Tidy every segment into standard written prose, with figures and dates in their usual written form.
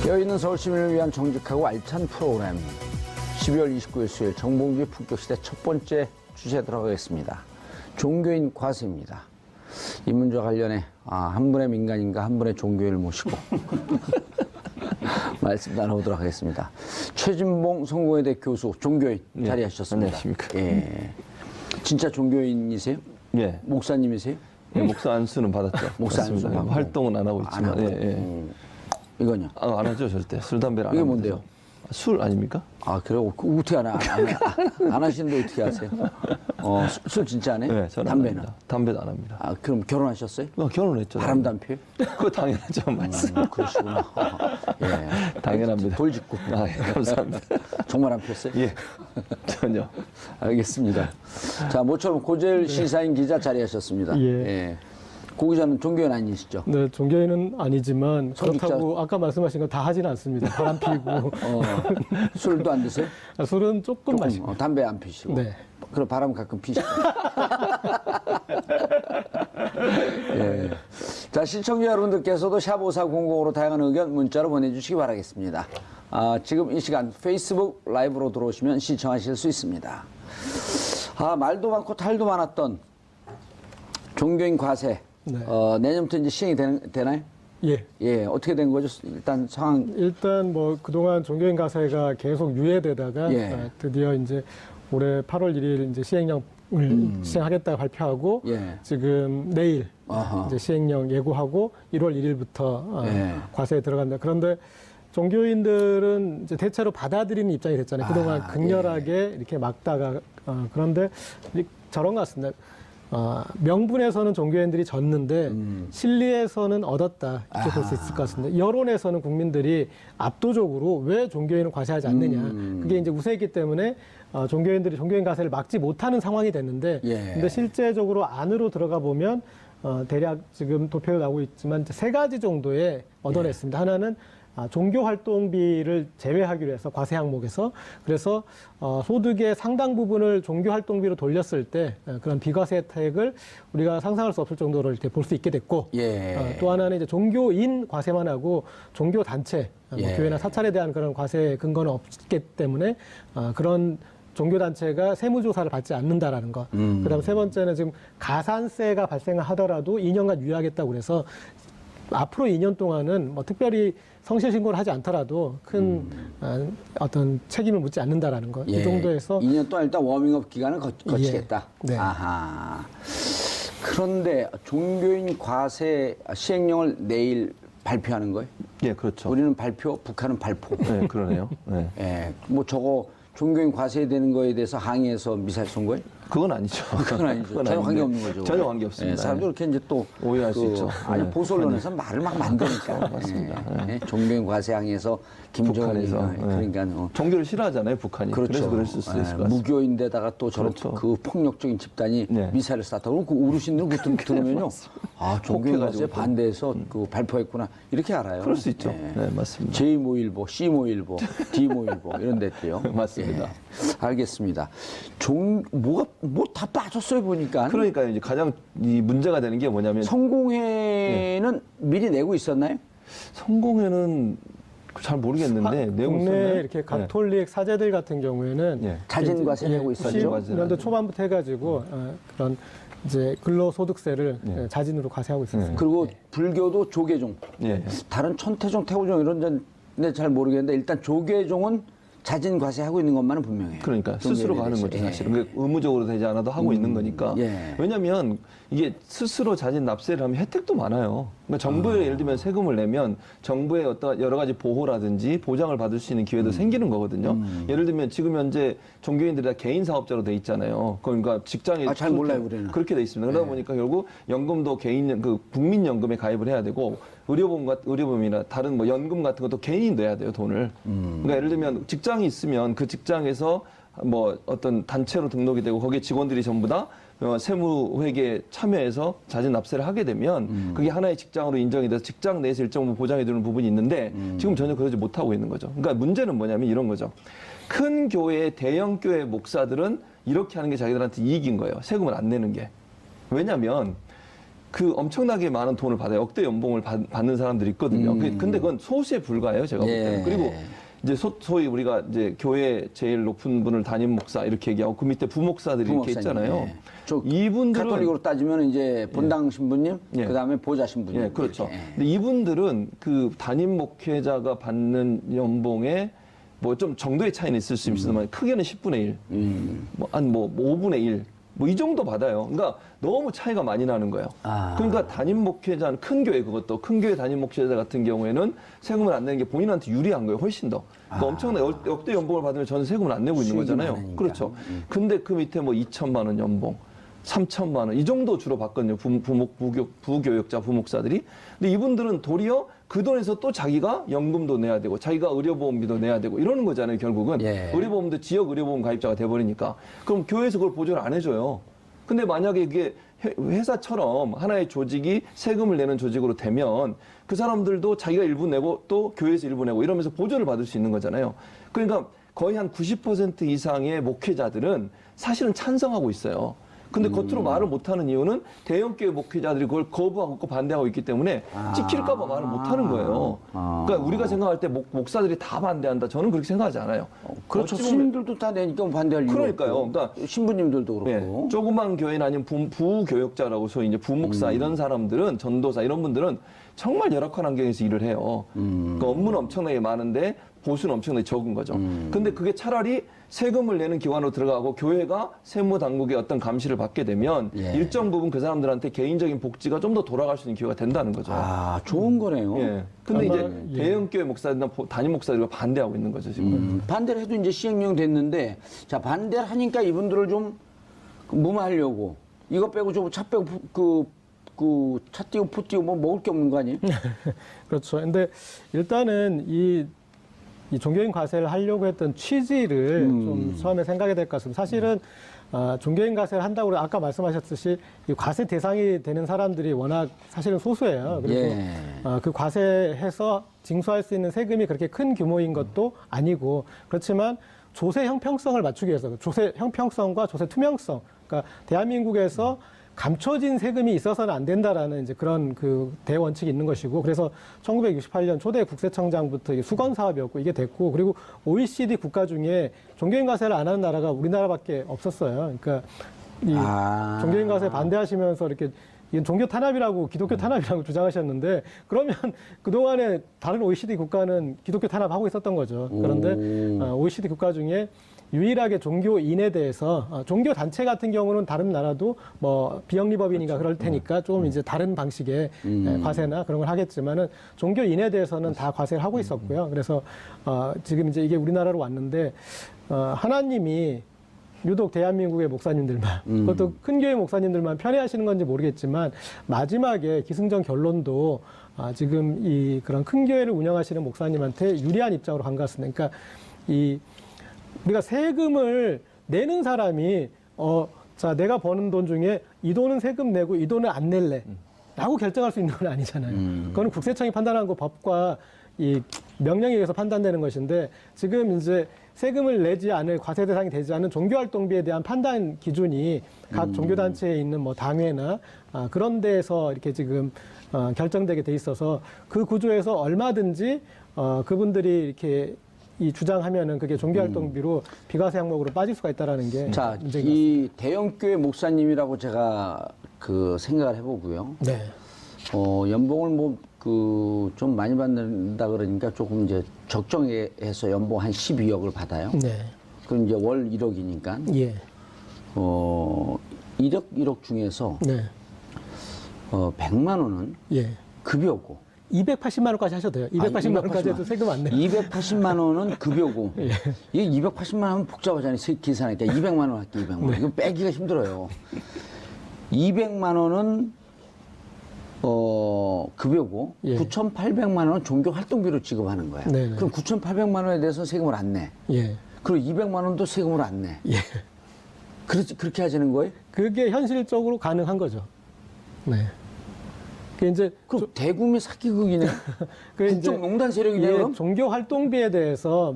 여있는 서울 시민을 위한 정직하고 알찬 프로그램 12월 29일 수요일 정봉주의 품격시대 첫 번째 주제 들어가겠습니다. 종교인 과세입니다. 이 문제와 관련해 한 분의 민간인과 한 분의 종교인을 모시고 말씀 나눠보도록 하겠습니다. 최진봉 성공회대 교수 종교인 자리하셨습니다. 안녕하십니까. 예. 진짜 종교인이세요? 예. 목사님이세요? 예, 목사 안수는 받았죠. 목사 안수 받고. 활동은 안 하고 있지만. 안 하고. 예. 이건요? 안 하죠, 절대. 술, 담배를 안 이게 합니다. 뭔데요? 술 아닙니까? 그래요? 어떻게 안 하시는데 어떻게 하세요? 술 진짜 안 해? 네, 저는 담배는? 안 합니다. 담배도 안 합니다. 그럼 결혼하셨어요? 결혼했죠. 바람도 안 피워요? 그거 당연하죠, 말씀. 그러시구나. 예. 당연합니다. 돌직구. 예, 감사합니다. 정말 안 피웠어요? 예, 전혀. 알겠습니다. 자, 모처럼 고재일 시사인 기자 자리하셨습니다. 예. 고 기자는 종교인 아니시죠? 네, 종교인은 아니지만 성직자. 그렇다고 아까 말씀하신 거 다 하지는 않습니다. 바람 피고 술도 안 드세요? 술은 조금 마시고. 담배 안 피시고. 네. 그럼 바람 가끔 피시고. 예. 자, 시청자 여러분들께서도 샵5400으로 다양한 의견 문자로 보내주시기 바라겠습니다. 지금 이 시간 페이스북 라이브로 들어오시면 시청하실 수 있습니다. 말도 많고 탈도 많았던 종교인 과세. 네. 내년부터 이제 시행이 되나요? 예. 예, 어떻게 된 거죠? 일단 상황. 일단 뭐 그동안 종교인 가세가 계속 유예되다가 예. 드디어 이제 올해 8월 1일 이제 시행령을 시행하겠다고 발표하고 예. 지금 내일 아하. 이제 시행령 예고하고 1월 1일부터 예. 과세에 들어간다. 그런데 종교인들은 이제 대체로 받아들이는 입장이 됐잖아요. 그동안 극렬하게 이렇게 막다가 그런데 저런 것 같습니다. 명분에서는 종교인들이 졌는데 실리에서는 얻었다 이렇게 볼 수 있을 것 같습니다. 여론에서는 국민들이 압도적으로 왜 종교인을 과세하지 않느냐 그게 이제 우세했기 때문에 종교인들이 종교인 과세를 막지 못하는 상황이 됐는데 예. 근데 실제적으로 안으로 들어가 보면 대략 지금 도표에 나오고 있지만 세 가지 정도의 얻어냈습니다. 하나는 종교 활동비를 제외하기로 해서 과세 항목에서 그래서 소득의 상당 부분을 종교 활동비로 돌렸을 때 그런 비과세 혜택을 우리가 상상할 수 없을 정도로 이렇게 볼 수 있게 됐고 예. 또 하나는 이제 종교인 과세만 하고 종교 단체 예. 교회나 사찰에 대한 그런 과세 근거는 없기 때문에 그런 종교단체가 세무조사를 받지 않는다라는 것. 그다음 세 번째는 지금 가산세가 발생하더라도 2년간 유예하겠다고 그래서 앞으로 2년 동안은 뭐 특별히 성실신고를 하지 않더라도 큰 어떤 책임을 묻지 않는다라는 것. 예. 이 정도에서 2년 동안 일단 워밍업 기간을 거치겠다. 예. 네. 아하. 그런데 종교인 과세 시행령을 내일 발표하는 거예요? 예, 그렇죠. 우리는 발표, 북한은 발포. 네, 그러네요. 네. 예. 뭐 저거 종교인 과세되는 거에 대해서 항의해서 미사일 쏜 거예요? 그건 아니죠. 그건 아니죠. 전혀 관계 없는 거죠. 전혀 관계 없습니다. 예, 사람들 이렇게 이제 또 오해할 수 있죠. 아니 네. 보수 언론에서 말을 막 만드니까. 맞습니다. 예. 종교인 과세 항의해서 김정은이 북한에서, 그러니까 종교를 싫어하잖아요, 북한이. 그렇죠. 그래서 그럴 수 있을 것 같습니다. 무교인데다가 또 저런 그렇죠. 그 폭력적인 집단이 네. 미사일을 쐈다고 그 어르신들 들으면요. 종교인 과세에 혹해가지고 반대해서 그 발표했구나 이렇게 알아요. 그럴 수 있죠. 예. 네, 맞습니다. J-모일보, C-모일보, D-모일보 이런 데도요. 맞습니다. 예. 알겠습니다. 뭐 다 빠졌어요 보니까. 그러니까 이제 가장 이 문제가 되는 게 뭐냐면 성공회는 미리 내고 있었나요? 성공회는 잘 모르겠는데 내고 국내 있었나요? 이렇게 가톨릭 사제들 같은 경우에는 예. 자진 과세 내고 있었죠. 90년대 초반부터 해가지고 그런 이제 근로소득세를 자진으로 과세하고 있었어요. 그리고 불교도 조계종, 예. 다른 천태종, 태우종 이런 데는 잘 모르겠는데 일단 조계종은 자진 과세하고 있는 것만은 분명해요. 그러니까 스스로 가는 거죠, 사실은. 예. 그게 의무적으로 되지 않아도 하고 있는 거니까. 예. 왜냐하면 이게 스스로 자진 납세를 하면 혜택도 많아요. 그러니까 정부에 예를 들면 세금을 내면 정부의 어떤 여러 가지 보호라든지 보장을 받을 수 있는 기회도 생기는 거거든요. 예를 들면 지금 현재 종교인들이 다 개인 사업자로 돼 있잖아요. 그러니까 직장에 잘 몰라요, 우리는. 그렇게 돼 있습니다. 그러다 보니까 결국 연금도 개인 국민연금에 가입을 해야 되고 의료보험이나 다른 뭐 연금 같은 것도 개인이 내야 돼요, 돈을. 그러니까 예를 들면 직장이 있으면 그 직장에서 뭐 어떤 단체로 등록이 되고 거기에 직원들이 전부 다 세무회계에 참여해서 자진 납세를 하게 되면 그게 하나의 직장으로 인정이 돼서 직장 내에서 일정 부분 보장해 주는 부분이 있는데 지금 전혀 그러지 못하고 있는 거죠. 그러니까 문제는 뭐냐면 이런 거죠. 큰 교회, 대형 교회 목사들은 이렇게 하는 게 자기들한테 이익인 거예요. 세금을 안 내는 게. 왜냐하면 그 엄청나게 많은 돈을 받아요. 억대 연봉을 받는 사람들이 있거든요. 근데 그건 소수에 불과해요. 제가 볼 때는. 예. 그리고 이제 소위 우리가 이제 교회 제일 높은 분을 담임 목사 이렇게 얘기하고 그 밑에 부목사들이 이렇게 있잖아요. 예. 저 이분들은 가톨릭으로 따지면 이제 본당 신부님, 예. 그다음에 보좌 신부님. 예, 그렇죠. 이렇게. 근데 이분들은 그 담임 목회자가 받는 연봉에 뭐 좀 정도의 차이는 있을 수 있지만 크게는 10분의 1, 뭐 한 뭐 5분의 1, 뭐 이 정도 받아요. 그러니까 너무 차이가 많이 나는 거예요. 아. 그러니까 담임 목회자는 큰 교회 그것도 큰 교회 담임 목회자 같은 경우에는 세금을 안 내는 게 본인한테 유리한 거예요. 훨씬 더. 그러니까 엄청난 역대 연봉을 받으면 저는 세금을 안 내고 있는 수익이 거잖아요. 많으니까. 그렇죠. 근데 그 밑에 뭐 2천만 원 연봉, 3천만 원 이 정도 주로 받거든요. 부교역자 부목사들이. 근데 이분들은 도리어 그 돈에서 또 자기가 연금도 내야 되고 자기가 의료보험비도 내야 되고 이러는 거잖아요. 결국은 예. 의료보험도 지역 의료보험 가입자가 돼버리니까 그럼 교회에서 그걸 보조를 안 해줘요. 근데 만약에 이게 회사처럼 하나의 조직이 세금을 내는 조직으로 되면 그 사람들도 자기가 일부 내고 또 교회에서 일부 내고 이러면서 보조를 받을 수 있는 거잖아요. 그러니까 거의 한 90% 이상의 목회자들은 사실은 찬성하고 있어요. 근데 겉으로 말을 못하는 이유는 대형교회 목회자들이 그걸 거부하고 반대하고 있기 때문에 찍힐까 봐 말을 못하는 거예요. 그러니까 우리가 생각할 때 목사들이 다 반대한다. 저는 그렇게 생각하지 않아요. 그렇죠. 어찌 보면- 스님들도 다 내니까 반대할 이유 그러니까요. 없고. 그러니까 신부님들도 예, 그렇고. 조그만 교회나 아니면 부교역자라고 소위 이제 부목사 이런 사람들은 전도사 이런 분들은 정말 열악한 환경에서 일을 해요. 그러니까 업무는 엄청나게 많은데 보수는 엄청나게 적은 거죠. 근데 그게 차라리 세금을 내는 기관으로 들어가고 교회가 세무 당국의 어떤 감시를 받게 되면 예. 일정 부분 그 사람들한테 개인적인 복지가 좀 더 돌아갈 수 있는 기회가 된다는 거죠. 아, 좋은 거네요. 예. 근데 아마, 이제 예. 대형교회 목사들이나 담임 목사들이 반대하고 있는 거죠, 지금. 반대를 해도 이제 시행령 됐는데, 자, 반대를 하니까 이분들을 좀 무마하려고, 이거 빼고 저 차 빼고 차 띄고 푸 띄고 뭐 먹을 게 없는 거 아니에요? 그렇죠. 근데 일단은 이 종교인 과세를 하려고 했던 취지를 좀 처음에 생각해야 될 것 같습니다. 사실은 종교인 과세를 한다고 아까 말씀하셨듯이 이 과세 대상이 되는 사람들이 워낙 사실은 소수예요. 그리고 예. 그 과세해서 징수할 수 있는 세금이 그렇게 큰 규모인 것도 아니고 그렇지만 조세 형평성을 맞추기 위해서 조세 형평성과 조세 투명성, 그러니까 대한민국에서 감춰진 세금이 있어서는 안 된다라는 이제 그런 그 대원칙이 있는 것이고 그래서 1968년 초대 국세청장부터 이게 수건 사업이었고 이게 됐고 그리고 OECD 국가 중에 종교인 과세를 안 하는 나라가 우리나라밖에 없었어요. 그러니까 이 종교인 과세 반대하시면서 이렇게 이건 종교 탄압이라고 기독교 탄압이라고 주장하셨는데 그러면 그동안에 다른 OECD 국가는 기독교 탄압하고 있었던 거죠. 그런데 OECD 국가 중에 유일하게 종교인에 대해서 종교 단체 같은 경우는 다른 나라도 뭐 비영리법인인가 그럴 테니까 좀 이제 다른 방식의 과세나 그런 걸 하겠지만은 종교인에 대해서는 다 과세를 하고 있었고요. 그래서 지금 이제 이게 우리나라로 왔는데 하나님이 유독 대한민국의 목사님들만 그것도 큰 교회 목사님들만 편애하시는 건지 모르겠지만 마지막에 기승전 결론도 지금 이 그런 큰 교회를 운영하시는 목사님한테 유리한 입장으로 간 것 같습니다. 그러니까 우리가 세금을 내는 사람이 자 내가 버는 돈 중에 이 돈은 세금 내고 이 돈은 안 낼래 라고 결정할 수 있는 건 아니잖아요. 그거는 국세청이 판단한 거 법과 이 명령에 의해서 판단되는 것인데 지금 이제 세금을 내지 않을 과세 대상이 되지 않은 종교활동비에 대한 판단 기준이 각 종교단체에 있는 뭐 당회나 그런 데에서 이렇게 지금 결정되게 돼 있어서 그 구조에서 얼마든지 그분들이 이렇게 이 주장하면은 그게 종교활동비로 비과세 항목으로 빠질 수가 있다라는 게 자, 문제인 이 대형교회 목사님이라고 제가 그 생각을 해보고요. 네. 연봉을 뭐 좀 많이 받는다 그러니까 조금 이제 적정해서 연봉 한 12억을 받아요. 네. 그럼 이제 월 1억이니까 예. 1억 중에서 네. 100만 원은 예. 급여고. 280만 원까지 하셔도 돼요. 280만 원까지 해도 세금 안 내요. 280만 원은 급여고. 이게 280만 원 하면 복잡하잖아요. 계산하니까 200만 원 할게 200만 원. 이거 빼기가 힘들어요. 200만 원은 급여고 예. 9,800만 원은 종교 활동비로 지급하는 거야. 네네. 그럼 9,800만 원에 대해서 세금을 안 내. 예. 그리고 200만 원도 세금을 안 내. 예. 그렇게 하자는 거예요? 그게 현실적으로 가능한 거죠. 네. 그 이제 그럼 대구미 사기극이네. 그 이제 국정농단 세력이네요. 예, 그럼? 종교 활동비에 대해서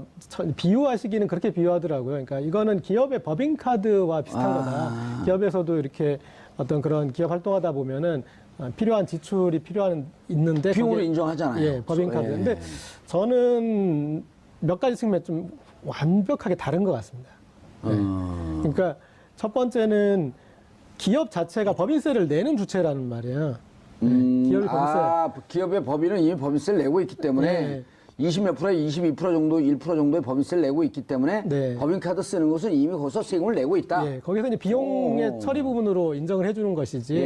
비유하시기는 그렇게 비유하더라고요. 그러니까 이거는 기업의 법인카드와 비슷한 거다. 기업에서도 이렇게 어떤 그런 기업 활동하다 보면은 필요한 지출이 있는데 비용으로 거기에- 인정하잖아요. 예, 법인카드. 예. 근데 저는 몇 가지 측면 좀 완벽하게 다른 것 같습니다. 그러니까 첫 번째는 기업 자체가 법인세를 내는 주체라는 말이에요. 기업이 법인세. 기업의 법인은 이미 법인세를 내고 있기 때문에 네. 20몇 프로, 22% 정도, 1% 정도의 법인세를 내고 있기 때문에 네. 법인카드 쓰는 것은 이미 거기서 세금을 내고 있다. 예, 거기서 이제 비용의 오. 처리 부분으로 인정을 해주는 것이지. 예.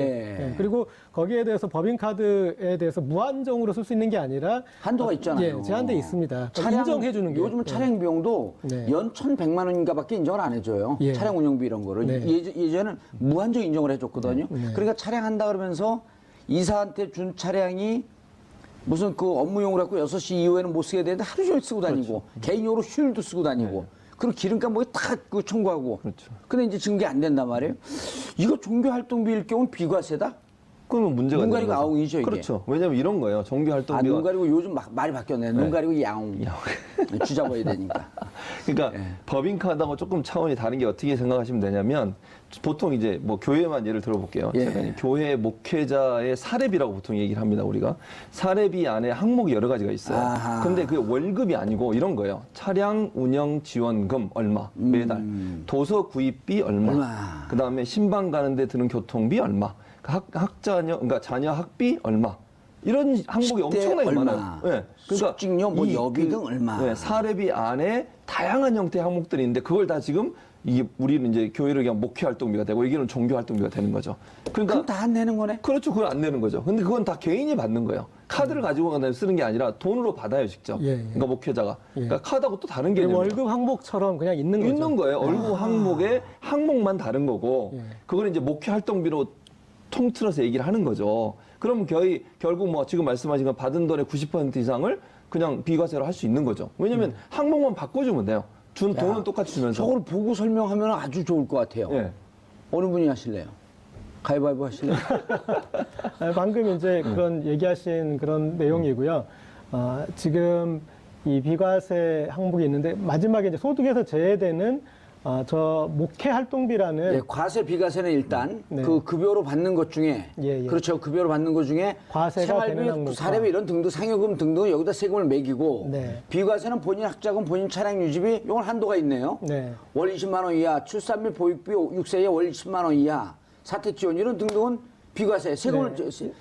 예, 그리고 거기에 대해서 법인카드에 대해서 무한정으로 쓸 수 있는 게 아니라 한도가 있잖아요. 예, 제한돼 있습니다. 차량, 인정해주는 게. 요즘은 차량 비용도 네. 연 1,100만 원인가밖에 인정을 안 해줘요. 예. 차량 운영비 이런 거를. 네. 예전에는 무한정 인정을 해줬거든요. 그러니까 차량 한다 그러면서 이사한테 준 차량이 무슨 그 업무용으로 갖고 6시 이후에는 못 쓰게 되는데 하루 종일 쓰고 다니고 개인용으로 휴일도 쓰고 다니고 그리고 기름값 뭐 다 청구하고. 그렇죠. 근데 이제 증계 안 된단 말이에요. 이거 종교활동비일 경우는 비과세다? 그러면 문제가 눈 되는 가리고 거죠. 아웅이죠, 이게. 그렇죠. 왜냐하면 이런 거예요. 정규 눈 활동비가 가리고 요즘 말이 바뀌었네. 눈 가리고 야옹. 쥐잡아야 되니까. 그러니까 법인카드하고 조금 차원이 다른 게 어떻게 생각하시면 되냐면 보통 이제 뭐 교회만 예를 들어볼게요. 예. 제가 이 교회 목회자의 사례비라고 보통 얘기를 합니다. 우리가 사례비 안에 항목이 여러 가지가 있어요. 아하. 근데 그게 월급이 아니고 이런 거예요. 차량 운영 지원금 얼마 매달, 도서 구입비 얼마, 그 다음에 신방 가는데 드는 교통비 얼마, 그러니까 자녀 학비 얼마. 이런 항목이 식대 엄청나게 얼마, 많아요. 네. 숙직료, 뭐 이 여비 등 얼마. 네, 사례비 안에 다양한 형태의 항목들이 있는데 그걸 다 지금 이게 우리는 이제 교회를 그냥 목회 활동비가 되고 이게는 종교 활동비가 되는 거죠. 그러니까 그럼 다 안 내는 거네? 그렇죠. 그걸 안 내는 거죠. 근데 그건 다 개인이 받는 거예요. 카드를 가지고 가서 쓰는 게 아니라 돈으로 받아요, 직접. 예, 예. 그러니까 목회자가. 예. 그러니까 카드하고 또 다른 개념이에요. 월급 항목처럼 그냥 있는 거죠. 있는 거예요. 월급 항목에 항목만 다른 거고 예. 그걸 이제 목회 활동비로 통틀어서 얘기를 하는 거죠. 그럼 결국 뭐 지금 말씀하신 건 받은 돈의 90% 이상을 그냥 비과세로 할 수 있는 거죠. 왜냐하면 항목만 바꿔주면 돼요. 준 돈은 똑같이 주면서. 저걸 보고 설명하면 아주 좋을 것 같아요. 예. 어느 분이 하실래요? 가위바위보 하실래요? 방금 이제 그런 얘기하신 그런 내용이고요. 지금 이 비과세 항목이 있는데 마지막에 이제 소득에서 제외되는 저 목회 활동비라는 예, 과세, 비과세는 일단 네. 그 급여로 받는 것 중에 예, 예. 그렇죠. 급여로 받는 것 중에 과세가 되는 생활비, 항목과. 사례비 이런 등등 상여금 등등 여기다 세금을 매기고 네. 비과세는 본인 학자금, 본인 차량 유지비 이건 한도가 있네요. 네. 월 20만 원 이하, 출산 및 보육비 6세에 월 10만 원 이하, 사택 지원 이런 등등은 비과세,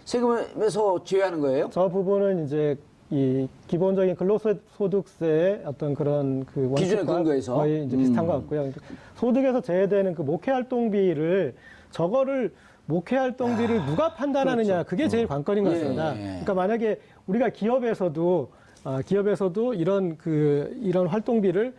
세금에서 제외하는 거예요. 저 부분은 이제 이 기본적인 근로소득세의 어떤 그런 그 기준에 원칙과 근거해서. 거의 이제 비슷한 것 같고요. 소득에서 제외되는 그 목회 활동비를 저거를 목회 활동비를 누가 판단하느냐 그게 제일 관건인 것 같습니다. 예. 그러니까 만약에 우리가 기업에서도 이런 활동비를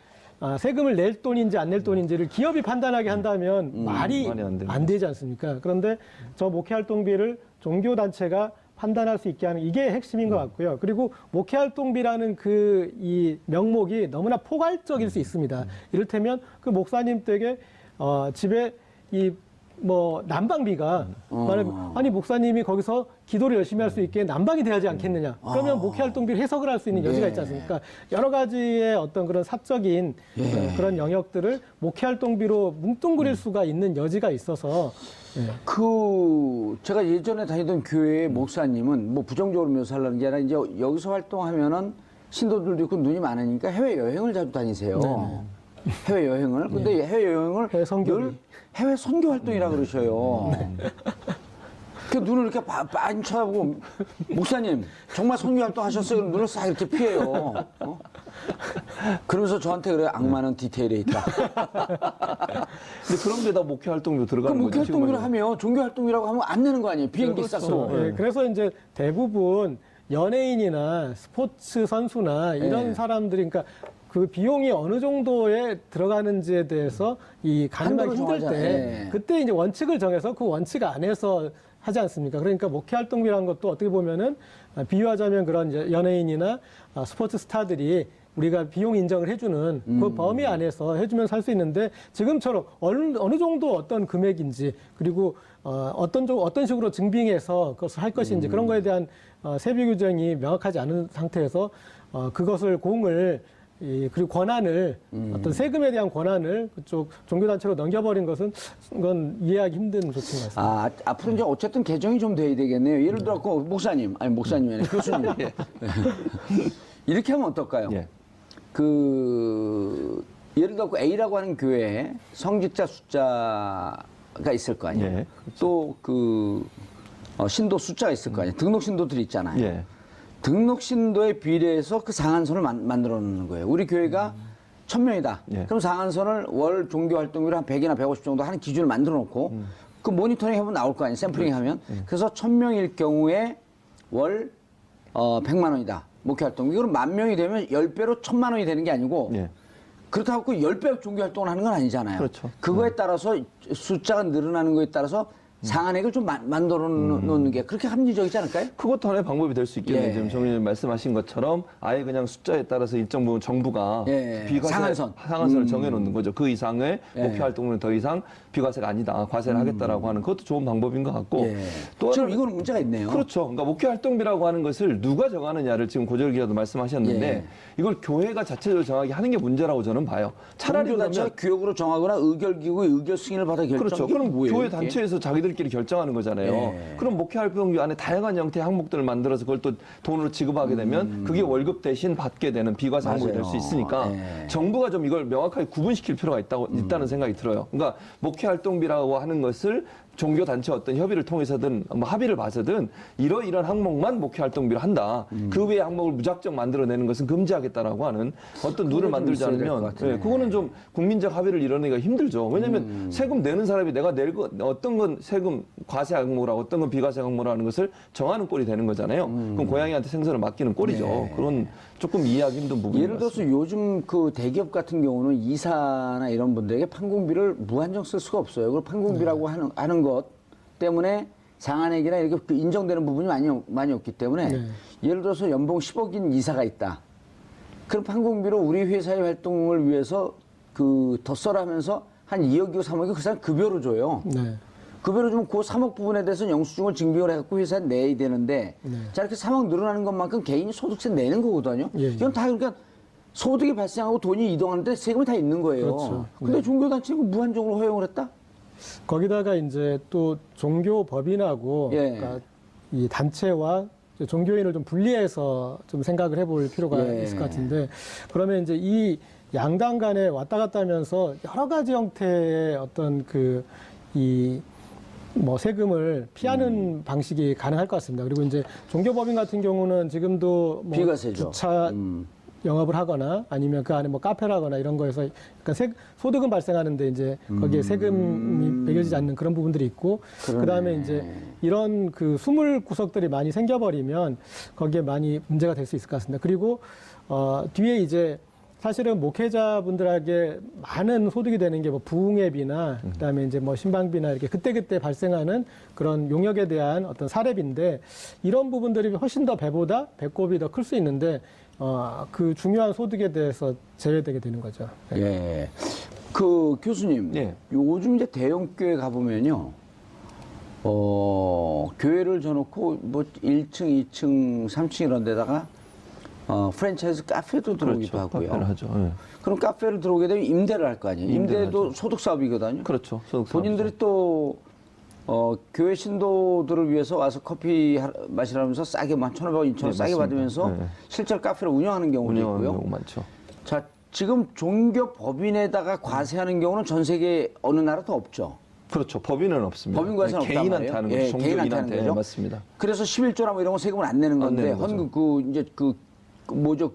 세금을 낼 돈인지 안 낼 돈인지를 기업이 판단하게 한다면 말이 말이 안 됩니다. 안 되지 않습니까? 그런데 저 목회 활동비를 종교 단체가 판단할 수 있게 하는 이게 핵심인 것 같고요. 그리고 목회 활동비라는 이 명목이 너무나 포괄적일 수 있습니다. 이를테면 그 목사님 댁에 집에 난방비가 말하면 아니 목사님이 거기서 기도를 열심히 할 수 있게 난방이 돼야지 않겠느냐. 그러면 목회 활동비를 해석을 할 수 있는 여지가 있지 않습니까? 여러 가지의 어떤 그런 사적인 그런 영역들을 목회 활동비로 뭉뚱그릴 수가 있는 여지가 있어서 제가 예전에 다니던 교회의 목사님은 뭐 부정적으로 묘사하려는 게 아니라 이제 여기서 활동하면은 신도들도 있고 눈이 많으니까 해외 여행을 자주 다니세요. 해외 여행을. 근데 해외 여행을 해외 선교비. 늘 해외 선교 활동이라 그러셔요. 그 눈을 이렇게 많이 쳐다보고 목사님 정말 선교 활동 하셨어요? 그럼 눈을 싹 이렇게 피해요. 그러면서 저한테 그래요. 악마는 디테일에 있다. 근데 그런 데다 목회 활동도 그 들어가는 목회 거죠. 활동이라고 하면 종교 활동이라고 하면 안 내는 거 아니에요? 비행기 쌌어. 예, 그래서 이제 대부분 연예인이나 스포츠 선수나 이런 사람들이 그러니까 그 비용이 어느 정도에 들어가는지에 대해서 이 가늠하기 한도를 힘들 정하잖아요. 때 예. 그때 이제 원칙을 정해서 그 원칙 안에서 하지 않습니까? 그러니까 목회 활동비라는 것도 어떻게 보면은 비유하자면 그런 이제 연예인이나 스포츠 스타들이 우리가 비용 인정을 해주는 그 범위 안에서 해주면 살 수 있는데 지금처럼 어느 정도 어떤 금액인지 그리고 어떤 식으로 증빙해서 그것을 할 것인지 그런 거에 대한 세부 규정이 명확하지 않은 상태에서 그것을 공을 그리고 권한을 어떤 세금에 대한 권한을 그쪽 종교단체로 넘겨버린 것은 그건 이해하기 힘든 조치인 것 같습니다. 아, 앞으로 이제 어쨌든 개정이 좀 돼야 되겠네요. 예를 들어, 목사님이 아니라 교수님. 예. 이렇게 하면 어떨까요? 예. 예를 들어 A라고 하는 교회에 성직자 숫자가 있을 거 아니에요. 예, 또 신도 숫자가 있을 거 아니에요. 등록 신도들이 있잖아요. 예. 등록 신도에 비례해서 그 상한선을 만들어 놓는 거예요. 우리 교회가 1000명이다. 예. 그럼 상한선을 월 종교 활동비로 한 100이나 150 정도 하는 기준을 만들어 놓고 그 모니터링 해보면 나올 거 아니에요. 샘플링 하면. 그래서 1000명일 경우에 월 100만 원이다. 목회 활동비. 그럼 10,000명이 되면 10배로 1000만 원이 되는 게 아니고 예. 그렇다고 10배 종교 활동을 하는 건 아니잖아요. 그렇죠. 그거에 따라서 숫자가 늘어나는 거에 따라서 상한액을 좀 만들어 놓는 게 그렇게 합리적이지 않을까요? 그것도 하나의 방법이 될 수 있겠네요. 예. 지금 정의님 말씀하신 것처럼 아예 그냥 숫자에 따라서 일정 부분 정부가 예. 상한선을 정해놓는 거죠. 그 이상의 목회 활동은 더 이상 비과세가 아니다. 과세를 하겠다라고 하는 그것도 좋은 방법인 것 같고. 예. 또 지금 하나는 이거는 문제가 있네요. 그렇죠. 그러니까 목회 활동비라고 하는 것을 누가 정하느냐를 지금 고재열 기자도 말씀하셨는데 예. 이걸 교회가 자체적으로 정하게 하는 게 문제라고 저는 봐요. 차라리 종교단체가 그러면 규역으로 정하거나 의결기구의 의결 승인을 받아 결정. 그렇죠. 이게 그럼 뭐예요, 교회 이게? 단체에서 자기들끼리 결정하는 거잖아요. 예. 그럼 목회 활동비 안에 다양한 형태의 항목들을 만들어서 그걸 또 돈으로 지급하게 되면 그게 월급 대신 받게 되는 비과세 항목이 될 수 맞아요. 있으니까 예. 정부가 좀 이걸 명확하게 구분시킬 필요가 있다는 생각이 들어요. 그러니까 목회 활동비라고 하는 것을 종교 단체 어떤 협의를 통해서든 뭐 합의를 봐서든 이러이러한 항목만 목회 활동비로 한다. 그 외의 항목을 무작정 만들어내는 것은 금지하겠다라고 하는 어떤 룰을 만들지 있어야 될것 않으면 같아요. 그거는 좀 국민적 합의를 이뤄내기가 힘들죠. 왜냐하면 세금 내는 사람이 내가 낼 거 어떤 건 세금 과세 항목이라고 어떤 건 비과세 항목이라고 하는 것을 정하는 꼴이 되는 거잖아요. 그럼 고양이한테 생선을 맡기는 꼴이죠. 네. 그런 조금 이해하기 힘든 부분이 예를 들어서 요즘 그 대기업 같은 경우는 이사나 이런 분들에게 판공비를 무한정 쓸 수가 없어요. 그리고 판공비라고 하는 것 때문에 상한액이나 이렇게 그 인정되는 부분이 많이 없기 때문에 네. 예를 들어서 연봉 10억인 이사가 있다. 그럼 판공비로 우리 회사의 활동을 위해서 더 써라 하면서 한 2억이고 3억이 그 사람 급여로 줘요. 네. 급여로 주면 그 3억 부분에 대해서 영수증을 증빙을 해갖고 회사에 내야 되는데 자 이렇게 3억 늘어나는 것만큼 개인이 소득세 내는 거거든요. 예, 예. 이건 다 그러니까 소득이 발생하고 돈이 이동하는데 세금이 다 있는 거예요. 그렇죠. 근데 종교단체는 무한정으로 허용을 했다? 거기다가 이제 또 종교법인하고 예. 그러니까 이 단체와 이제 종교인을 좀 분리해서 좀 생각을 해볼 필요가 예. 있을 것 같은데 그러면 이제 이 양당 간에 왔다 갔다 하면서 여러 가지 형태의 어떤 뭐 세금을 피하는 방식이 가능할 것 같습니다. 그리고 이제 종교법인 같은 경우는 지금도 뭐 비과세죠. 주차 영업을 하거나 아니면 그 안에 뭐 카페를 하거나 이런 거에서 약간 소득은 발생하는데 이제 거기에 세금이 매겨지지 않는 그런 부분들이 있고 그다음에 이제 이런 그 수물 구석들이 많이 생겨버리면 거기에 많이 문제가 될 수 있을 것 같습니다. 그리고 뒤에 이제 사실은 목회자분들에게 많은 소득이 되는 게 뭐 부흥회비나 그다음에 이제 뭐 신방비나 이렇게 그때그때 발생하는 그런 용역에 대한 어떤 사례비인데 이런 부분들이 훨씬 더 배꼽이 더 클 수 있는데 그 중요한 소득에 대해서 제외되게 되는 거죠. 예. 그 교수님, 예. 요즘 이제 대형 교회 가보면요, 교회를 져놓고 뭐 1층, 2층, 3층 이런 데다가 프랜차이즈 카페도 들어오기도 하고요. 카페를 하죠. 예. 그럼 카페를 들어오게 되면 임대를 할 거 아니에요. 임대를 임대도 하죠. 소득 사업이거든요. 그렇죠. 소득 본인들이 또 교회 신도들을 위해서 와서 커피 마시라면서 싸게 1,500원, 2,000원 네, 싸게 맞습니다. 받으면서 네. 실제로 카페를 운영하는 경우도 운영하는 있고요. 경우 많죠. 자, 지금 종교 법인에다가 과세하는 경우는 전 세계 어느 나라도 없죠. 그렇죠. 법인은 없습니다. 법인 과세는 없단 개인한테 말이에요. 하는 예, 거죠. 개인한테 하는 종교인한테 거죠. 맞습니다. 그래서 11조나 뭐 이런 거 세금을 안 내는 안 건데 내는 거죠. 헌금 뭐죠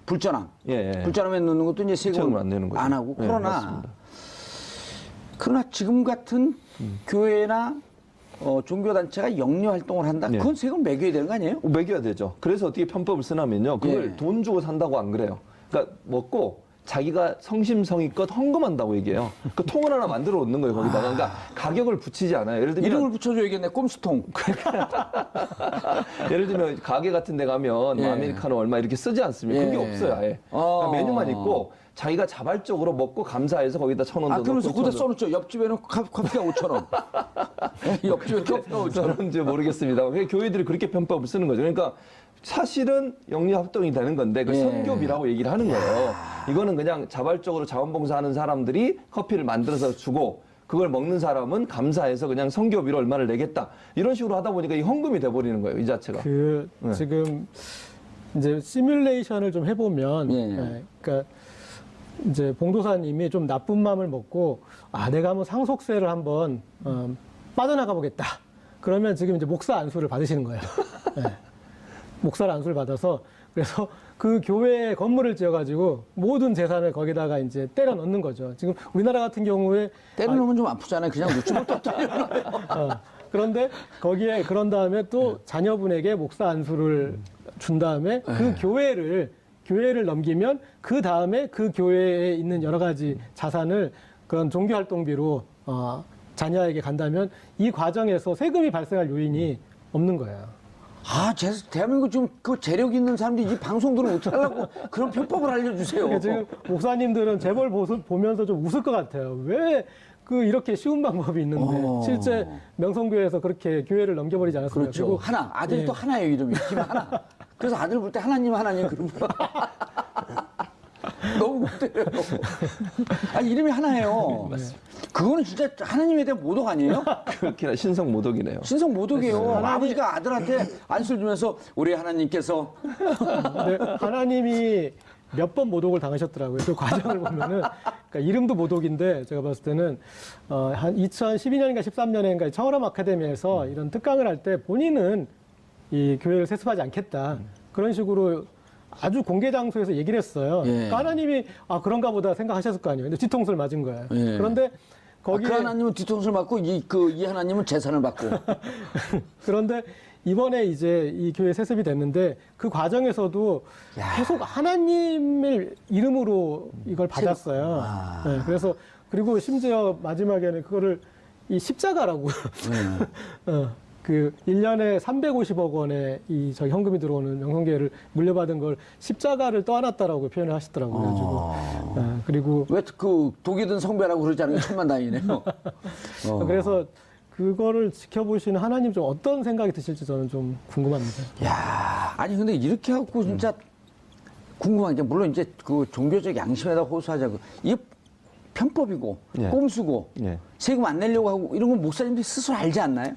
불전함. 예, 예. 불전함에 넣는 것도 이제 세금을 세금을 안 내는 거죠. 안 하고 예, 그러나 맞습니다. 지금 같은 교회나 종교단체가 영리 활동을 한다. 네. 그건 세금 매겨야 되는 거 아니에요? 매겨야 되죠. 그래서 어떻게 편법을 쓰냐면요. 그걸 예. 돈 주고 산다고 안 그래요. 그러니까 먹고 자기가 성심성의껏 헌금한다고 얘기해요. 그 통을 하나 만들어 놓는 거예요, 거기다가. 그러니까 가격을 붙이지 않아요. 예를 들면 이름을 붙여줘야겠네. 꼼수통. 예를 들면 가게 같은 데 가면 예. 뭐 아메리카노 얼마 이렇게 쓰지 않습니까? 그게 예. 없어요, 아예. 그러니까 메뉴만 있고 자기가 자발적으로 먹고 감사해서 거기다 1,000원도 넣고 그러면서 거기다 2,000원. 써놓죠. 옆집에는 커피가 5,000원. 옆집에 커피가 5,000원. 저는 이제 모르겠습니다. 교회들이 그렇게 편법을 쓰는 거죠. 그러니까 사실은 영리합동이 되는 건데 그 예. 선교비라고 얘기를 하는 거예요. 이거는 그냥 자발적으로 자원봉사하는 사람들이 커피를 만들어서 주고 그걸 먹는 사람은 감사해서 그냥 선교비로 얼마를 내겠다. 이런 식으로 하다 보니까 이 헌금이 돼버리는 거예요. 이 자체가. 네. 지금 이제 시뮬레이션을 좀 해보면, 예. 그러니까 이제 봉도사님이 좀 나쁜 마음을 먹고, 내가 한번 상속세를 한번 빠져나가 보겠다. 그러면 지금 이제 목사 안수를 받으시는 거예요. 예. 목사 안수를 받아서 그래서 그 교회 건물을 지어가지고 모든 재산을 거기다가 이제 때려 넣는 거죠. 지금 우리나라 같은 경우에 때려놓으면 좀 아프잖아요. 그냥 묻지못 때려놔요. 그런데 거기에 그런 다음에 또 자녀분에게 목사 안수를 준 다음에 그 교회를 넘기면 그 다음에 그 교회에 있는 여러 가지 자산을 그런 종교 활동비로 자녀에게 간다면 이 과정에서 세금이 발생할 요인이 없는 거예요. 대한민국 지금 그 재력 있는 사람들이 이 방송들을 어떻게 하려고 그런 편법을 알려주세요. 그러니까 지금 목사님들은 재벌 보면서 좀 웃을 것 같아요. 왜 이렇게 쉬운 방법이 있는데 실제 명성교회에서 그렇게 교회를 넘겨버리지 않았습니까? 그렇죠. 그리고 하나. 아들이 또 하나예요, 이름이. 김 하나. 그래서 아들 볼 때 하나님 그러면. 너무 못 때려요. 이름이 하나예요. 맞습니다. 그거는 진짜 하나님에 대한 모독 아니에요? 그렇게 신성 모독이네요. 신성 모독이에요. 아버지가 아들한테 안수를 주면서 우리 하나님께서. 근데 하나님이 몇 번 모독을 당하셨더라고요. 그 과정을 보면은. 그러니까 이름도 모독인데 제가 봤을 때는 한 2012년인가 13년인가 청월함 아카데미에서 이런 특강을 할 때 본인은 이 교회를 세습하지 않겠다. 그런 식으로 아주 공개 장소에서 얘기를 했어요. 예. 그러니까 하나님이 그런가 보다 생각하셨을 거 아니에요. 근데 뒤통수를 맞은 거예요. 예. 그런데 거기에 그 하나님은 뒤통수를 맞고 이 하나님은 재산을 받고. 그런데 이번에 이제 이 교회 세습이 됐는데 그 과정에서도 계속 하나님을 이름으로 이걸 받았어요. 네, 그래서 그리고 심지어 마지막에는 그거를 이 십자가라고 그 1년에 350억 원의 저 현금이 들어오는 명성교회를 물려받은 걸 십자가를 떠안았다라고 표현을 하시더라고요. 그래가지고 그리고 왜 그 독이 든 성배라고 그러지 않은 게 천만다행이네요. 그래서 그거를 지켜보시는 하나님 좀 어떤 생각이 드실지 저는 좀 궁금합니다. 아니 근데 이렇게 하고 진짜 궁금한 게 물론 이제 그 종교적 양심에다 호소하자고 이게 편법이고 예. 꼼수고 예. 세금 안 내려고 하고 이런 건 목사님들이 스스로 알지 않나요?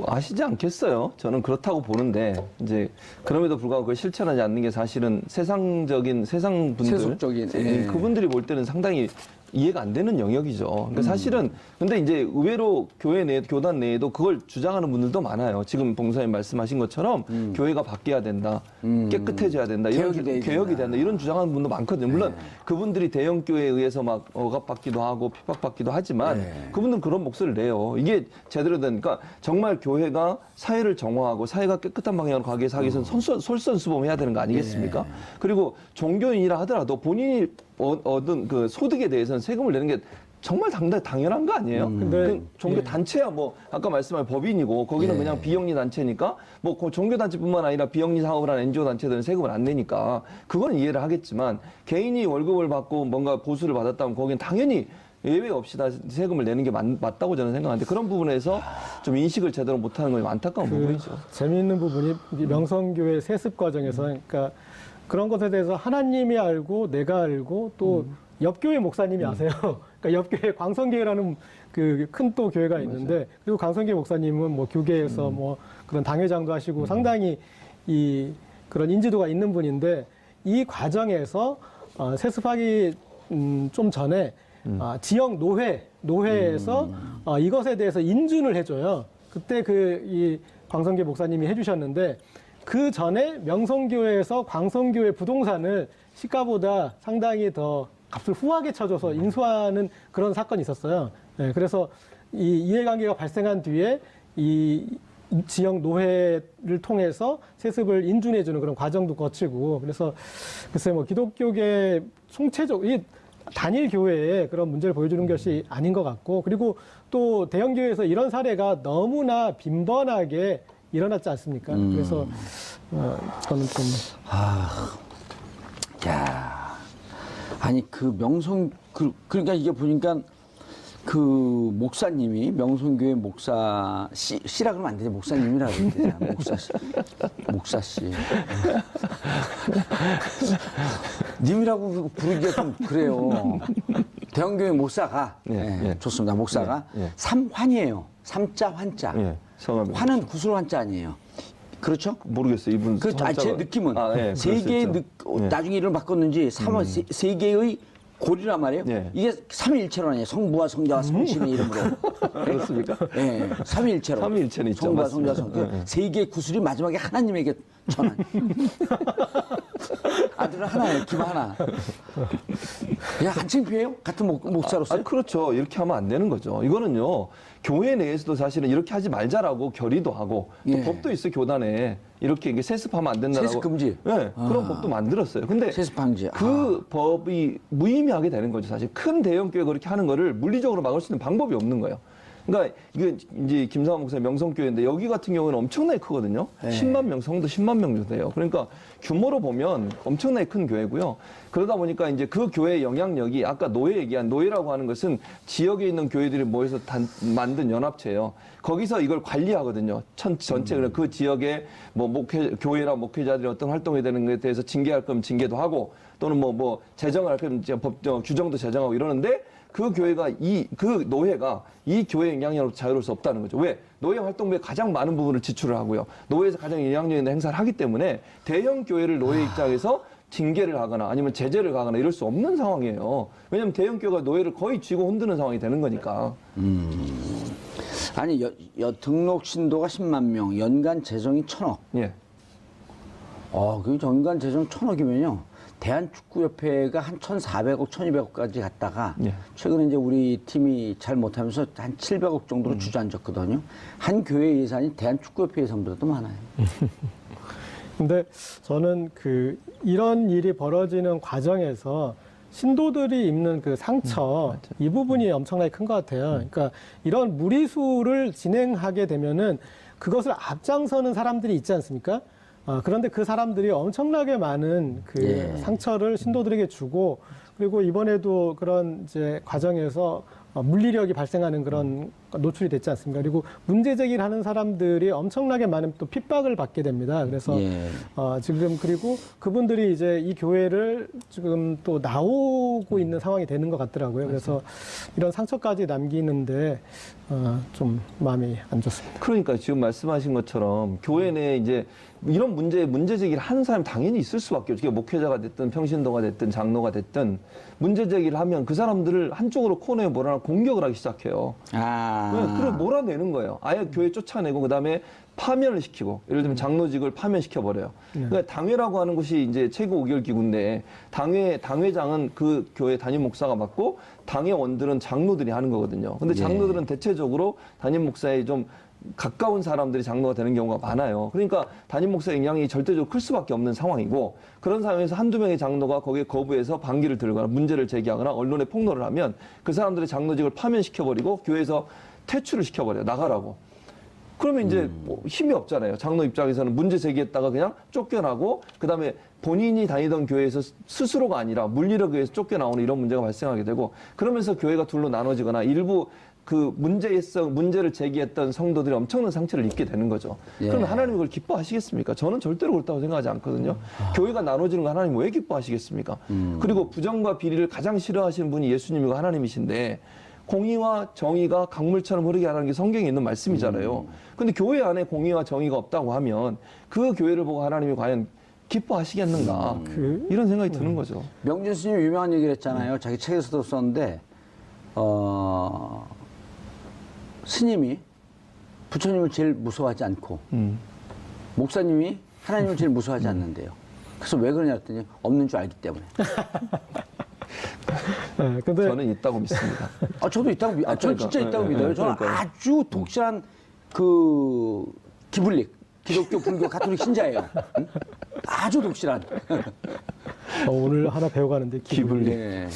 아시지 않겠어요? 저는 그렇다고 보는데 이제 그럼에도 불구하고 그걸 실천하지 않는 게 사실은 세상 분들, 세속적인, 그분들이 볼 때는 상당히 이해가 안 되는 영역이죠. 그러니까 사실은 근데 이제 의외로 교단 내에도 그걸 주장하는 분들도 많아요. 지금 봉사님 말씀하신 것처럼 교회가 바뀌어야 된다, 깨끗해져야 된다, 개혁이 된다 이런 주장하는 분도 많거든요. 물론 그분들이 대형 교회에 의해서 막 억압받기도 하고 핍박받기도 하지만 그분들은 그런 목소리를 내요. 이게 제대로 된 그러니까 정말 교회가 사회를 정화하고 사회가 깨끗한 방향으로 가기 위해서 하기 위해서는 솔선수범해야 되는 거 아니겠습니까? 그리고 종교인이라 하더라도 본인이 얻은 그 소득에 대해서는 세금을 내는 게 정말 당연한 거 아니에요? 근데 종교 단체야 뭐 아까 말씀한 법인이고 거기는 그냥 비영리 단체니까 뭐 그 종교 단체뿐만 아니라 비영리 사업을 하는 NGO 단체들은 세금을 안 내니까 그건 이해를 하겠지만 개인이 월급을 받고 뭔가 보수를 받았다면 거기는 당연히 예외 없이 다 세금을 내는 게 맞다고 저는 생각하는데 그런 부분에서 좀 인식을 제대로 못하는 건 안타까운 부분이죠. 재미있는 부분이 명성교회 세습 과정에서 그러니까 그런 것에 대해서 하나님이 알고 내가 알고 또 옆교회 목사님이 아세요. 그러니까 옆교회 광성교회라는 그 큰 또 교회가 있는데 그리고 광성교회 목사님은 뭐 교계에서 뭐 그런 당회장도 하시고 상당히 그런 인지도가 있는 분인데 이 과정에서 세습하기 좀 전에 지역 노회에서 이것에 대해서 인준을 해줘요. 그때 이 광성교회 목사님이 해주셨는데 그 전에 명성교회에서 광성교회 부동산을 시가보다 상당히 더 값을 후하게 쳐줘서 인수하는 그런 사건이 있었어요. 네, 그래서 이 이해관계가 발생한 뒤에 이 지역 노회를 통해서 세습을 인준해주는 그런 과정도 거치고 그래서 글쎄 뭐 기독교계 총체적 단일 교회에 그런 문제를 보여주는 것이 아닌 것 같고 그리고 또 대형 교회에서 이런 사례가 너무나 빈번하게 일어났지 않습니까? 그래서 저는 좀 아니 그 명성 그러니까 이게 보니까 그 목사님이 명성교회 목사 씨라 그러면 안 되지. 목사님이라 그러면 되잖아. 목사 씨. 목사 씨. 님이라고 부르기가 좀 그래요. 대형교회 목사가 좋습니다. 목사가 삼환이에요. 삼자 환자. 성함이 환은 구슬 환자 아니에요. 그렇죠? 모르겠어요. 이분 그, 제 느낌은 세 개의 나중에 이름을 바꿨는지 세 개의 골이란 말이에요. 이게 삼위일체로 아니에요. 성부와 성자와 성신의 이름으로. 그렇습니까? 네, 삼위일체로. 삼위일체는 있죠. 성부와 성자와 성신. 세 개의 구슬이 마지막에 하나님에게 전한. 아들은 하나예요. 김 하나. 야, 안 창피해요? 같은 목사로서. 아, 그렇죠. 이렇게 하면 안 되는 거죠. 이거는요. 교회 내에서도 사실은 이렇게 하지 말자라고 결의도 하고 또 법도 있어 교단에 이렇게 이게 세습하면 안 된다라고. 세습 금지. 네, 그런 법도 만들었어요. 근데 세습 방지. 그 법이 무의미하게 되는 거죠. 사실 큰 대형 교회가 그렇게 하는 거를 물리적으로 막을 수 있는 방법이 없는 거예요. 그러니까 이게 이제 김상환 목사의 명성교회인데 여기 같은 경우는 엄청나게 크거든요. 10만 명, 성도 10만 명 정도 돼요. 그러니까 규모로 보면 엄청나게 큰 교회고요. 그러다 보니까 이제 그 교회의 영향력이 아까 노예 얘기한 노예라고 하는 것은 지역에 있는 교회들이 모여서 만든 연합체예요. 거기서 이걸 관리하거든요. 전체 그 지역의 뭐 교회나 목회자들이 어떤 활동이 되는 것에 대해서 징계할 거면 징계도 하고 또는 뭐 제정할 거면 규정도 제정하고 이러는데 그 교회가 그 노예가 이 교회의 영향력으로 자유로울 수 없다는 거죠. 왜? 노예 활동비에 가장 많은 부분을 지출을 하고요. 노예에서 가장 영향력 있는 행사를 하기 때문에 대형 교회를 노예 입장에서 징계를 하거나 아니면 제재를 가거나 이럴 수 없는 상황이에요. 왜냐하면 대형 교회가 노예를 거의 쥐고 흔드는 상황이 되는 거니까. 아니 등록 신도가 10만 명, 연간 재정이 1,000억. 예. 그 연간 재정 1,000억이면요. 대한축구협회가 한 1,400억, 1,200억까지 갔다가 최근에 이제 우리 팀이 잘 못하면서 한 700억 정도로 주저앉았거든요. 한 교회 예산이 대한축구협회 예산보다도 많아요. 근데 저는 이런 일이 벌어지는 과정에서 신도들이 입는 그 상처 이 부분이 엄청나게 큰 것 같아요. 그러니까 이런 무리수를 진행하게 되면은 그것을 앞장서는 사람들이 있지 않습니까? 그런데 그 사람들이 엄청나게 많은 상처를 신도들에게 주고 그리고 이번에도 그런 이제 과정에서 물리력이 발생하는 그런 노출이 됐지 않습니까? 그리고 문제 제기를 하는 사람들이 엄청나게 많은 또 핍박을 받게 됩니다. 그래서 지금 그리고 그분들이 이제 이 교회를 지금 또 나오고 있는 상황이 되는 것 같더라고요. 그래서 이런 상처까지 남기는데 좀 마음이 안 좋습니다. 그러니까 지금 말씀하신 것처럼 교회 내에 이제 이런 문제 제기를 하는 사람이 당연히 있을 수밖에 없죠. 목회자가 됐든 평신도가 됐든 장로가 됐든 문제 제기를 하면 그 사람들을 한쪽으로 코너에 몰아넣고 공격을 하기 시작해요. 그걸 몰아내는 거예요. 아예 교회 쫓아내고 그다음에 파면을 시키고 예를 들면 장로직을 파면시켜 버려요. 그러니까 당회라고 하는 곳이 이제 최고 의결 기구인데 당회장은 그 교회 담임 목사가 맡고 당회원들은 장로들이 하는 거거든요. 근데 장로들은 대체적으로 담임 목사에 좀 가까운 사람들이 장로가 되는 경우가 많아요. 그러니까 담임 목사의 영향이 절대적으로 클 수밖에 없는 상황이고 그런 상황에서 한두 명의 장로가 거기에 거부해서 반기를 들거나 문제를 제기하거나 언론에 폭로를 하면 그 사람들의 장로직을 파면시켜버리고 교회에서 퇴출을 시켜버려요. 나가라고. 그러면 이제 뭐 힘이 없잖아요. 장로 입장에서는 문제 제기했다가 그냥 쫓겨나고 그다음에 본인이 다니던 교회에서 스스로가 아니라 물리력에 의해서 쫓겨나오는 이런 문제가 발생하게 되고 그러면서 교회가 둘로 나눠지거나 일부 그 문제를 제기했던 성도들이 엄청난 상처를 입게 되는 거죠. 그러면 하나님이 그걸 기뻐하시겠습니까? 저는 절대로 그렇다고 생각하지 않거든요. 교회가 나눠지는 거 하나님 왜 기뻐하시겠습니까? 그리고 부정과 비리를 가장 싫어하시는 분이 예수님이고 하나님이신데 공의와 정의가 강물처럼 흐르게 하라는 게 성경에 있는 말씀이잖아요. 근데 교회 안에 공의와 정의가 없다고 하면 그 교회를 보고 하나님이 과연 기뻐하시겠는가 이런 생각이 드는 거죠. 명진 스님이 유명한 얘기를 했잖아요. 자기 책에서도 썼는데 스님이 부처님을 제일 무서워하지 않고 목사님이 하나님을 제일 무서워하지 않는데요. 그래서 왜 그러냐 했더니 없는 줄 알기 때문에. 근데 저는 있다고 믿습니다. 저도 있다고 믿어요. 저는 진짜 있다고 믿어요. 저는 아주 독실한 기블릭, 기독교, 불교, 가톨릭 신자예요. 응? 아주 독실한. 오늘 하나 배워가는데 기블릭.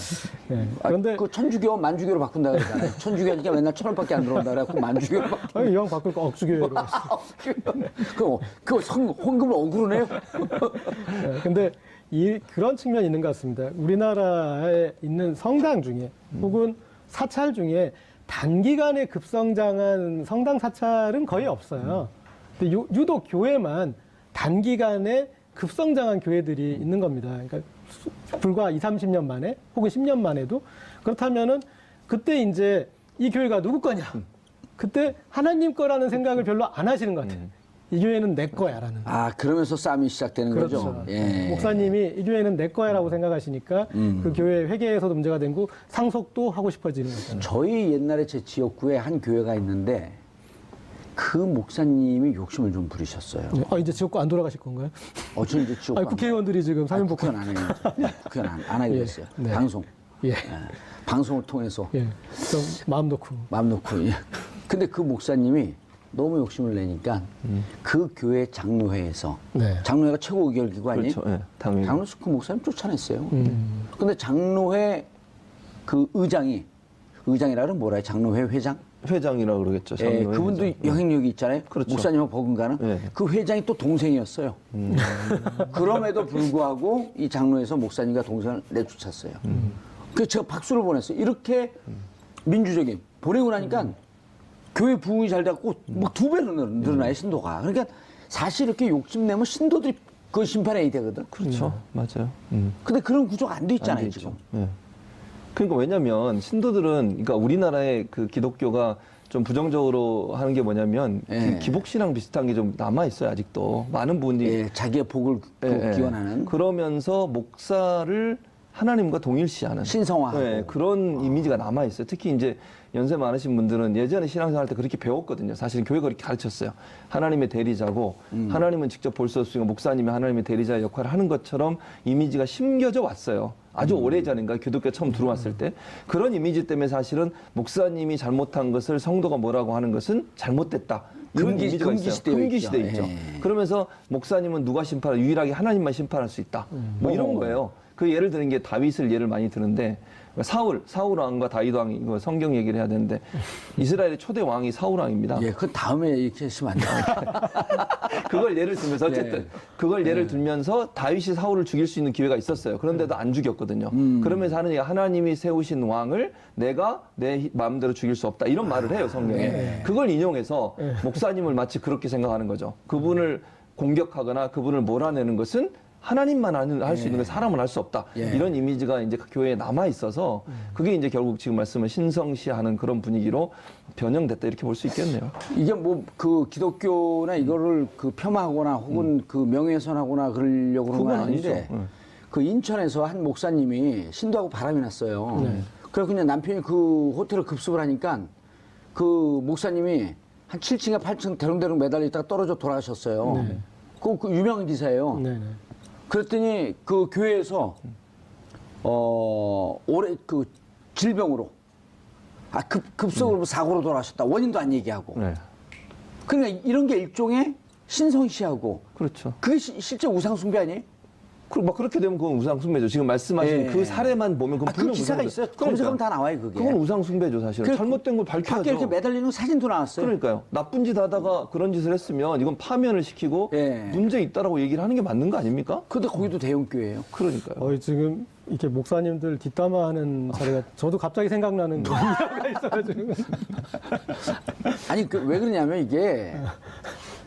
그런데 그 천주교 만주교로 바꾼다 그러잖아요. 천주교니까 맨날 1,000원밖에 안 들어온다 그래갖고 만주교로 바꾼다. 이왕 바꿀 거 억주교회로. 그 헌금을 억울하네요. 근데 그런 측면이 있는 것 같습니다. 우리나라에 있는 성당 중에 혹은 사찰 중에 단기간에 급성장한 성당 사찰은 거의 없어요. 근데 유독 교회만 단기간에 급성장한 교회들이 있는 겁니다. 그러니까 불과 20, 30년 만에 혹은 10년 만에도 그렇다면은 그때 이제 이 교회가 누구 거냐? 그때 하나님 거라는 생각을 별로 안 하시는 것 같아요. 이 교회는 내 거야라는. 아, 그러면서 싸움이 시작되는 그렇죠. 거죠. 예. 목사님이 이 교회는 내 거야라고 생각하시니까 그 교회 회계에서도 문제가 되고 상속도 하고 싶어지는 거잖아요. 저희 옛날에 제 지역구에 한 교회가 있는데 그 목사님이 욕심을 좀 부리셨어요. 이제 지역구 안 돌아가실 건가요? 저는 이제 지역구 국회의원들이 지금 사면복권. 국회의원 안 해요. 국회의원 안 하게 예. 됐어요. 네. 방송. 예. 방송을 통해서 예. 좀 마음 놓고. 마음 놓고. 예. 근데 그 목사님이 너무 욕심을 내니까 그 교회 장로회에서 네. 장로회가 최고 의결기구 아니에요? 그렇죠. 예, 당연히. 장로에서 그 목사님 쫓아냈어요. 근데 장로회 그 의장이라 그러면 뭐라 해요? 장로회 회장? 회장이라고 그러겠죠. 예, 장로회 그분도 회장. 영향력이 있잖아요. 그렇죠. 목사님하고 버금가는. 예. 그 회장이 또 동생이었어요. 그럼에도 불구하고 이 장로에서 목사님과 동생을 내쫓았어요. 그래서 제가 박수를 보냈어요. 이렇게 민주적인. 보내고 나니까 교회 부흥이 잘 돼갖고 막 2배로 늘어나요, 신도가. 그러니까 사실 이렇게 욕심내면 신도들이 그 심판해야 되거든. 그렇죠. 맞아요. 근데 그런 구조가 안 돼 있잖아요, 안 돼 지금. 있죠. 예. 그러니까 왜냐면 신도들은 그러니까 우리나라의 그 기독교가 좀 부정적으로 하는 게 뭐냐면 예. 그 기복신앙 비슷한 게 좀 남아 있어요 아직도 많은 부분이 예, 자기의 복을 기원하는. 그러면서 목사를 하나님과 동일시하는 신성화하고. 예, 그런 이미지가 남아 있어요. 특히 이제 연세 많으신 분들은 예전에 신앙생활 때 그렇게 배웠거든요. 사실은 교회가 그렇게 가르쳤어요. 하나님의 대리자고 하나님은 직접 볼 수 없으니까 목사님이 하나님의 대리자 역할을 하는 것처럼 이미지가 심겨져 왔어요. 아주 오래전인가 기독교 처음 들어왔을 때 그런 이미지 때문에 사실은 목사님이 잘못한 것을 성도가 뭐라고 하는 것은 잘못됐다. 이런 이미지가 있어요. 금기시되어 있죠. 예. 그러면서 목사님은 누가 심판할 유일하게 하나님만 심판할 수 있다. 뭐 이런 거예요. 그 예를 드는 게 다윗을 예를 많이 드는데 사울 왕과 다윗 왕이 이거 성경 얘기를 해야 되는데 이스라엘의 초대 왕이 사울 왕입니다. 예, 그 다음에 이렇게 하시면 안 돼요. 그걸 예를 들면서 어쨌든 네. 그걸 예를 들면서 다윗이 사울을 죽일 수 있는 기회가 있었어요. 그런데도 안 죽였거든요. 그러면서 하는 얘기가 하나님이 세우신 왕을 내가 내 마음대로 죽일 수 없다. 이런 말을 해요, 성경에. 그걸 인용해서 목사님을 마치 그렇게 생각하는 거죠. 그분을 공격하거나 그분을 몰아내는 것은 하나님만 할 수 있는 건 사람은 할 수 없다. 예. 이런 이미지가 이제 그 교회에 남아 있어서 그게 이제 결국 지금 말씀은 신성시하는 그런 분위기로 변형됐다 이렇게 볼 수 있겠네요. 이게 뭐 그 기독교나 이거를 그 폄하하거나 혹은 그 명예훼손하거나 그러려고 그런 건 그건 아닌데 아니죠. 그 인천에서 한 목사님이 신도하고 바람이 났어요. 그래서 그냥 남편이 그 호텔을 급습을 하니까 그 목사님이 한 7층에 8층 대롱대롱 매달려 있다가 떨어져 돌아가셨어요. 그 유명한 기사예요. 네네. 그랬더니 그 교회에서 올해 그 질병으로 급성으로 사고로 돌아가셨다. 원인도 안 얘기하고. 네. 그러니까 이런 게 일종의 신성시하고 그렇죠. 그게 실제 우상숭배 아니에요? 뭐 그렇게 되면 그건 우상숭배죠. 지금 말씀하신 예. 그 사례만 보면 그건 그 분명 기사가 우상숭배. 있어요. 검색하면 다 나와요, 그게. 그건 우상숭배죠, 사실은. 그 잘못된 걸 밝혀야죠. 밖에 이렇게 매달리는 사진도 나왔어요. 그러니까요. 나쁜 짓 하다가 그런 짓을 했으면 이건 파면을 시키고 예. 문제 있다라고 얘기를 하는 게 맞는 거 아닙니까? 근데 거기도 대형교회예요. 그러니까요. 지금 이렇게 목사님들 뒷담화하는 자리가 저도 갑자기 생각나는 일화가 있어가지고. 아니, 왜 그러냐면 이게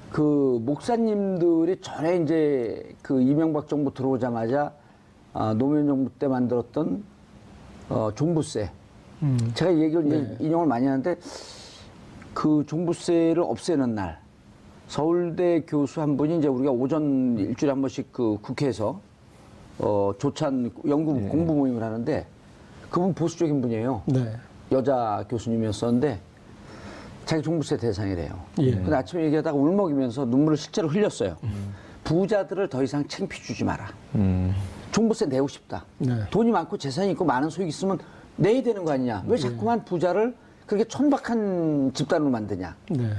그 목사님들이 전에 이제 그 이명박 정부 들어오자마자 노무현 정부 때 만들었던 종부세. 제가 이 얘기를 이제 인용을 많이 하는데 그 종부세를 없애는 날 서울대 교수 한 분이 이제 우리가 오전 일주일에 한 번씩 그 국회에서 조찬 연구 공부 모임을 하는데 그분 보수적인 분이에요. 네. 여자 교수님이었었는데 자기 종부세 대상이래요. 예. 근데 아침에 얘기하다가 울먹이면서 눈물을 실제로 흘렸어요. 부자들을 더 이상 창피 주지 마라. 종부세 내고 싶다. 네. 돈이 많고 재산이 있고 많은 소유가 있으면 내야 되는 거 아니냐. 왜 자꾸만 부자를 그렇게 천박한 집단으로 만드냐. 네.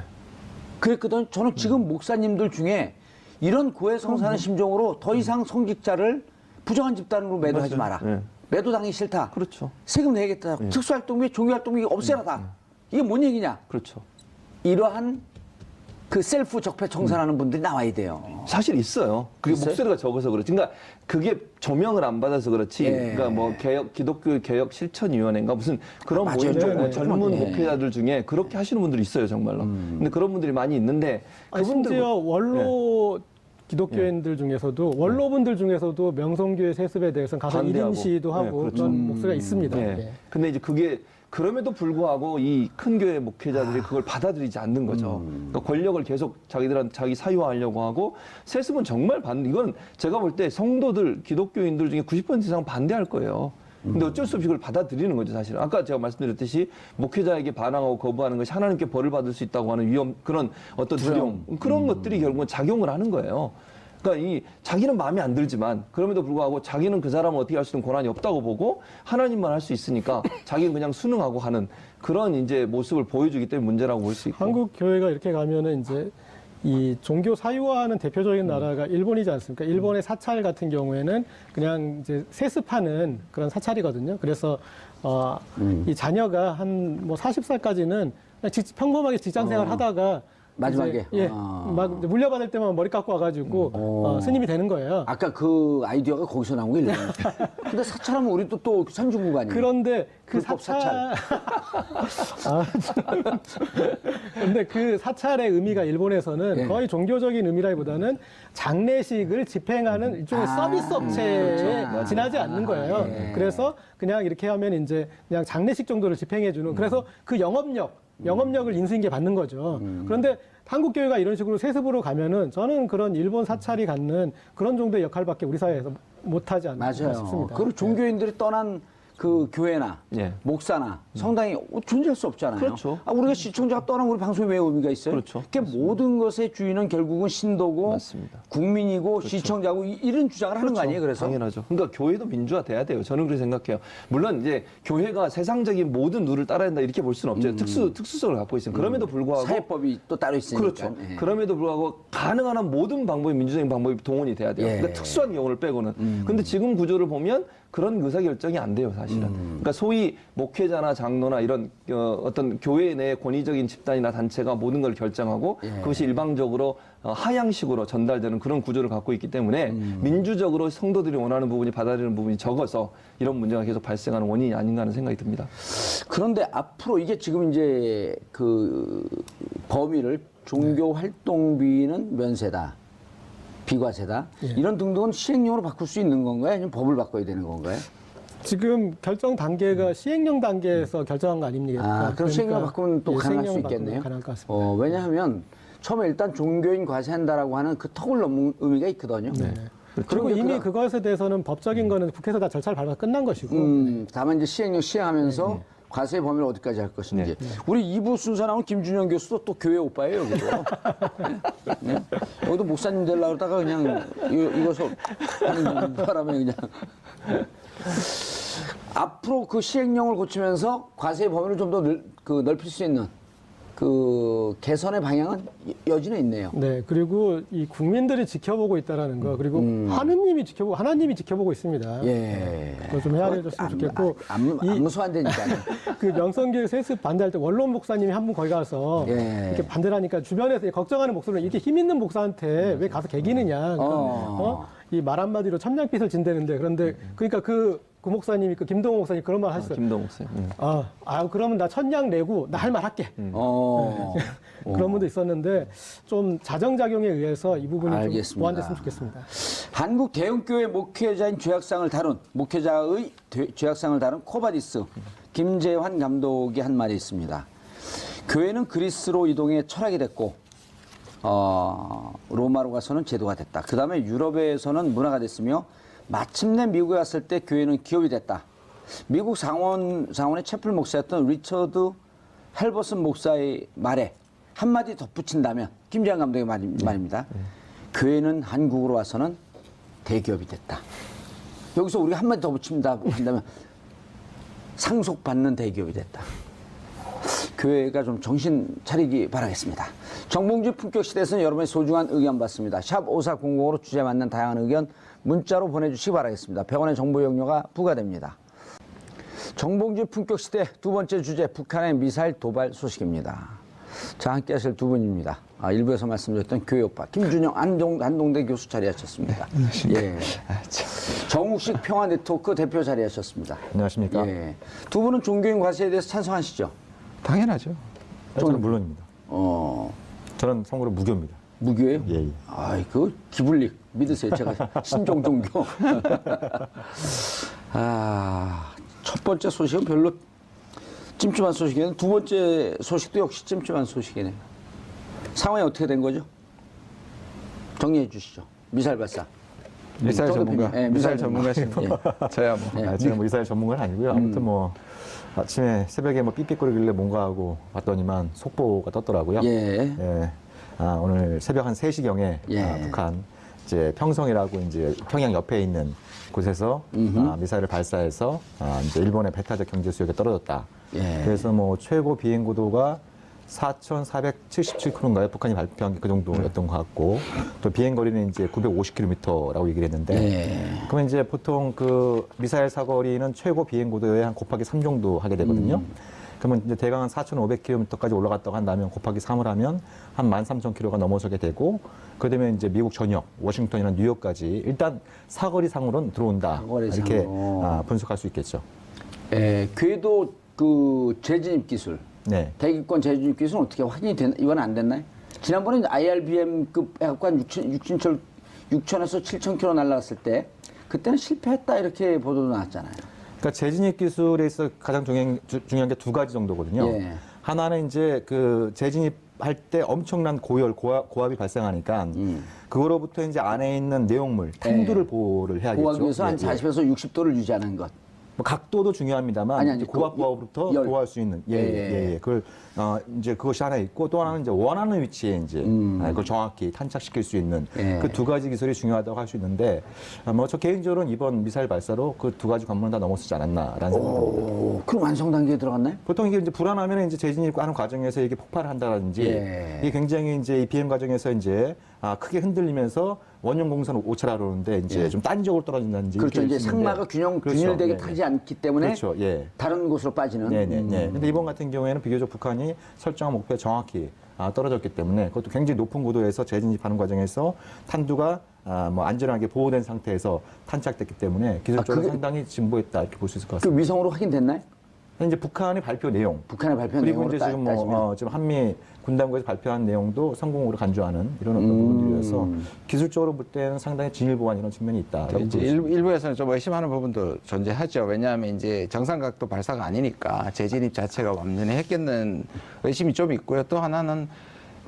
그랬거든. 저는 지금 목사님들 중에 이런 고해성사는 심정으로 더 이상 성직자를 부정한 집단으로 매도하지 마라. 네. 매도당하기 싫다. 그렇죠. 세금 내겠다. 특수활동비, 종교활동비 없애라다. 이게 뭔 얘기냐? 그렇죠. 이러한 그 셀프 적폐 청산하는 분들이 나와야 돼요. 사실 있어요. 그게 있어요? 목소리가 적어서 그렇지. 그러니까 그게 조명을 안 받아서 그렇지. 예. 그러니까 뭐 기독교 개혁 실천위원회인가 무슨 그런 맞아요. 모임 중 네, 젊은 네. 목회자들 중에 그렇게 하시는 분들이 있어요, 정말로. 근데 그런 분들이 많이 있는데 아니, 심지어 원로 기독교인들 중에서도 원로분들 중에서도 명성교회 세습에 대해서는 가서 반대하고. 1인 시위도 하고 네, 그렇죠. 그런 목소리가 있습니다. 네. 예. 근데 이제 그게 그럼에도 불구하고 이 큰 교회 목회자들이 그걸 받아들이지 않는 거죠. 그러니까 권력을 계속 자기들한테 자기 사유화하려고 하고 세습은 정말 이건 제가 볼 때 성도들 기독교인들 중에 90% 이상 반대할 거예요. 근데 어쩔 수 없이 그걸 받아들이는 거죠, 사실은. 아까 제가 말씀드렸듯이 목회자에게 반항하고 거부하는 것이 하나님께 벌을 받을 수 있다고 하는 위험, 그런 어떤 두려움, 그런 것들이 결국은 작용을 하는 거예요. 그러니까 자기는 마음에 안 들지만 그럼에도 불구하고 자기는 그 사람을 어떻게 할 수 있는 권한이 없다고 보고 하나님만 할 수 있으니까 자기는 그냥 순응하고 하는 그런 이제 모습을 보여주기 때문에 문제라고 볼 수 있고. 한국 교회가 이렇게 가면은 이제 이 종교 사유화하는 대표적인 나라가 일본이지 않습니까? 일본의 사찰 같은 경우에는 그냥 이제 세습하는 그런 사찰이거든요. 그래서 이 자녀가 한 뭐 40살까지는 그냥 평범하게 직장 생활 하다가 마지막에? 이제 막 이제 물려받을 때만 머리 깎고 와가지고 스님이 되는 거예요. 아까 그 아이디어가 거기서 나온 게 일본. 근데 사찰하면 우리 또 산중국 아니에요? 그런데 그 불법 사찰. 근데 그 사찰의 의미가 일본에서는 예. 거의 종교적인 의미라기보다는 장례식을 집행하는 일종의 서비스 업체에 그렇죠. 지나지 않는 거예요. 예. 그래서 그냥 이렇게 하면 이제 그냥 장례식 정도를 집행해주는. 그래서 그 영업력을 인수인계 받는 거죠. 그런데 한국 교회가 이런 식으로 세습으로 가면은 저는 그런 일본 사찰이 갖는 그런 정도의 역할밖에 우리 사회에서 못하지 않나 맞아요. 싶습니다. 그리고 종교인들이 떠난 그 교회나 예. 목사나 성당이 존재할 수 없잖아요. 그렇죠. 우리가 시청자가 떠나면 우리 방송에 왜 의미가 있어요? 그렇죠. 그러니까 모든 것의 주인은 결국은 신도고 맞습니다. 국민이고 시청자고 이런 주장을 하는 거 아니에요? 그래서 당연하죠. 그러니까 교회도 민주화돼야 돼요. 저는 그렇게 생각해요. 물론 이제 교회가 세상적인 모든 룰을 따라야 된다 이렇게 볼 수는 없죠. 특수성을 갖고 있습니다. 그럼에도 불구하고 사회법이 또 따로 있으니까. 그렇죠. 예. 그럼에도 불구하고 가능한 한 모든 방법이 민주적인 방법이 동원이 돼야 돼요. 예. 그러니까 특수한 경우를 빼고는. 근데 지금 구조를 보면 그런 의사결정이 안 돼요, 사실은. 그러니까 소위 목회자나 장로나 이런 어떤 교회 내 권위적인 집단이나 단체가 모든 걸 결정하고 그것이 일방적으로 하향식으로 전달되는 그런 구조를 갖고 있기 때문에 민주적으로 성도들이 원하는 부분이 받아들이는 부분이 적어서 이런 문제가 계속 발생하는 원인이 아닌가 하는 생각이 듭니다. 그런데 앞으로 이게 지금 이제 그 범위를 종교 활동비는 면세다. 비과세다. 이런 등등은 시행령으로 바꿀 수 있는 건가요? 아니면 법을 바꿔야 되는 건가요? 지금 결정 단계가 시행령 단계에서 결정한 거 아닙니까? 아, 그럼 시행령 바꾸면 또 가능할 수 시행령 바꾸면 있겠네요. 가능할 것 같습니다. 왜냐하면 처음에 일단 종교인 과세한다라고 하는 그 턱을 넘는 의미가 있거든요. 네. 그리고 그리고 이제 이미 그것에 대해서는 법적인 거는 국회에서 다 절차를 밟아서 끝난 것이고 다만 이제 시행령 시행하면서 과세 범위를 어디까지 할 것인지. 우리 2부 순서 나온 김준영 교수도 또 교회 오빠예요, 여기도. 네? 여기도 목사님 되려고 그러다가 그냥 이것을 하는 바람에 그냥. 앞으로 그 시행령을 고치면서 과세 범위를 좀 더 넓힐 수 있는 그 개선의 방향은 여지는 있네요. 네, 그리고 이 국민들이 지켜보고 있다라는 거, 그리고 하나님이 지켜보고 있습니다. 예. 그거 좀 헤아려줬으면 좋겠고. 안무소 안 되니까요. 그 명성교회 세습 반대할 때 원로 목사님이 한 분 거기 가서 예. 이렇게 반대를 하니까 주변에서 걱정하는 목소리는 이렇게 힘 있는 목사한테 왜 가서 개기느냐. 그러니까, 이 말 한마디로 천냥빚을 진대는데 그러니까 그 목사님이 그 김동호 목사님 그런 말 하셨어요. 김동욱 목사님. 그러면 나 천냥 내고 나 할 말 할게. 그런 분도 있었는데 좀 자정작용에 의해서 이 부분이 좀 알겠습니다. 보완됐으면 좋겠습니다. 한국 대형교회 목회자의 죄악상을 다룬 코바디스 김재환 감독이 한 말이 있습니다. 교회는 그리스로 이동해 철학이 됐고 로마로 가서는 제도가 됐다. 그 다음에 유럽에서는 문화가 됐으며 마침내 미국에 왔을 때 교회는 기업이 됐다. 미국 상원의 채플 목사였던 리처드 헬버슨 목사의 말에 한마디 덧붙인다면 김재환 감독의 말입니다. 교회는 한국으로 와서는 대기업이 됐다. 여기서 우리가 한마디 더 한다면 상속받는 대기업이 됐다. 교회가 좀 정신 차리기 바라겠습니다. 정봉주 품격시대에서는 여러분의 소중한 의견 받습니다. 샵 5400으로 주제에 맞는 다양한 의견 문자로 보내주시기 바라겠습니다. 100원의 정보 용료가 부과됩니다. 정봉주 품격시대 두 번째 주제 북한의 미사일 도발 소식입니다. 자, 함께 하실 두 분입니다. 일부에서 말씀드렸던 교육파 김준영 한동대 교수 자리하셨습니다. 예. 정욱식 평화네트워크 대표 자리하셨습니다. 안녕하십니까. 예. 두 분은 종교인 과세에 대해서 찬성하시죠? 당연하죠. 저는 물론입니다. 어, 저는 참고로 무교입니다. 무교예요? 예, 예. 아이, 그 기불릭 믿으세요. 제가 신종 종교. 첫 번째 소식은 별로 찜찜한 소식이네요. 두 번째 소식도 역시 찜찜한 소식이네요. 상황이 어떻게 된 거죠? 정리해 주시죠. 미사일 발사. 미사일 전문가. 예, 미사일 전문가십니다. 예. 저야 뭐. 예. 제가 뭐 미사일 전문가는 아니고요. 아무튼 뭐 아침에 새벽에 뭐 삐삐거리길래 뭔가 하고 봤더니만 속보가 떴더라고요. 예. 예. 오늘 새벽 한 3시경에 예. 북한 이제 평성이라고 이제 평양 옆에 있는 곳에서 미사일을 발사해서 이제 일본의 배타적 경제 수역에 떨어졌다. 예. 그래서 뭐 최고 비행 고도가 4,477km인가요? 북한이 발표한 게 그 정도였던 것 같고 또 비행 거리는 이제 950km라고 얘기를 했는데 예. 그러면 이제 보통 그 미사일 사거리는 최고 비행 고도에 한 곱하기 3 정도 하게 되거든요. 그러면 이제 대강 한 4,500km까지 올라갔다고 한다면 곱하기 3을 하면 한 13,000km가 넘어서게 되고 그러면 이제 미국 전역, 워싱턴이나 뉴욕까지 일단 사거리상으로는 들어온다. 이렇게 분석할 수 있겠죠. 예, 궤도 그 재진입 기술, 네. 대기권 재진입 기술은 어떻게 확인이 됐나? 이건 안 됐나요? 지난번에 IRBM급 해갑관 6,000에서 7,000km 날아갔을 때 그때는 실패했다 이렇게 보도도 나왔잖아요. 그러니까 재진입 기술에 있어 가장 중요한 게 두 가지 정도거든요. 예. 하나는 이제 그 재진입할 때 엄청난 고압이 발생하니까 그거로부터 이제 안에 있는 내용물, 탱두를 보호를 해야겠죠. 보호하기 위해서 한 예, 예. 40에서 60도를 유지하는 것. 뭐 각도도 중요합니다만 아니, 고압 보호부터 열. 보호할 수 있는 예. 그걸 이제 그것이 하나 있고 또 하나는 이제 원하는 위치에 이제 그걸 정확히 탄착시킬 수 있는 예. 그 두 가지 기술이 중요하다고 할 수 있는데 뭐 저 개인적으로는 이번 미사일 발사로 그 두 가지 관문을 다 넘어서지 않았나라는 생각을 합니다. 오, 그럼 완성 단계에 들어갔나요? 보통 이게 이제 불안하면 이제 재진입하는 과정에서 이게 폭발을 한다든지 예. 이게 굉장히 이제 이 비행 과정에서 이제 크게 흔들리면서 원형 공선 오차라 그러는데 이제 좀 딴지역으로 떨어진다든지 그렇죠. 이렇게 이제 있는데. 상마가 그렇죠. 균일되게 네, 타지 않기 때문에 그렇죠. 예. 다른 곳으로 빠지는. 네네네. 근데 이번 같은 경우에는 비교적 북한이 설정한 목표에 정확히 떨어졌기 때문에 그것도 굉장히 높은 고도에서 재진입하는 과정에서 탄두가 뭐 안전하게 보호된 상태에서 탄착됐기 때문에 기술적으로 그게- 상당히 진보했다 이렇게 볼 수 있을 것 그 같습니다. 위성으로 확인됐나요? 이제 북한의 발표 내용 북한의 발표 그리고 내용으로 이제 지금 따지면. 지금 한미 군당국에서 발표한 내용도 성공으로 간주하는 이런 어떤 부분들이어서 기술적으로 볼 때는 상당히 진일보한 이런 측면이 있다. 이제 일부에서는 좀 의심하는 부분도 존재하죠. 왜냐하면 이제 정상각도 발사가 아니니까 재진입 자체가 완전히 했겠는 의심이 좀 있고요. 또 하나는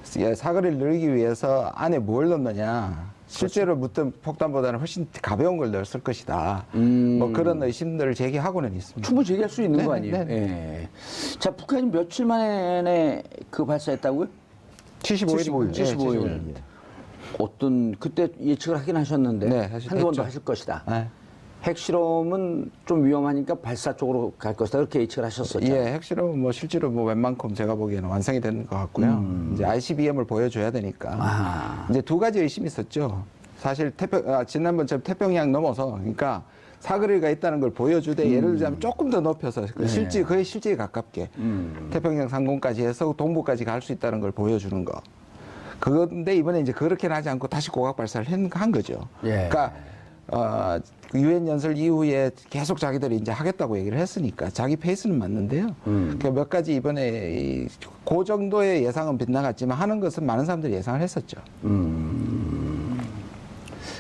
사거리를 늘리기 위해서 안에 뭘 넣느냐. 실제로 묻던 폭탄보다는 훨씬 가벼운 걸 넣었을 것이다. 뭐 그런 의심들을 제기하고는 있습니다. 충분히 제기할 수 있는 네, 거 아니에요? 네, 예. 자, 북한이 며칠 만에 그 발사했다고요? 75일. 75일. 어떤 그때 예측을 하긴 하셨는데 네, 한두 번도 했죠. 하실 것이다. 네. 핵실험은 좀 위험하니까 발사 쪽으로 갈 것이다. 그렇게 예측을 하셨었죠. 예, 핵실험은 뭐 실제로 뭐 웬만큼 제가 보기에는 완성이 되는 것 같고요. 이제 ICBM을 보여줘야 되니까. 이제 두 가지 의심이 있었죠. 사실 지난번처럼 태평양 넘어서 그러니까 사거리가 있다는 걸 보여주되 예를 들자면 조금 더 높여서 거의 실제에 가깝게 태평양 상공까지 해서 동부까지 갈 수 있다는 걸 보여주는 거. 그런데 이번에 이제 그렇게는 하지 않고 다시 고각 발사를 한 거죠. 예. 그러니까 유엔 연설 이후에 계속 자기들이 이제 하겠다고 얘기를 했으니까 자기 페이스는 맞는데요. 그러니까 몇 가지 이번에 그 정도의 예상은 빗나갔지만 하는 것은 많은 사람들이 예상을 했었죠.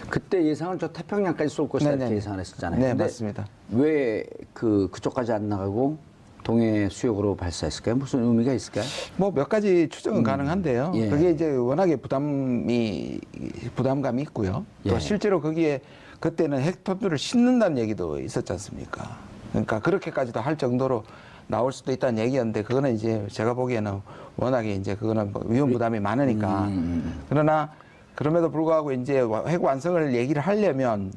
그때 예상은 저 태평양까지 쏠 것이다 네네. 이렇게 예상을 했었잖아요. 네, 근데 맞습니다. 왜 그쪽까지 안 나가고 동해 수역으로 발사했을까요? 무슨 의미가 있을까요? 뭐 몇 가지 추정은 가능한데요. 예. 그게 이제 워낙에 부담감이 있고요. 또 예. 실제로 거기에 그때는 핵탄두를 싣는다는 얘기도 있었지 않습니까? 그러니까 그렇게까지도 할 정도로 나올 수도 있다는 얘기였는데 그거는 이제 제가 보기에는 워낙에 이제 그거는 뭐 위험 부담이 많으니까. 그러나 그럼에도 불구하고 이제 핵 완성을 얘기를 하려면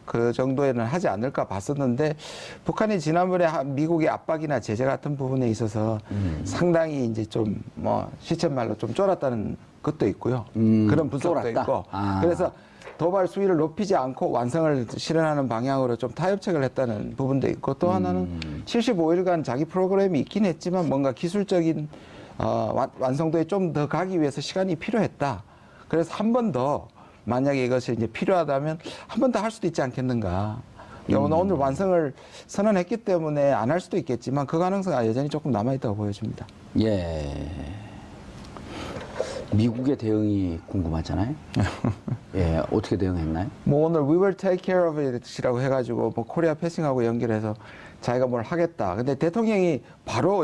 그 정도에는 하지 않을까 봤었는데 북한이 지난번에 미국의 압박이나 제재 같은 부분에 있어서 상당히 이제 좀 뭐 시쳇말로 좀 쫄았다는 것도 있고요. 그런 분석도 쫄았다? 있고. 아. 그래서 도발 수위를 높이지 않고 완성을 실현하는 방향으로 좀 타협책을 했다는 부분도 있고 또 하나는 75일간 자기 프로그램이 있긴 했지만 뭔가 기술적인 완성도에 좀 더 가기 위해서 시간이 필요했다. 그래서 한 번 더 만약에 이것이 이제 필요하다면 한 번 더 할 수도 있지 않겠는가. 오늘 완성을 선언했기 때문에 안 할 수도 있겠지만 그 가능성이 여전히 조금 남아있다고 보여집니다. 예. 미국의 대응이 궁금하잖아요. 예, 어떻게 대응했나요? 뭐 오늘 We will take care of it이라고 해가지고 뭐 코리아 패싱하고 연결해서 자기가 뭘 하겠다. 근데 대통령이 바로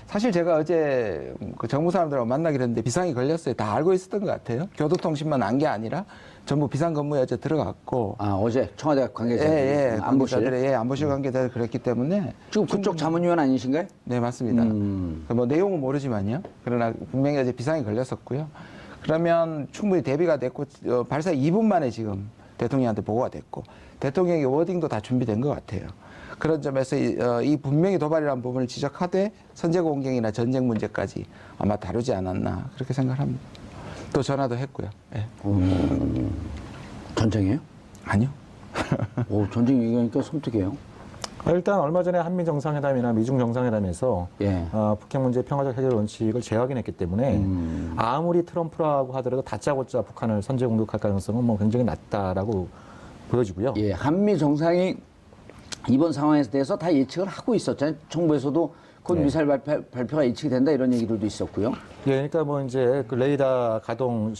사실 제가 어제 그 정부 사람들하고 만나기로 했는데 비상이 걸렸어요. 다 알고 있었던 것 같아요. 교도통신만 안 게 아니라 전부 비상 근무에 어제 들어갔고. 아, 어제 청와대 관계자들 안보실. 안보실 관계자들 그랬기 때문에 지금 그쪽 자문위원 아니신가요? 네, 맞습니다. 뭐 내용은 모르지만요. 그러나 분명히 어제 비상이 걸렸었고요. 그러면 충분히 대비가 됐고 발사 2분 만에 지금 대통령한테 보고가 됐고 대통령의 워딩도 다 준비된 것 같아요. 그런 점에서 이 분명히 도발이라는 부분을 지적하되 선제 공격이나 전쟁 문제까지 아마 다루지 않았나 그렇게 생각합니다. 또 전화도 했고요. 네. 전쟁이에요? 아니요. 오, 전쟁 얘기하니까 섬뜩해요. 일단 얼마 전에 한미 정상회담이나 미중 정상회담에서 예. 북핵 문제 평화적 해결 원칙을 재확인했기 때문에 아무리 트럼프라고 하더라도 다짜고짜 북한을 선제 공격할 가능성은 뭐 굉장히 낮다라고 보여지고요. 예, 한미 정상이 이번 상황에 대해서 다 예측을 하고 있었잖아요. 정부에서도 곧 미사일 발표가 예측이 된다 이런 얘기들도 있었고요. 예, 그러니까 뭐 이제 그 레이더 가동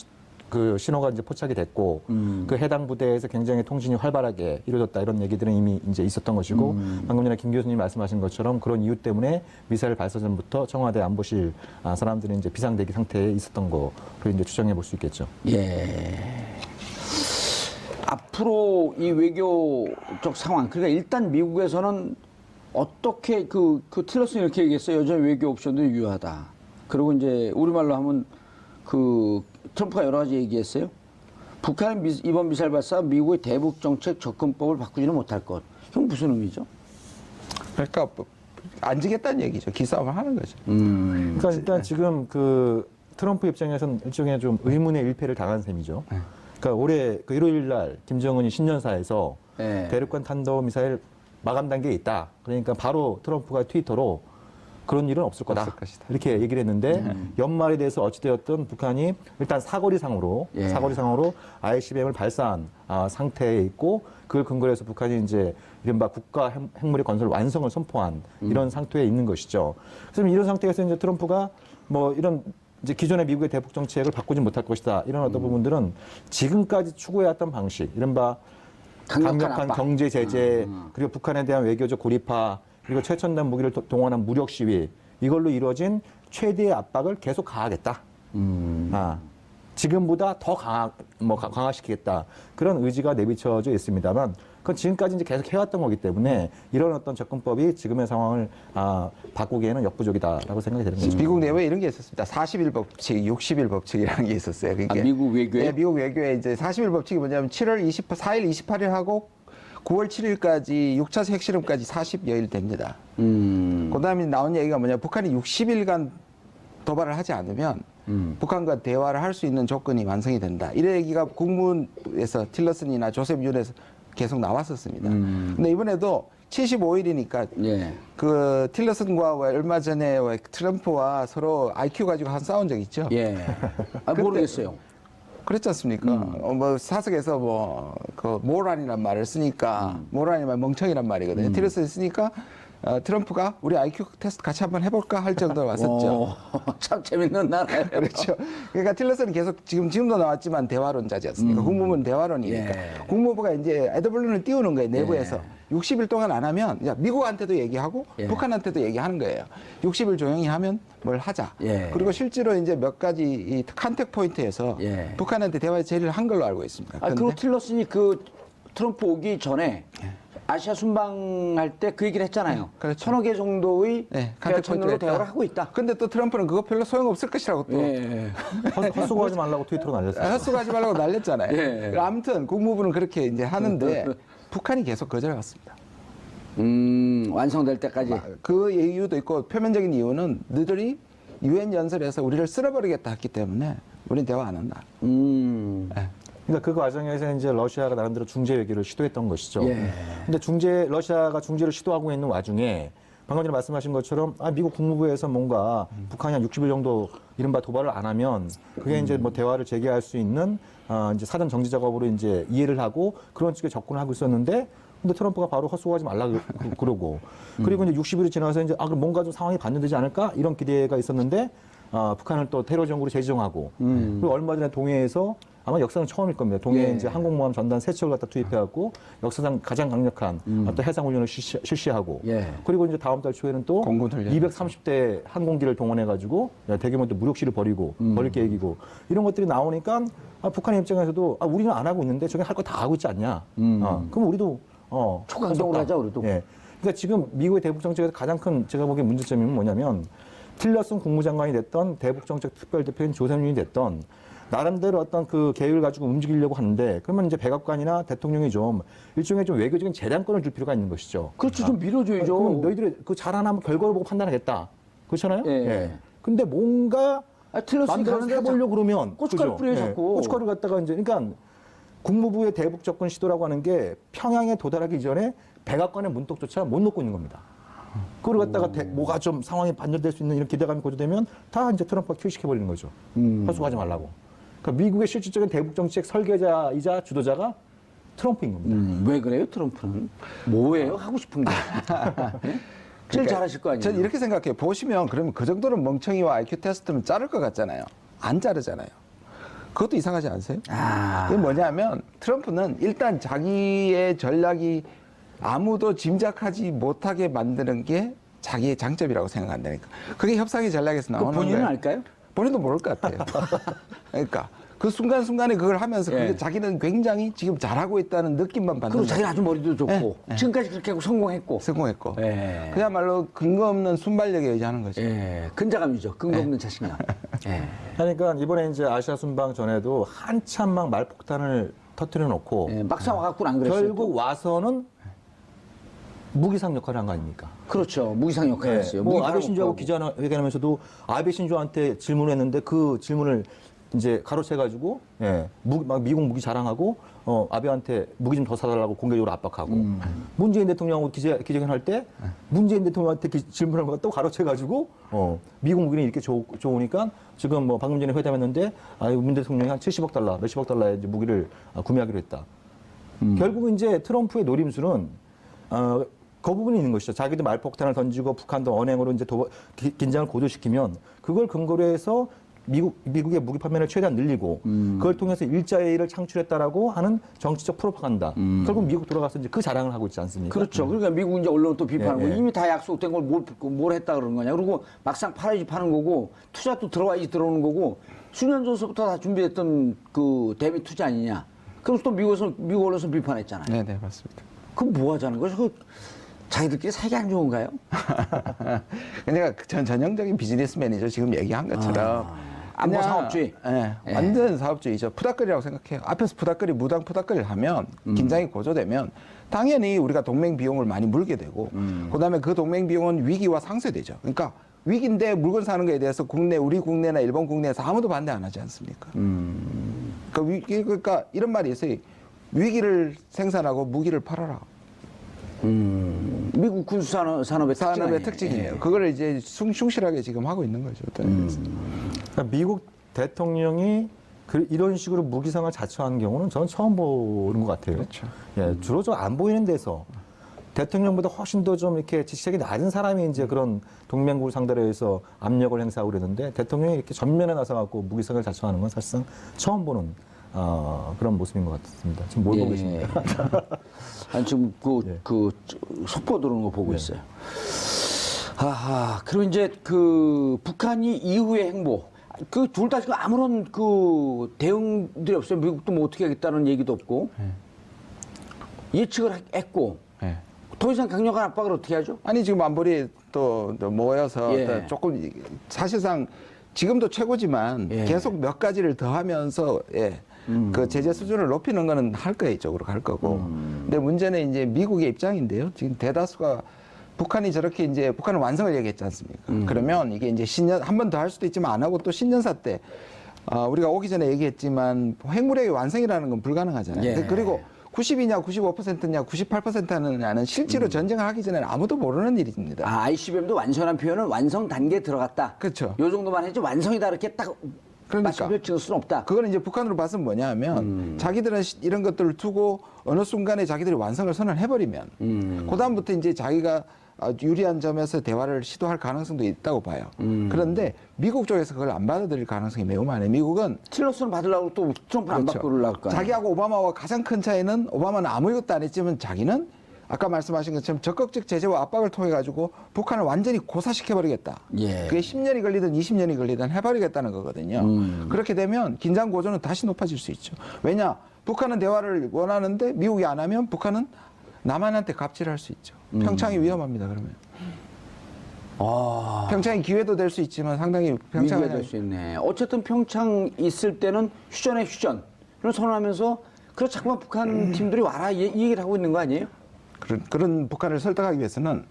그 신호가 이제 포착이 됐고 그 해당 부대에서 굉장히 통신이 활발하게 이루어졌다 이런 얘기들은 이미 이제 있었던 것이고 방금 전에 김 교수님 말씀하신 것처럼 그런 이유 때문에 미사일 발사 전부터 청와대 안보실 사람들이 이제 비상대기 상태에 있었던 거로 이제 추정해 볼 수 있겠죠. 예. 앞으로 이 외교적 상황, 그러니까 일단 미국에서는 어떻게 그 틸러슨이 이렇게 얘기했어요. 여전히 외교 옵션도 유효하다. 그리고 이제 우리말로 하면 그 트럼프가 여러 가지 얘기했어요. 북한은 이번 미사일 발사 미국의 대북 정책 접근법을 바꾸지는 못할 것. 이건 무슨 의미죠? 그러니까 안 지겠다는 얘기죠. 기싸움을 하는 거죠. 그러니까 일단 지금 그 트럼프 입장에서는 일종의 좀 의문의 일패를 당한 셈이죠. 그러니까 올해 그 1월 1일 날 김정은이 신년사에서 네. 대륙간 탄도 미사일 마감 단계에 있다. 그러니까 바로 트럼프가 트위터로 그런 일은 없을 거다. 없을 것이다. 이렇게 얘기를 했는데 연말에 대해서 어찌되었든 북한이 일단 사거리상으로 ICBM을 발사한 상태에 있고 그걸 근거로 해서 북한이 이제 이른바 국가 핵무기 건설 완성을 선포한 이런 상태에 있는 것이죠. 그래서 이런 상태에서 이제 트럼프가 뭐 이런 이제 기존의 미국의 대북 정책을 바꾸지 못할 것이다. 이런 어떤 부분들은 지금까지 추구해왔던 방식, 이른바 강력한 경제 제재, 그리고 북한에 대한 외교적 고립화, 그리고 최첨단 무기를 동원한 무력 시위, 이걸로 이루어진 최대의 압박을 계속 가하겠다. 지금보다 더 강화시키겠다. 그런 의지가 내비쳐져 있습니다만, 그건 지금까지 이제 계속 해왔던 거기 때문에 이런 어떤 접근법이 지금의 상황을 바꾸기에는 역부족이다라고 생각이 되는 거죠. 미국 내부에 이런 게 있었습니다. 40일 법칙, 60일 법칙이라는 게 있었어요. 그러니까 미국 외교에? 네, 미국 외교에 이제 40일 법칙이 뭐냐면 7월 4일, 28일 하고 9월 7일까지 6차 핵실험까지 40여일 됩니다. 그 다음에 나온 얘기가 뭐냐, 북한이 60일간 도발을 하지 않으면 북한과 대화를 할 수 있는 조건이 완성이 된다. 이런 얘기가 국무에서 틸러슨이나 조셉 윤에서 계속 나왔었습니다. 근데 이번에도 75일이니까 예. 그 틸러슨과 얼마 전에 트럼프와 서로 IQ 가지고 한 싸운 적 있죠. 예. 모르겠어요. 그렇지 않습니까? 뭐 사석에서 그 모란이란 말을 쓰니까 모란이란 멍청이란 말이거든요. 틸러슨이 쓰니까 트럼프가 우리 IQ 테스트 같이 한번 해볼까 할 정도로 왔었죠. 참 재밌는 나라예요. 그렇죠. 그러니까 틸러슨은 계속 지금도 나왔지만 대화론자지 않습니까? 국무부는 대화론이니까. 예. 국무부가 이제 애드블룬을 띄우는 거예요, 내부에서. 60일 동안 안 하면 미국한테도 얘기하고 예. 북한한테도 얘기하는 거예요. 60일 조용히 하면 뭘 하자. 예. 그리고 실제로 이제 몇 가지 이 컨택 포인트에서 예. 북한한테 대화 제의를 한 걸로 알고 있습니다. 그리고 틸러슨이 그 트럼프 오기 전에 아시아 순방할 때 그 얘기를 했잖아요. 그렇죠. 1,000여 개 정도의 컨택 채널로 포인트를 대화를 했다. 하고 있다. 근데 또 트럼프는 그거 별로 소용없을 것이라고 또 예. 헛수고하지 말라고 트위터로 날렸어요. 헛수고하지 말라고 날렸잖아요. 예. 아무튼 국무부는 그렇게 이제 하는데 북한이 계속 거절해왔습니다. 완성될 때까지. 그 이유도 있고 표면적인 이유는 너희들이 유엔 연설에서 우리를 쓸어버리겠다 했기 때문에 우린 대화 안 한다. 네. 그러니까 그 과정에서 이제 러시아가 나름대로 중재 외교를 시도했던 것이죠. 예. 근데 러시아가 중재를 시도하고 있는 와중에 방금 전에 말씀하신 것처럼 미국 국무부에서 뭔가 북한이 한 60일 정도 이른바 도발을 안 하면 그게 이제 뭐 대화를 재개할 수 있는 이제 사전 정지 작업으로 이제 이해를 하고 그런 식의 접근을 하고 있었는데 근데 트럼프가 바로 헛소리하지 말라 그러고 그리고 이제 60일이 지나서 이제 그럼 뭔가 좀 상황이 반전되지 않을까 이런 기대가 있었는데 북한을 또 테러 정부로 재지정하고 그리고 얼마 전에 동해에서 아마 역사는 처음일 겁니다. 동해에 이제 항공모함 전단 3척을 갖다 투입해갖고 역사상 가장 강력한 어떤 해상훈련을 실시하고 그리고 이제 다음 달 초에는 또 공군 훈련. 230대 항공기를 동원해가지고 대규모 또 무력시를 벌일 계획이고 이런 것들이 나오니까 북한의 입장에서도 우리는 안 하고 있는데 저게 할 거 다 하고 있지 않냐. 그럼 우리도 초강성으로 하자 우리도. 그러니까 지금 미국의 대북 정책에서 가장 큰 제가 보기엔 문제점이 뭐냐면 틸러슨 국무장관이 됐던 대북 정책 특별대표인 조셉윤이 됐던 나름대로 어떤 그 계획을 가지고 움직이려고 하는데 그러면 이제 백악관이나 대통령이 좀 일종의 좀 외교적인 재량권을 줄 필요가 있는 것이죠. 그렇죠. 좀 밀어줘야죠. 그럼 너희들이 그 잘하나 결과를 보고 판단하겠다. 그렇잖아요? 예. 근데 뭔가 틀렸으니 만들어서 가는데 해보려고 그러면 고춧가루 그죠? 뿌려 자꾸. 고춧가루 갖다가 이제 그러니까 국무부의 대북 접근 시도라고 하는 게 평양에 도달하기 이전에 백악관의 문턱조차 못 놓고 있는 겁니다. 그걸 갖다가 뭐가 좀 상황이 반전될 수 있는 이런 기대감이 고조되면 다 이제 트럼프가 큐시켜버리는 거죠. 헛소리하지 말라고. 그러니까 미국의 실질적인 대북 정책 설계자이자 주도자가 트럼프인 겁니다. 왜 그래요, 트럼프는? 뭐예요? 하고 싶은 게. 제일 잘하실 거 아니에요? 저는 이렇게 생각해요. 보시면 그러면 그 정도는 멍청이와 IQ 테스트면 자를 것 같잖아요. 안 자르잖아요. 그것도 이상하지 않으세요? 그게 뭐냐면 트럼프는 일단 자기의 전략이 아무도 짐작하지 못하게 만드는 게 자기의 장점이라고 생각한다니까. 그게 협상의 전략에서 나오는 거예요. 본인은 알까요? 본인도 모를 것 같아요. 그러니까 그 순간순간에 그걸 하면서 그게 자기는 굉장히 지금 잘하고 있다는 느낌만 받는 그리고 자기 거예요. 아주 머리도 좋고 지금까지 그렇게 하고 성공했고. 성공했고. 예. 그야말로 근거 없는 순발력에 의지하는 거죠. 예, 근자감이죠. 근거 없는 자신감. 예. 그러니까 이번에 이제 아시아 순방 전에도 한참 막 말폭탄을 터뜨려 놓고 예, 막상 와갖고는 안 그랬어요. 결국 와서는 무기상 역할을 한 거 아닙니까? 그렇죠. 무기상 역할을 했어요. 뭐 무기 아베 신조하고 팔아먹고 하고. 기자회견하면서도 아베 신조한테 질문을 했는데 그 질문을 이제 가로채가지고 미국 무기 자랑하고 아베한테 무기 좀 더 사달라고 공개적으로 압박하고 문재인 대통령하고 기자회견할 때 문재인 대통령한테 질문한 거 또 가로채가지고 미국 무기는 이렇게 좋으니까 지금 뭐 방금 전에 회담했는데 문 대통령이 한 70억 달러 몇십억 달러의 이제 무기를 구매하기로 했다. 결국은 이제 트럼프의 노림수는 그 부분이 있는 것이죠. 자기도 말폭탄을 던지고 북한도 언행으로 이제 긴장을 고조시키면 그걸 근거로 해서 미국의 무기 판매를 최대한 늘리고 그걸 통해서 일자리를 창출했다라고 하는 정치적 프로파간다. 결국 미국 돌아가서 이제 그 자랑을 하고 있지 않습니까? 그렇죠. 그러니까 미국 이제 언론은 또 비판하고 예. 이미 다 약속된 걸 뭘 했다 그러는 거냐. 그리고 막상 팔아야지 파는 거고 투자 또 들어와야지 들어오는 거고 수년 전서부터 다 준비했던 그 대미 투자 아니냐. 그래서 또 미국 언론에서 비판했잖아요. 네, 네, 맞습니다. 그럼 뭐 하자는 거죠? 그 자기들끼리 사이가 안 좋은가요? 그러니까 전형적인 비즈니스맨이죠. 지금 얘기한 것처럼. 안보 그냥, 사업주의. 예, 완전 사업주의죠. 푸닥거리라고 생각해요. 앞에서 푸닥거리, 무당 푸닥거리를 하면 긴장이 고조되면 당연히 우리가 동맹 비용을 많이 물게 되고 그다음에 그 동맹 비용은 위기와 상쇄되죠. 그러니까 위기인데 물건 사는 거에 대해서 우리 국내나 일본 국내에서 아무도 반대 안 하지 않습니까? 그러니까 이런 말이 있어요. 위기를 생산하고 무기를 팔아라. 미국 군수산업의 특징이에요. 그걸 이제 충실하게 지금 하고 있는 거죠. 그러니까 미국 대통령이 이런 식으로 무기상을 자처하는 경우는 저는 처음 보는 것 같아요. 그렇죠. 예, 주로 좀 안 보이는 데서 대통령보다 훨씬 더 좀 이렇게 지식이 낮은 사람이 이제 그런 동맹국을 상대로 해서 압력을 행사하고 그러는데 대통령이 이렇게 전면에 나서갖고 무기상을 자처하는 건 사실상 처음 보는 그런 모습인 것 같습니다. 지금 뭘 보고 계십니까? 아니, 지금 그 속보 들어오는 거 보고 있어요. 그리고 이제 그 북한이 이후의 행보. 그 둘 다 지금 아무런 그 대응들이 없어요. 미국도 뭐 어떻게 하겠다는 얘기도 없고. 예측을 했고. 네. 더 이상 강력한 압박을 어떻게 하죠? 아니 지금 안보리 또 모여서 또 조금 사실상 지금도 최고지만 계속 몇 가지를 더 하면서 그 제재 수준을 높이는 거는 할 거예요. 이쪽으로 갈 거고. 근데 문제는 이제 미국의 입장인데요. 지금 대다수가 북한이 저렇게 이제 북한은 완성을 얘기했지 않습니까? 그러면 이게 이제 한 번 더 할 수도 있지만 안 하고 또 신년사 때 우리가 오기 전에 얘기했지만 핵무력의 완성이라는 건 불가능하잖아요. 그리고 90이냐 95%냐 98%냐는 실제로 전쟁을 하기 전에는 아무도 모르는 일입니다. 아, ICBM도 완성한 표현은 완성 단계에 들어갔다. 그렇죠. 요 정도만 해도 완성이다 이렇게 딱 그러니까. 말씀을 찍을 수는 없다. 그거는 이제 북한으로 봐서는 뭐냐면 자기들은 이런 것들을 두고 어느 순간에 자기들이 완성을 선언해버리면 그다음부터 이제 자기가 유리한 점에서 대화를 시도할 가능성도 있다고 봐요. 그런데 미국 쪽에서 그걸 안 받아들일 가능성이 매우 많아요. 미국은 틸러스는 받으려고 또 트럼프 안 받고 그러려고 할 거 아니에요. 자기하고 오바마와 가장 큰 차이는 오바마는 아무것도 안 했지만 자기는 아까 말씀하신 것처럼 적극적 제재와 압박을 통해 가지고 북한을 완전히 고사시켜버리겠다. 예. 그게 10년이 걸리든 20년이 걸리든 해버리겠다는 거거든요. 그렇게 되면 긴장 고조는 다시 높아질 수 있죠. 왜냐? 북한은 대화를 원하는데 미국이 안 하면 북한은 남한한테 갑질할 수 있죠. 평창이 위험합니다. 그러면. 평창이 기회도 될 수 있지만 상당히 평창이 평창은 될 수 있네. 어쨌든 평창 있을 때는 휴전에 휴전. 이런 선언하면서 그래 잠깐만 북한 팀들이 와라 이 얘기를 하고 있는 거 아니에요? 그런 북한을 설득하기 위해서는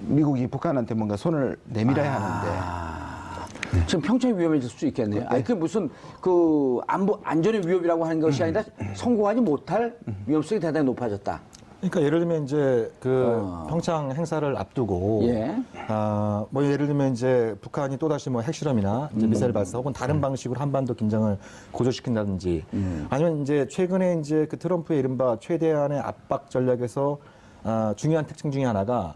미국이 북한한테 뭔가 손을 내밀어야 하는데 지금 평창이 위험해질 수 있겠네요. 아니, 그 무슨 그 안전의 위협이라고 하는 것이 아니라 성공하지 못할 위험성이 대단히 높아졌다. 그러니까 예를 들면 이제 그 평창 행사를 앞두고 예. 뭐 예를 들면 이제 북한이 또다시 뭐 핵실험이나 이제 미사일 발사 혹은 다른 방식으로 한반도 긴장을 고조시킨다든지 아니면 이제 최근에 이제 그 트럼프의 이른바 최대한의 압박 전략에서 중요한 특징 중에 하나가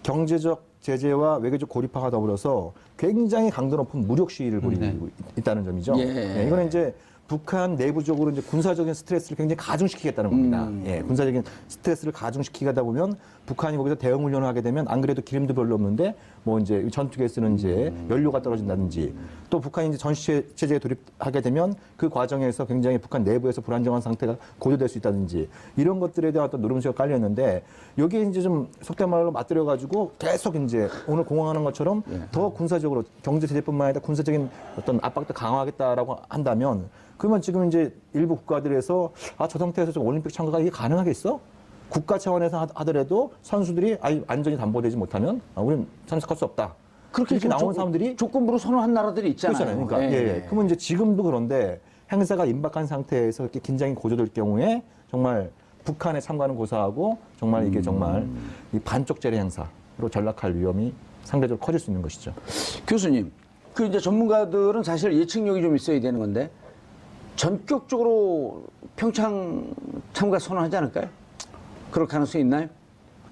경제적 제재와 외교적 고립화가 더불어서 굉장히 강도 높은 무력 시위를 벌이고 있다는 점이죠. 예. 네, 이거는 이제 북한 내부적으로 이제 군사적인 스트레스를 굉장히 가중시키겠다는 겁니다. 예, 군사적인 스트레스를 가중시키다 보면 북한이 거기서 대응 훈련을 하게 되면 안 그래도 기름도 별로 없는데 뭐 이제 전투기에 쓰는 이제 연료가 떨어진다든지 또 북한이 이제 전시 체제에 돌입하게 되면 그 과정에서 굉장히 북한 내부에서 불안정한 상태가 고조될 수 있다든지 이런 것들에 대한 어떤 노름수가 깔려 있는데 여기에 이제 좀 속된 말로 맞들여 가지고 계속 이제 오늘 공언하는 것처럼 더 군사적으로 경제 제재뿐만 아니라 군사적인 어떤 압박도 강화하겠다라고 한다면 그러면 지금 이제 일부 국가들에서 저 상태에서 좀 올림픽 참가가 이게 가능하겠어? 국가 차원에서 하더라도 선수들이 안전이 담보되지 못하면 우리는 참석할 수 없다. 그렇게 이렇게 나온 사람들이 조건부로 선언한 나라들이 있잖아요. 그렇잖아요. 그러니까 예. 그러면 이제 지금도 그런데 행사가 임박한 상태에서 이렇게 긴장이 고조될 경우에 정말 북한에 참가는 고사하고 정말 이게 정말 이 반쪽 제재 행사로 전락할 위험이 상대적으로 커질 수 있는 것이죠. 교수님, 그 이제 전문가들은 사실 예측력이 좀 있어야 되는 건데 전격적으로 평창 참가 선언하지 않을까요? 그럴 가능성이 있나요?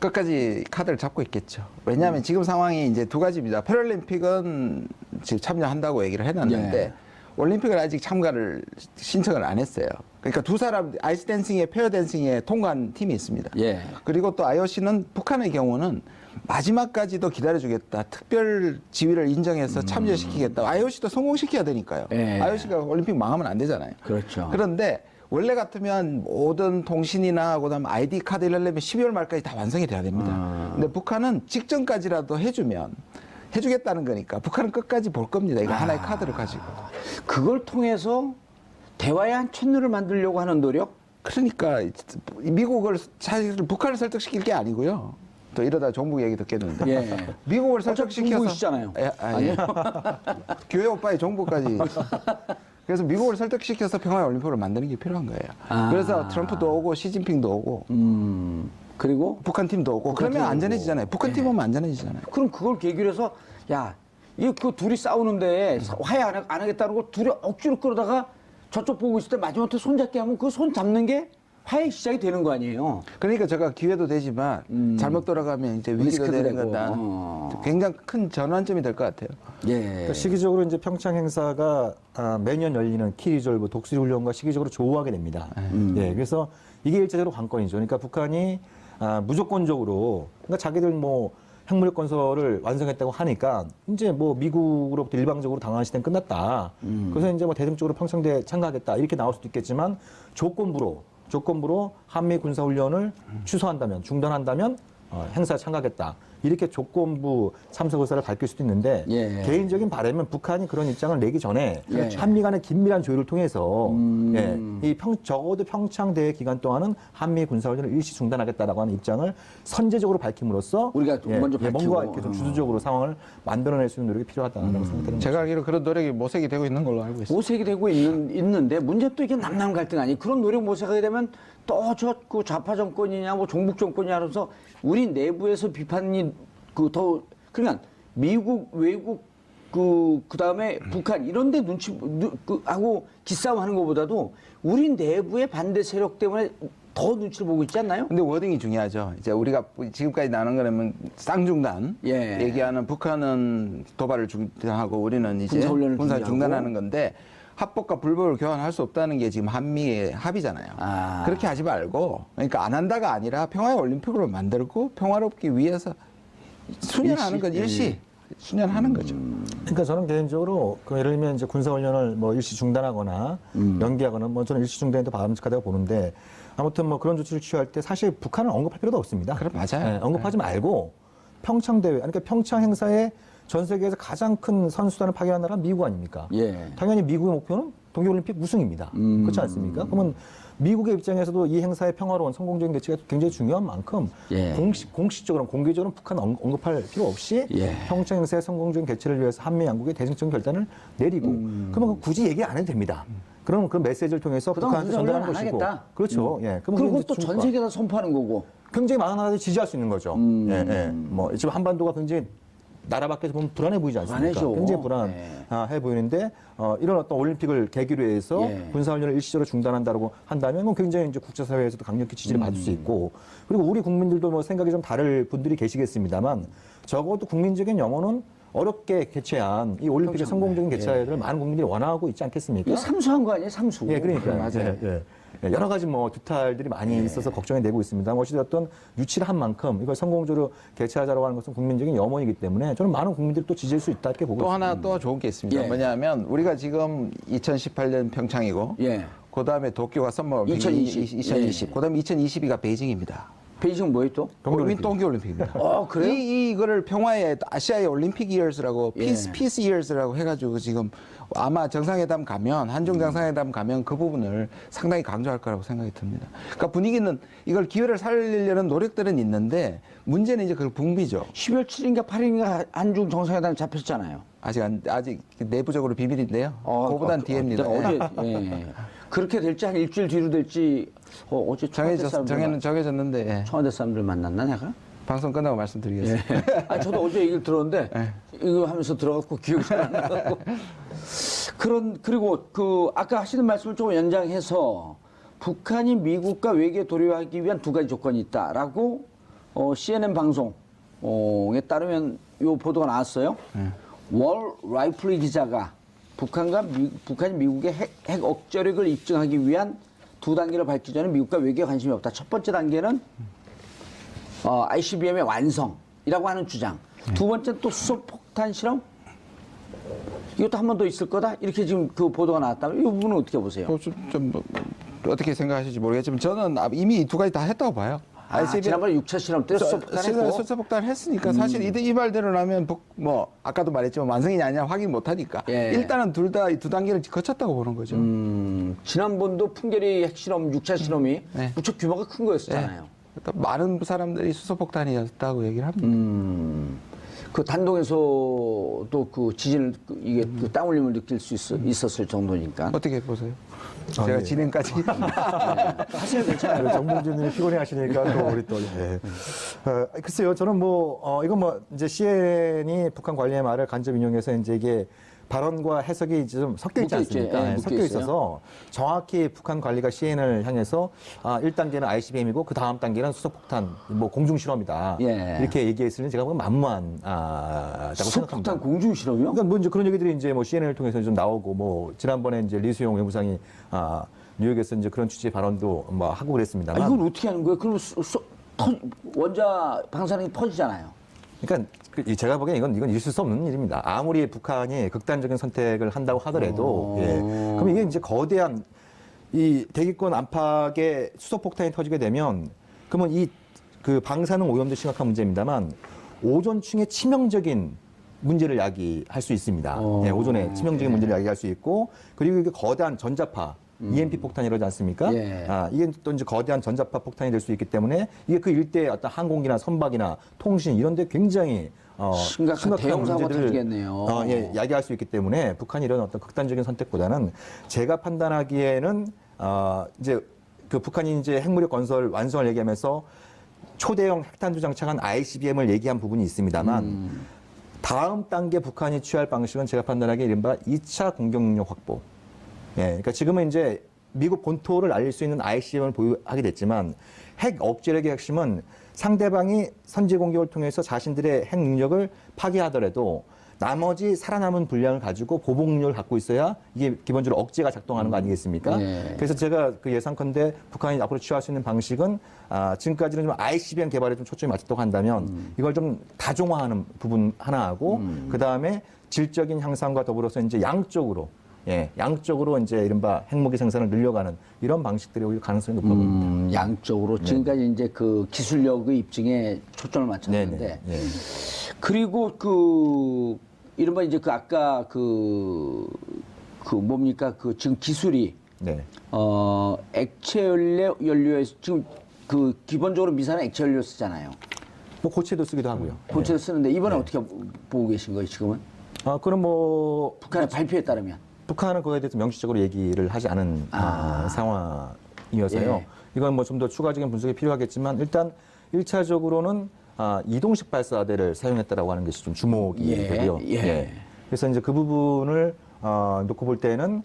끝까지 카드를 잡고 있겠죠. 왜냐하면 지금 상황이 이제 두 가지입니다. 패럴림픽은 지금 참여한다고 얘기를 해놨는데 예. 올림픽을 아직 참가를 신청을 안 했어요. 그러니까 두 사람 아이스 댄싱에 페어 댄싱에 통과한 팀이 있습니다. 예. 그리고 또 IOC는 북한의 경우는 마지막까지도 기다려주겠다. 특별 지위를 인정해서 참여시키겠다. IOC도 성공시켜야 되니까요. 예. IOC가 올림픽 망하면 안 되잖아요. 그렇죠. 그런데 원래 같으면 모든 통신이나 그다음 ID 카드 이러려면 12월 말까지 다 완성이 돼야 됩니다. 근데 북한은 직전까지라도 해주겠다는 거니까 북한은 끝까지 볼 겁니다. 이거 하나의 카드를 가지고. 그걸 통해서 대화의 한 채널을 만들려고 하는 노력? 그러니까 미국을 사실 북한을 설득시킬 게 아니고요. 또 이러다 종북 얘기 듣겠는데. 예. 미국을 설득시켜서 종북이시잖아요. 아니요. 교회 오빠의 종북까지. 그래서 미국을 설득시켜서 평화의 올림픽을 만드는 게 필요한 거예요. 그래서 트럼프도 오고 시진핑도 오고 그리고 북한 팀도 오고 북한 그러면 팀도 안전해지잖아요. 북한 팀 오면 안전해지잖아요. 그럼 그걸 계기로 해서 야, 그 둘이 싸우는데 화해 안 하겠다는 걸 둘이 억지로 끌어다가 저쪽 보고 있을 때 마지막에 손잡기 하면 그 손 잡는 게 화해 시작이 되는 거 아니에요. 그러니까 제가 기회도 되지만 잘못 돌아가면 이제 위기가 리스크도 되는 되고. 거다. 굉장히 큰 전환점이 될 것 같아요. 예. 그러니까 시기적으로 이제 평창 행사가 매년 열리는 키리졸브 독수리 훈련과 시기적으로 조우하게 됩니다. 예, 그래서 이게 일차적으로 관건이죠. 그러니까 북한이 무조건적으로 그러니까 자기들 뭐 핵무력 건설을 완성했다고 하니까 이제 뭐 미국으로부터 일방적으로 당한 시대는 끝났다. 그래서 이제 뭐 대승적으로 평창대에 참가하겠다 이렇게 나올 수도 있겠지만 조건부로 한미 군사 훈련을 취소한다면 중단한다면 행사에 참가하겠다. 이렇게 조건부 참석 의사를 밝힐 수도 있는데 예. 개인적인 바람은 북한이 그런 입장을 내기 전에 그렇죠. 한미 간의 긴밀한 조율을 통해서 적어도 평창 대회 기간 동안은 한미 군사훈련을 일시 중단하겠다라고 하는 입장을 선제적으로 밝힘으로써 우리가 먼저 밝히고. 뭔가 이렇게 좀 주도적으로 상황을 만들어낼 수 있는 노력이 필요하다는 생각이 제가 알기로 그런 노력이 모색이 되고 있는 걸로 알고 있습니다. 모색이 되고 있는데 문제 또 이게 남남 갈등 아니 그런 노력 모색하게 되면 또 저 그 좌파 정권이냐 뭐 종북 정권이냐 하면서 우리 내부에서 비판이 그러니까 미국 외국 그다음에 북한 이런 데 하고 기싸움하는 것보다도 우리 내부의 반대 세력 때문에 더 눈치를 보고 있지 않나요? 근데 워딩이 중요하죠. 이제 우리가 지금까지 나눈 거라면 쌍중단 예. 얘기하는 북한은 도발을 중단하고 우리는 이제 군사훈련을 군사 준비하고. 중단하는 건데 합법과 불법을 교환할 수 없다는 게 지금 한미의 합의잖아요. 아. 그렇게 하지 말고 그러니까 안 한다가 아니라 평화의 올림픽으로 만들고 평화롭기 위해서 수년하는 건 일시 수년하는 거죠. 그러니까 저는 개인적으로 그 예를 들면 이제 군사훈련을 뭐 일시 중단하거나 연기하거나 뭐 저는 일시 중단도 바람직하다고 보는데 아무튼 뭐 그런 조치를 취할 때 사실 북한을 언급할 필요도 없습니다. 그럼 맞아요. 언급하지 말고 평창 대회, 그러니까 평창 행사에 전 세계에서 가장 큰 선수단을 파견한 나라가 미국 아닙니까? 예. 당연히 미국의 목표는 동계올림픽 우승입니다. 그렇지 않습니까? 그러면 미국의 입장에서도 이 행사의 평화로운 성공적인 개최가 굉장히 중요한 만큼 예. 공식적으로 공개적으로 북한 언급할 필요 없이 예. 평창 행사의 성공적인 개최를 위해서 한미 양국의 대승적인 결단을 내리고 그러면 굳이 얘기 안 해도 됩니다. 그럼 그 메시지를 통해서 그동안 북한한테 전달하는 군사훈련 안 것이고 하겠다. 그렇죠. 예. 그러면 그리고 이제 또 전 중국과 세계에다 선포하는 거고. 굉장히 많은 나라들이 지지할 수 있는 거죠. 예, 예. 뭐 지금 한반도가 굉장히 나라 밖에서 보면 불안해 보이지 않습니까? 불안해죠. 굉장히 불안해 보이는데 이런 어떤 올림픽을 계기로 해서 예. 군사훈련을 일시적으로 중단한다고 한다면 그건 굉장히 이제 국제사회에서도 강력히 지지를 받을 수 있고 그리고 우리 국민들도 뭐 생각이 좀 다를 분들이 계시겠습니다만 적어도 국민적인 영혼은 어렵게 개최한 이 올림픽의 성공적인 개최를 많은 국민들이 원하고 있지 않겠습니까? 이게 삼수한 거 아니에요? 삼수. 예, 그러니까 맞아요. 여러 가지 뭐 두탈들이 많이 있어서 걱정이 되고 있습니다. 어찌됐든 유치를 한 만큼 이걸 성공적으로 개최하자고 하는 것은 국민적인 염원이기 때문에 저는 많은 국민들이 또 지지할 수 있다 이렇게 보고 또 있습니다. 하나 또 좋은 게 있습니다. 예. 뭐냐면 우리가 지금 2018년 평창이고 예. 그다음에 도쿄가 썸머올림픽 2020. 예. 그다음에 2022가 베이징입니다. 베이징 뭐예요 또? 동계올림픽입니다. 그래요? 이거를 평화의 아시아의 올림픽 이어스라고 예. 피스 이어스라고 해가지고 지금 아마 정상회담 가면 한중 정상회담 가면 그 부분을 상당히 강조할 거라고 생각이 듭니다. 그러니까 분위기는 이걸 기회를 살리려는 노력들은 있는데 문제는 이제 그 북미죠. 12월 7일인가 8일인가 한중 정상회담 잡혔잖아요. 아직 내부적으로 비밀인데요. 그거보단 뒤입니다. 어제 예. 그렇게 될지 한 일주일 뒤로 될지 어제 정해졌는데 예. 청와대 사람들 만났나 내가? 방송 끝나고 말씀드리겠습니다. 예. 아니 저도 어제 얘기를 들었는데 이거 하면서 들어갔고 기억이 잘 안 나고 그리고 그 아까 하시는 말씀을 조금 연장해서 북한이 미국과 외교에 도료하기 위한 두 가지 조건이 있다라고 CNN 방송에 따르면 요 보도가 나왔어요. 월 라이플리 기자가 북한이 미국의 핵 억제력을 입증하기 위한 두 단계를 밟기 전에 미국과 외교에 관심이 없다. 첫 번째 단계는 ICBM의 완성이라고 하는 주장. 두 번째는 또 수소폭탄 실험? 이것도 한 번 더 있을 거다? 이렇게 지금 그 보도가 나왔다면 이 부분은 어떻게 보세요? 어떻게 생각하실지 모르겠지만 저는 이미 이 두 가지 다 했다고 봐요. 지난번에 6차 실험 때 수소폭탄 했고 수소폭탄 했으니까 사실 이 말대로라면 아까도 말했지만 완성이냐 아니냐 확인 못하니까 예. 일단은 둘 다 이 두 단계를 거쳤다고 보는 거죠. 지난번도 풍계리 핵실험 6차 실험이 네. 무척 규모가 큰 거였잖아요. 많은 사람들이 수소폭탄이었다고 얘기를 합니다. 그 단동에서도 그 지진을 이게 그 땀 흘림을 느낄 수 있었을 정도니까. 어떻게 보세요? 제가 네. 진행까지 사실 괜찮아요. 정봉주님이 피곤해 하시니까 또 우리 또 글쎄요 저는 이건 이제 CNN이 북한 관리의 말을 간접 인용해서 이제 이게 발언과 해석이 이제 좀 섞여 있지 않습니까? 섞여 있어서 정확히 북한 관리가 CNN을 향해서 1단계는 ICBM이고 그 다음 단계는 수소폭탄 공중 실험이다. 예. 이렇게 얘기했으니 제가 보면 만무한 자고 수소폭탄 생각합니다. 공중 실험이요? 그러니까 이제 그런 얘기들이 이제 CNN을 통해서 좀 나오고 지난번에 이제 리수용 외무상이 뉴욕에서 이제 그런 취지의 발언도 하고 그랬습니다만. 이건 어떻게 하는 거예요? 그럼 원자 방사능이 퍼지잖아요. 그러니까 제가 보기엔 이건 있을 수 없는 일입니다. 아무리 북한이 극단적인 선택을 한다고 하더라도 그럼 이게 이제 거대한 이 대기권 안팎에 수소폭탄이 터지게 되면 그러면 그 방사능 오염도 심각한 문제입니다만 오존층의 치명적인 문제를 야기할 수 있습니다. 오존에 치명적인 문제를 야기할 수 있고 그리고 이게 거대한 전자파 EMP 폭탄이 이러지 않습니까? 예. 이게 또 이제 거대한 전자파 폭탄이 될 수 있기 때문에 이게 그 일대의 어떤 항공기나 선박이나 통신 이런 데 굉장히 심각한 대형 사고가 터지겠네요. 야기할 수 있기 때문에 북한이 이런 어떤 극단적인 선택보다는 제가 판단하기에는 이제 그 북한이 이제 핵무력 건설 완성을 얘기하면서 초대형 핵탄두 장착한 ICBM을 얘기한 부분이 있습니다만 다음 단계 북한이 취할 방식은 제가 판단하기에 이른바 2차 공격 능력 확보. 예, 그러니까 지금은 이제 미국 본토를 알릴 수 있는 ICBM을 보유하게 됐지만 핵 억제력의 핵심은 상대방이 선제 공격을 통해서 자신들의 핵 능력을 파괴하더라도 나머지 살아남은 분량을 가지고 보복 능력을 갖고 있어야 이게 기본적으로 억제가 작동하는 거 아니겠습니까? 예. 그래서 제가 그 예상컨대 북한이 앞으로 취할 수 있는 방식은 지금까지는 좀 ICBM 개발에 좀 초점이 맞췄다고 한다면 이걸 좀 다종화하는 부분 하나하고 그 다음에 질적인 향상과 더불어서 이제 양쪽으로 이제 이른바 핵무기 생산을 늘려가는 이런 방식들이 오히려 가능성이 높아 보입니다. 양쪽으로 지금까지 이제 그 기술력의 입증에 초점을 맞췄는데 네네. 네. 그리고 그 이른바 이제 그 아까 그 뭡니까 그 지금 기술이 네. 액체 연료에서 지금 그 기본적으로 미사는 액체 연료 쓰잖아요. 뭐 고체도 쓰기도 하고요. 고체를 쓰는데 이번에 어떻게 보고 계신 거예요 지금은? 그럼 뭐 북한의 발표에 따르면 북한은 그거에 대해서 명시적으로 얘기를 하지 않은 상황이어서요. 예. 이건 뭐 좀 더 추가적인 분석이 필요하겠지만 일단 1차적으로는 이동식 발사대를 사용했다라고 하는 것이 좀 주목이 예. 되고요. 예. 그래서 이제 그 부분을 놓고 볼 때는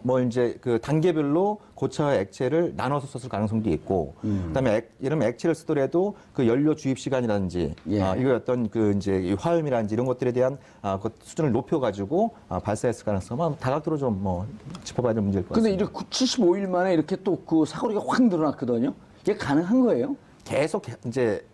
뭐 이제 그 단계별로 고체와 액체를 나눠서 썼을 가능성도 있고, 그다음에 이런 액체를 쓰더라도 그 연료 주입 시간이라든지 예. 이거 어떤 그 이제 이 화염이라든지 이런 것들에 대한 그 수준을 높여가지고 발사했을 가능성은 다각도로 좀 뭐 짚어봐야 될 문제일 것 근데 같습니다. 이렇게 75일 만에 이렇게 또 그 사거리가 확 늘어났거든요. 이게 가능한 거예요? 계속 이제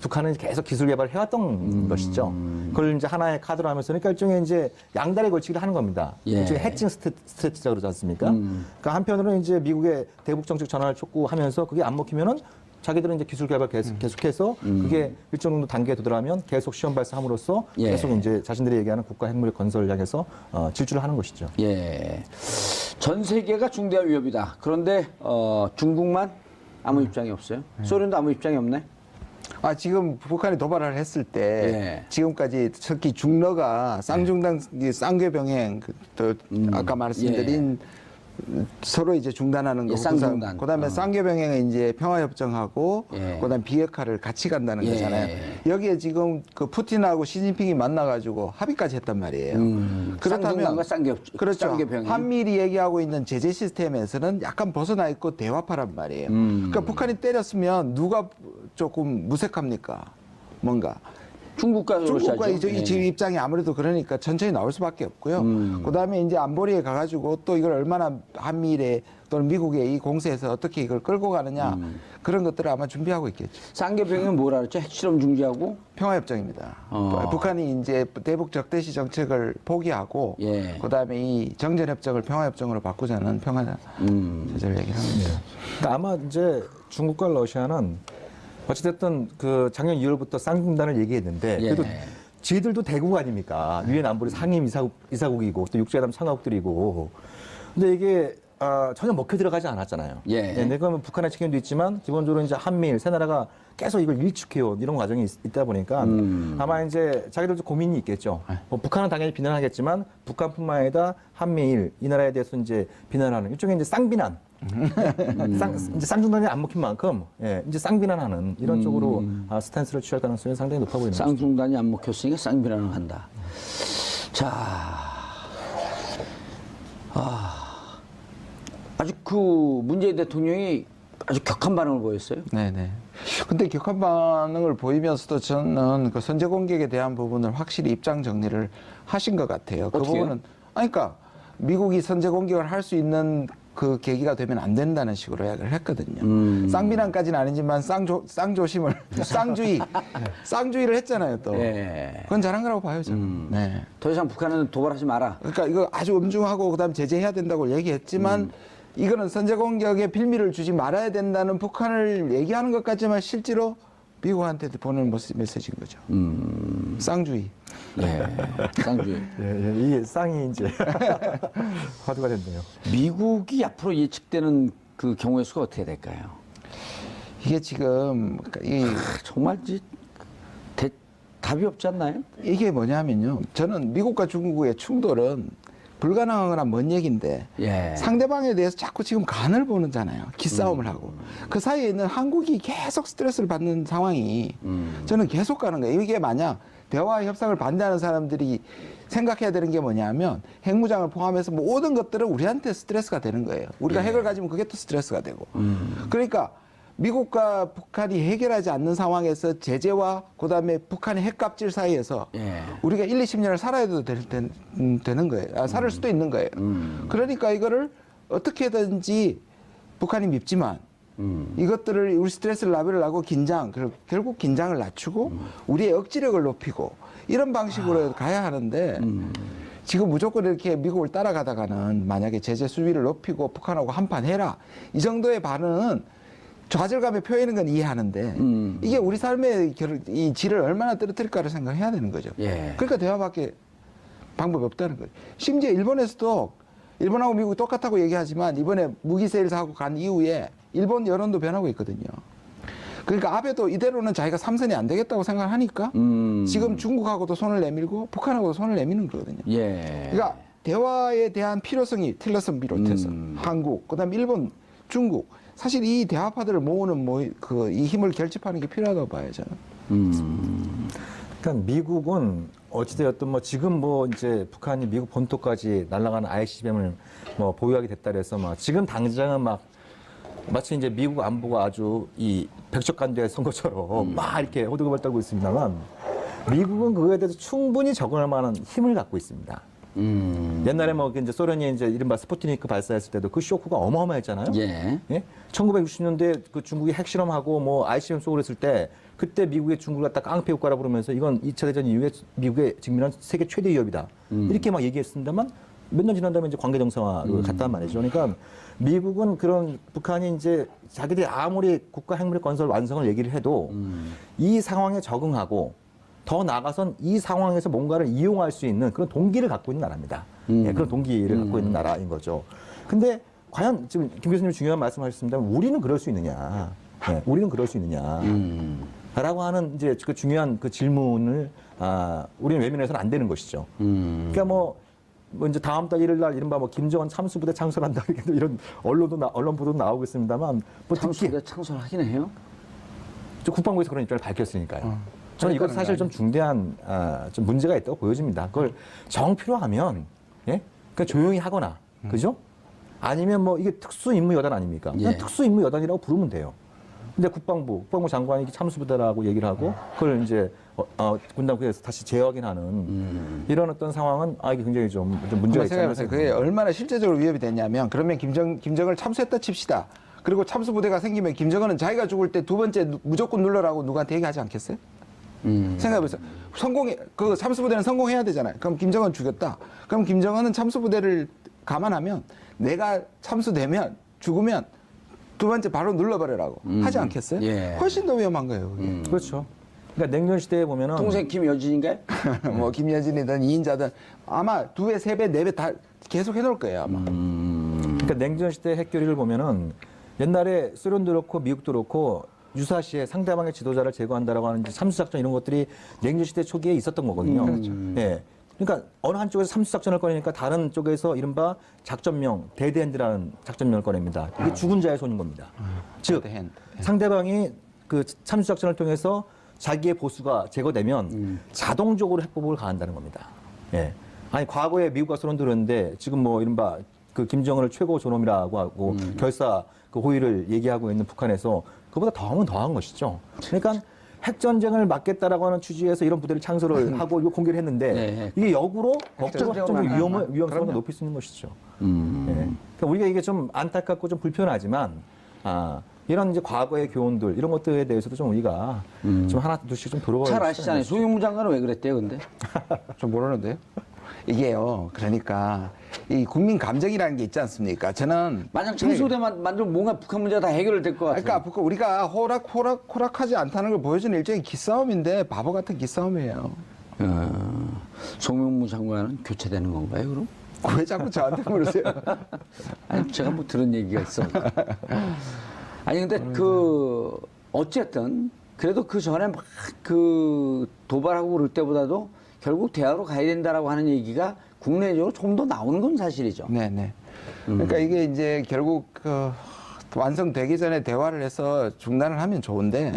북한은 계속 기술 개발을 해왔던 것이죠. 그걸 이제 하나의 카드로 하면서 그러니까 일종의 이제 양다리 걸치기를 하는 겁니다. 예. 일종의 해칭 스트레티라고 그러지 않습니까? 그러니까 한편으로는 이제 미국의 대북 정책 전환을 촉구하면서 그게 안 먹히면은 자기들은 이제 기술 개발 계속해서 그게 일정 정도 단계에 도달하면 계속 시험 발사함으로써 예. 계속 이제 자신들이 얘기하는 국가 핵무력 건설을 향해서 질주를 하는 것이죠. 예. 전 세계가 중대한 위협이다. 그런데 중국만 아무 입장이 없어요. 소련도 아무 입장이 없네. 지금 북한이 도발을 했을 때 예. 지금까지 특히 중러가 쌍중단 쌍궤 병행 또 아까 말씀드린 서로 이제 중단하는 거. 예, 쌍중단. 그다음에 쌍궤 병행은 이제 평화 협정하고 예. 그다음 비핵화를 같이 간다는 예. 거잖아요. 여기에 지금 그 푸틴하고 시진핑이 만나가지고 합의까지 했단 말이에요. 쌍중단과 그렇죠. 쌍궤 병행. 한미일이 얘기하고 있는 제재 시스템에서는 약간 벗어나 있고 대화파란 말이에요. 그러니까 북한이 때렸으면 누가 조금 무색합니까? 뭔가. 중국과 중국과 러시아죠. 이 지금 입장이 아무래도 그러니까 천천히 나올 수밖에 없고요. 그다음에 이제 안보리에 가가지고 또 이걸 얼마나 한미일에 또는 미국의 이 공세에서 어떻게 이걸 끌고 가느냐 그런 것들을 아마 준비하고 있겠죠. 쌍궤 병행은 뭐라 그랬죠? 핵실험 중지하고 평화협정입니다. 북한이 이제 대북 적대시 정책을 포기하고 예. 그다음에 이 정전협정을 평화협정으로 바꾸자는 평화 제재를 얘기합니다. 그러니까 아마 이제 중국과 러시아는 어찌됐든 그 작년 2월부터 쌍중단을 얘기했는데 예. 그래도 지들도 대국 아닙니까? 유엔 안보리 상임 이사국이고 또 육제회담 참가국들이고 근데 이게 전혀 먹혀 들어가지 않았잖아요. 예. 내가 북한의 책임도 있지만 기본적으로 이제 한미일 세 나라가 계속 이걸 일축해온 이런 과정이 있다 보니까 아마 이제 자기들도 고민이 있겠죠. 뭐 북한은 당연히 비난하겠지만 북한뿐만 아니라 한미일 이 나라에 대해서 이제 비난하는 일종의 이제 쌍비난. 이제 쌍중단이 안 먹힌 만큼 이제 쌍비난하는 이런 쪽으로 스탠스를 취할 가능성이 상당히 높아 보이는 거죠. 쌍중단이 안 먹혔으니까 쌍비난을 한다. 자, 아주 그 문재인 대통령이 아주 격한 반응을 보였어요. 네네. 근데 격한 반응을 보이면서도 저는 그 선제 공격에 대한 부분을 확실히 입장 정리를 하신 것 같아요. 그 어떻게요? 부분은 그러니까 미국이 선제 공격을 할 수 있는 그 계기가 되면 안 된다는 식으로 이야기를 했거든요. 쌍비난까지는 아니지만 쌍조심을 쌍주의를 했잖아요. 또 예. 그건 잘한 거라고 봐요 저는. 네. 더 이상 북한은 도발하지 마라. 그러니까 이거 아주 엄중하고 그다음 제재해야 된다고 얘기했지만 이거는 선제 공격에 빌미를 주지 말아야 된다는 북한을 얘기하는 것 같지만 실제로 미국한테 보내는 메시지인 거죠. 쌍주의. 네. 쌍주의. 이게 쌍이 이제 화두가 됐네요. 미국이 앞으로 예측되는 그 경우의 수가 어떻게 될까요? 이게 지금 정말 답이 없지 않나요? 이게 뭐냐면요. 저는 미국과 중국의 충돌은 불가능하거나 먼 얘기인데 예. 상대방에 대해서 자꾸 지금 간을 보는잖아요. 기싸움을 하고 그 사이에 있는 한국이 계속 스트레스를 받는 상황이 저는 계속 가는 거예요. 이게 만약 대화 협상을 반대하는 사람들이 생각해야 되는 게 뭐냐면 핵무장을 포함해서 모든 것들은 우리한테 스트레스가 되는 거예요. 우리가 핵을 가지면 그게 또 스트레스가 되고. 그러니까 미국과 북한이 해결하지 않는 상황에서 제재와 그다음에 북한의 핵갑질 사이에서 예. 우리가 1, 20년을 살아야 되는 거예요. 살 수도 있는 거예요. 그러니까 이거를 어떻게든지 북한이 밉지만 이것들을 우리 스트레스를 나비를 하고 결국 긴장을 낮추고 우리의 억지력을 높이고 이런 방식으로 가야 하는데 지금 무조건 이렇게 미국을 따라가다가는 만약에 제재 수위를 높이고 북한하고 한판 해라 이 정도의 반응은 좌절감에 표현하는 건 이해하는데 이게 우리 삶의 이 질을 얼마나 떨어뜨릴까를 생각해야 되는 거죠. 예. 그러니까 대화밖에 방법이 없다는 거예요. 심지어 일본에서도 일본하고 미국이 똑같다고 얘기하지만 이번에 무기 세일 사고 간 이후에 일본 여론도 변하고 있거든요. 그러니까 아베도 이대로는 자기가 삼선이 안 되겠다고 생각하니까 지금 중국하고도 손을 내밀고 북한하고도 손을 내미는 거거든요. 예. 그러니까 대화에 대한 필요성이 틸러슨 비롯해서 한국, 그다음 일본, 중국 사실 이 대화파들을 모으는 이 힘을 결집하는 게 필요하다고 봐요 저는. 그러니까 미국은 어찌되었든 뭐 지금 뭐 이제 북한이 미국 본토까지 날아가는 ICBM을 뭐 보유하게 됐다 그래서 막 지금 당장은 막 마치 이제 미국 안보가 아주 이 백척간두의 선거처럼 막 이렇게 호들갑을 떨고 있습니다만 미국은 그거에 대해서 충분히 적응할 만한 힘을 갖고 있습니다. 옛날에 뭐 이제 소련이 이제 이른바 스푸트니크 발사했을 때도 그 쇼크가 어마어마했잖아요. 예. 예? 1960년대 그 중국이 핵실험하고 뭐 ICBM 쏘고 그랬을 때 그때 미국의 중국을 갖다 깡패 효과라 부르면서 이건 2차 대전 이후에 미국의 직면한 세계 최대 위협이다. 이렇게 막 얘기했습니다만 몇 년 지난 다음에 이제 관계 정상화로 갔단 말이죠. 그러니까 미국은 그런 북한이 이제 자기들이 아무리 국가 핵무력 건설 완성을 얘기를 해도 이 상황에 적응하고 더 나아가선 이 상황에서 뭔가를 이용할 수 있는 그런 동기를 갖고 있는 나라입니다. 예, 그런 동기를 갖고 있는 나라인 거죠. 근데 과연 지금 김 교수님 중요한 말씀하셨습니다. 우리는 그럴 수 있느냐? 예, 우리는 그럴 수 있느냐? 라고 하는 이제 그 중요한 그 질문을 우리는 외면해서는 안 되는 것이죠. 그러니까 뭐 이제 다음 달 1일 날 이른바 뭐 김정은 참수부대 창설한다 이런 언론 보도도 나오고 있습니다만 뭐 참수부대 창설하긴 해요. 국방부에서 그런 입장을 밝혔으니까요. 저는 이것 사실 좀 중대한 좀 문제가 있다고 보여집니다. 그걸 정 필요하면 예? 그러니까 조용히 하거나 그죠? 아니면 뭐 이게 특수 임무 여단 아닙니까? 그냥 예. 특수 임무 여단이라고 부르면 돼요. 근데 국방부 장관이 참수부대라고 얘기를 하고 그걸 이제 군당국에서 다시 재확인하는 이런 어떤 상황은 이게 굉장히 좀 문제가 있지 않나 생각해보세요. 그게 얼마나 실제적으로 위협이 됐냐면 그러면 김정을 참수했다 칩시다. 그리고 참수부대가 생기면 김정은은 자기가 죽을 때 두 번째 무조건 눌러라고 누구한테 얘기하지 않겠어요? 생각해보세요. 그 참수부대는 성공해야 되잖아요. 그럼 김정은 죽였다. 그럼 김정은은 참수부대를 감안하면 내가 참수되면 죽으면 두 번째 바로 눌러버리라고 하지 않겠어요? 예. 훨씬 더 위험한 거예요. 그게. 그렇죠. 그러니까 냉전 시대에 보면은 동생 김여진인가요? 뭐 김여진이든 이인자든 아마 2배, 3배, 4배 다 계속 해놓을 거예요. 아마. 그러니까 냉전 시대 핵교리를 보면은 옛날에 소련도 그렇고 미국도 그렇고 유사시에 상대방의 지도자를 제거한다라고 하는 참수작전 이런 것들이 냉전 시대 초기에 있었던 거거든요. 그렇죠. 예. 그러니까 어느 한쪽에서 참수작전을 꺼내니까 다른 쪽에서 이른바 작전명, 데드핸드라는 작전명을 꺼냅니다. 이게 죽은 자의 손인 겁니다. 즉 데드핸드. 상대방이 그 참수작전을 통해서 자기의 보수가 제거되면 자동적으로 핵보복을 가한다는 겁니다. 예. 아니 과거에 미국과 소련도 그랬는데 지금 뭐 이른바 그 김정은을 최고 존엄이라고 하고 결사 그 호의를 얘기하고 있는 북한에서 그보다 더하면 더한 것이죠. 그러니까 핵전쟁을 막겠다라고 하는 취지에서 이런 부대를 창설을 하고 이거 공개를 했는데 네. 이게 역으로 거꾸로 핵전쟁 위험성을 그럼요. 높일 수 있는 것이죠. 예. 그러니까 우리가 이게 좀 안타깝고 좀 불편하지만 이런 이제 과거의 교훈들 이런 것들에 대해서도 좀 우리가 좀 하나 둘씩 좀 들어봐야 잘 아시잖아요. 송영무 장관은 왜 그랬대요, 근데? 좀 모르는데요. 이게요. 그러니까 이 국민 감정이라는 게 있지 않습니까? 저는 만약 참수부대만 만들면 뭔가 북한 문제가 다 해결될 것 같아요. 그러니까 우리가 호락호락하지 않다는 걸 보여주는 일종의 기싸움인데 바보 같은 기싸움이에요. 송영무 장관은 교체되는 건가요, 그럼? 왜 자꾸 저한테 물으세요? 아니, 제가 뭐 들은 얘기가 있어. 아니, 근데 어쨌든, 그래도 그 전에 막 도발하고 그럴 때보다도 결국 대화로 가야 된다라고 하는 얘기가 국내적으로 조금 더 나오는 건 사실이죠. 네네. 그러니까 이게 이제 결국 그 완성되기 전에 대화를 해서 중단을 하면 좋은데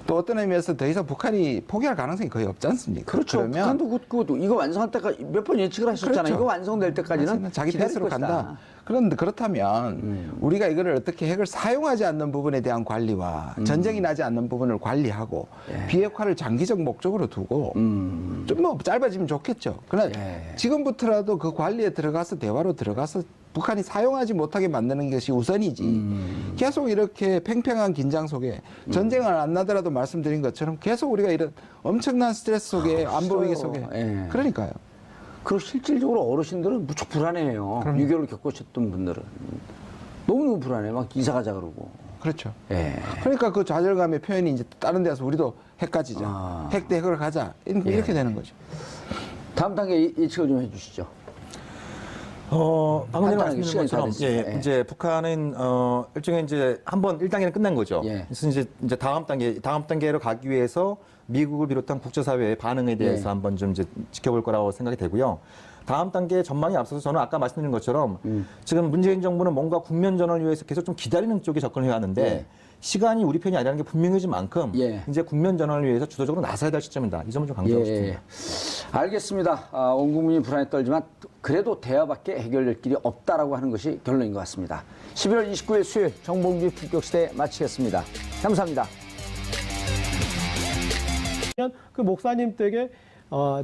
또 어떤 의미에서 더 이상 북한이 포기할 가능성이 거의 없지 않습니까? 그렇죠. 그러면 북한도 그것도 이거 완성할 때까지 몇 번 예측을 하셨잖아요. 그렇죠. 이거 완성될 때까지는 맞습니다. 자기 기다릴 패스로 것이다. 간다. 그런데 그렇다면 우리가 이거를 어떻게 핵을 사용하지 않는 부분에 대한 관리와 전쟁이 나지 않는 부분을 관리하고 비핵화를 장기적 목적으로 두고 좀 뭐 짧아지면 좋겠죠. 그러나 지금부터라도 그 관리에 들어가서 대화로 들어가서 북한이 사용하지 못하게 만드는 것이 우선이지. 계속 이렇게 팽팽한 긴장 속에 전쟁을 안 나더라도 말씀드린 것처럼 계속 우리가 이런 엄청난 스트레스 속에 안보 위기 속에 예. 그러니까요. 그리고 실질적으로 어르신들은 무척 불안해해요. 6.25를 겪으셨던 분들은. 너무너무 불안해. 막 이사 가자 그러고. 그렇죠. 예. 그러니까 그 좌절감의 표현이 이제 다른 데서 우리도 핵 가지자. 아. 핵 대 핵을 가자. 이렇게 되는 거죠. 다음 단계 예측을 좀 해주시죠. 방금 전에 간단하게 말씀드린 시간이 다 것처럼 됐습니다. 예. 이제 북한은 일종의 이제 한번 1단계는 끝난 거죠. 예. 그래서 이제 다음 단계로 가기 위해서 미국을 비롯한 국제사회의 반응에 대해서 예. 한번 좀 이제 지켜볼 거라고 생각이 되고요. 다음 단계 전망에 앞서서 저는 아까 말씀드린 것처럼 지금 문재인 정부는 뭔가 국면 전환을 위해서 계속 좀 기다리는 쪽에 접근을 해왔는데 예. 시간이 우리 편이 아니라는 게 분명해진 만큼 예. 이제 국면 전환을 위해서 주도적으로 나서야 될 시점이다. 이 점을 좀 강조하고 싶습니다. 알겠습니다. 온 국민이 불안에 떨지만 그래도 대화밖에 해결될 길이 없다라고 하는 것이 결론인 것 같습니다. 11월 29일 수요일 정봉주 품격시대 마치겠습니다. 감사합니다. 그 목사님 댁에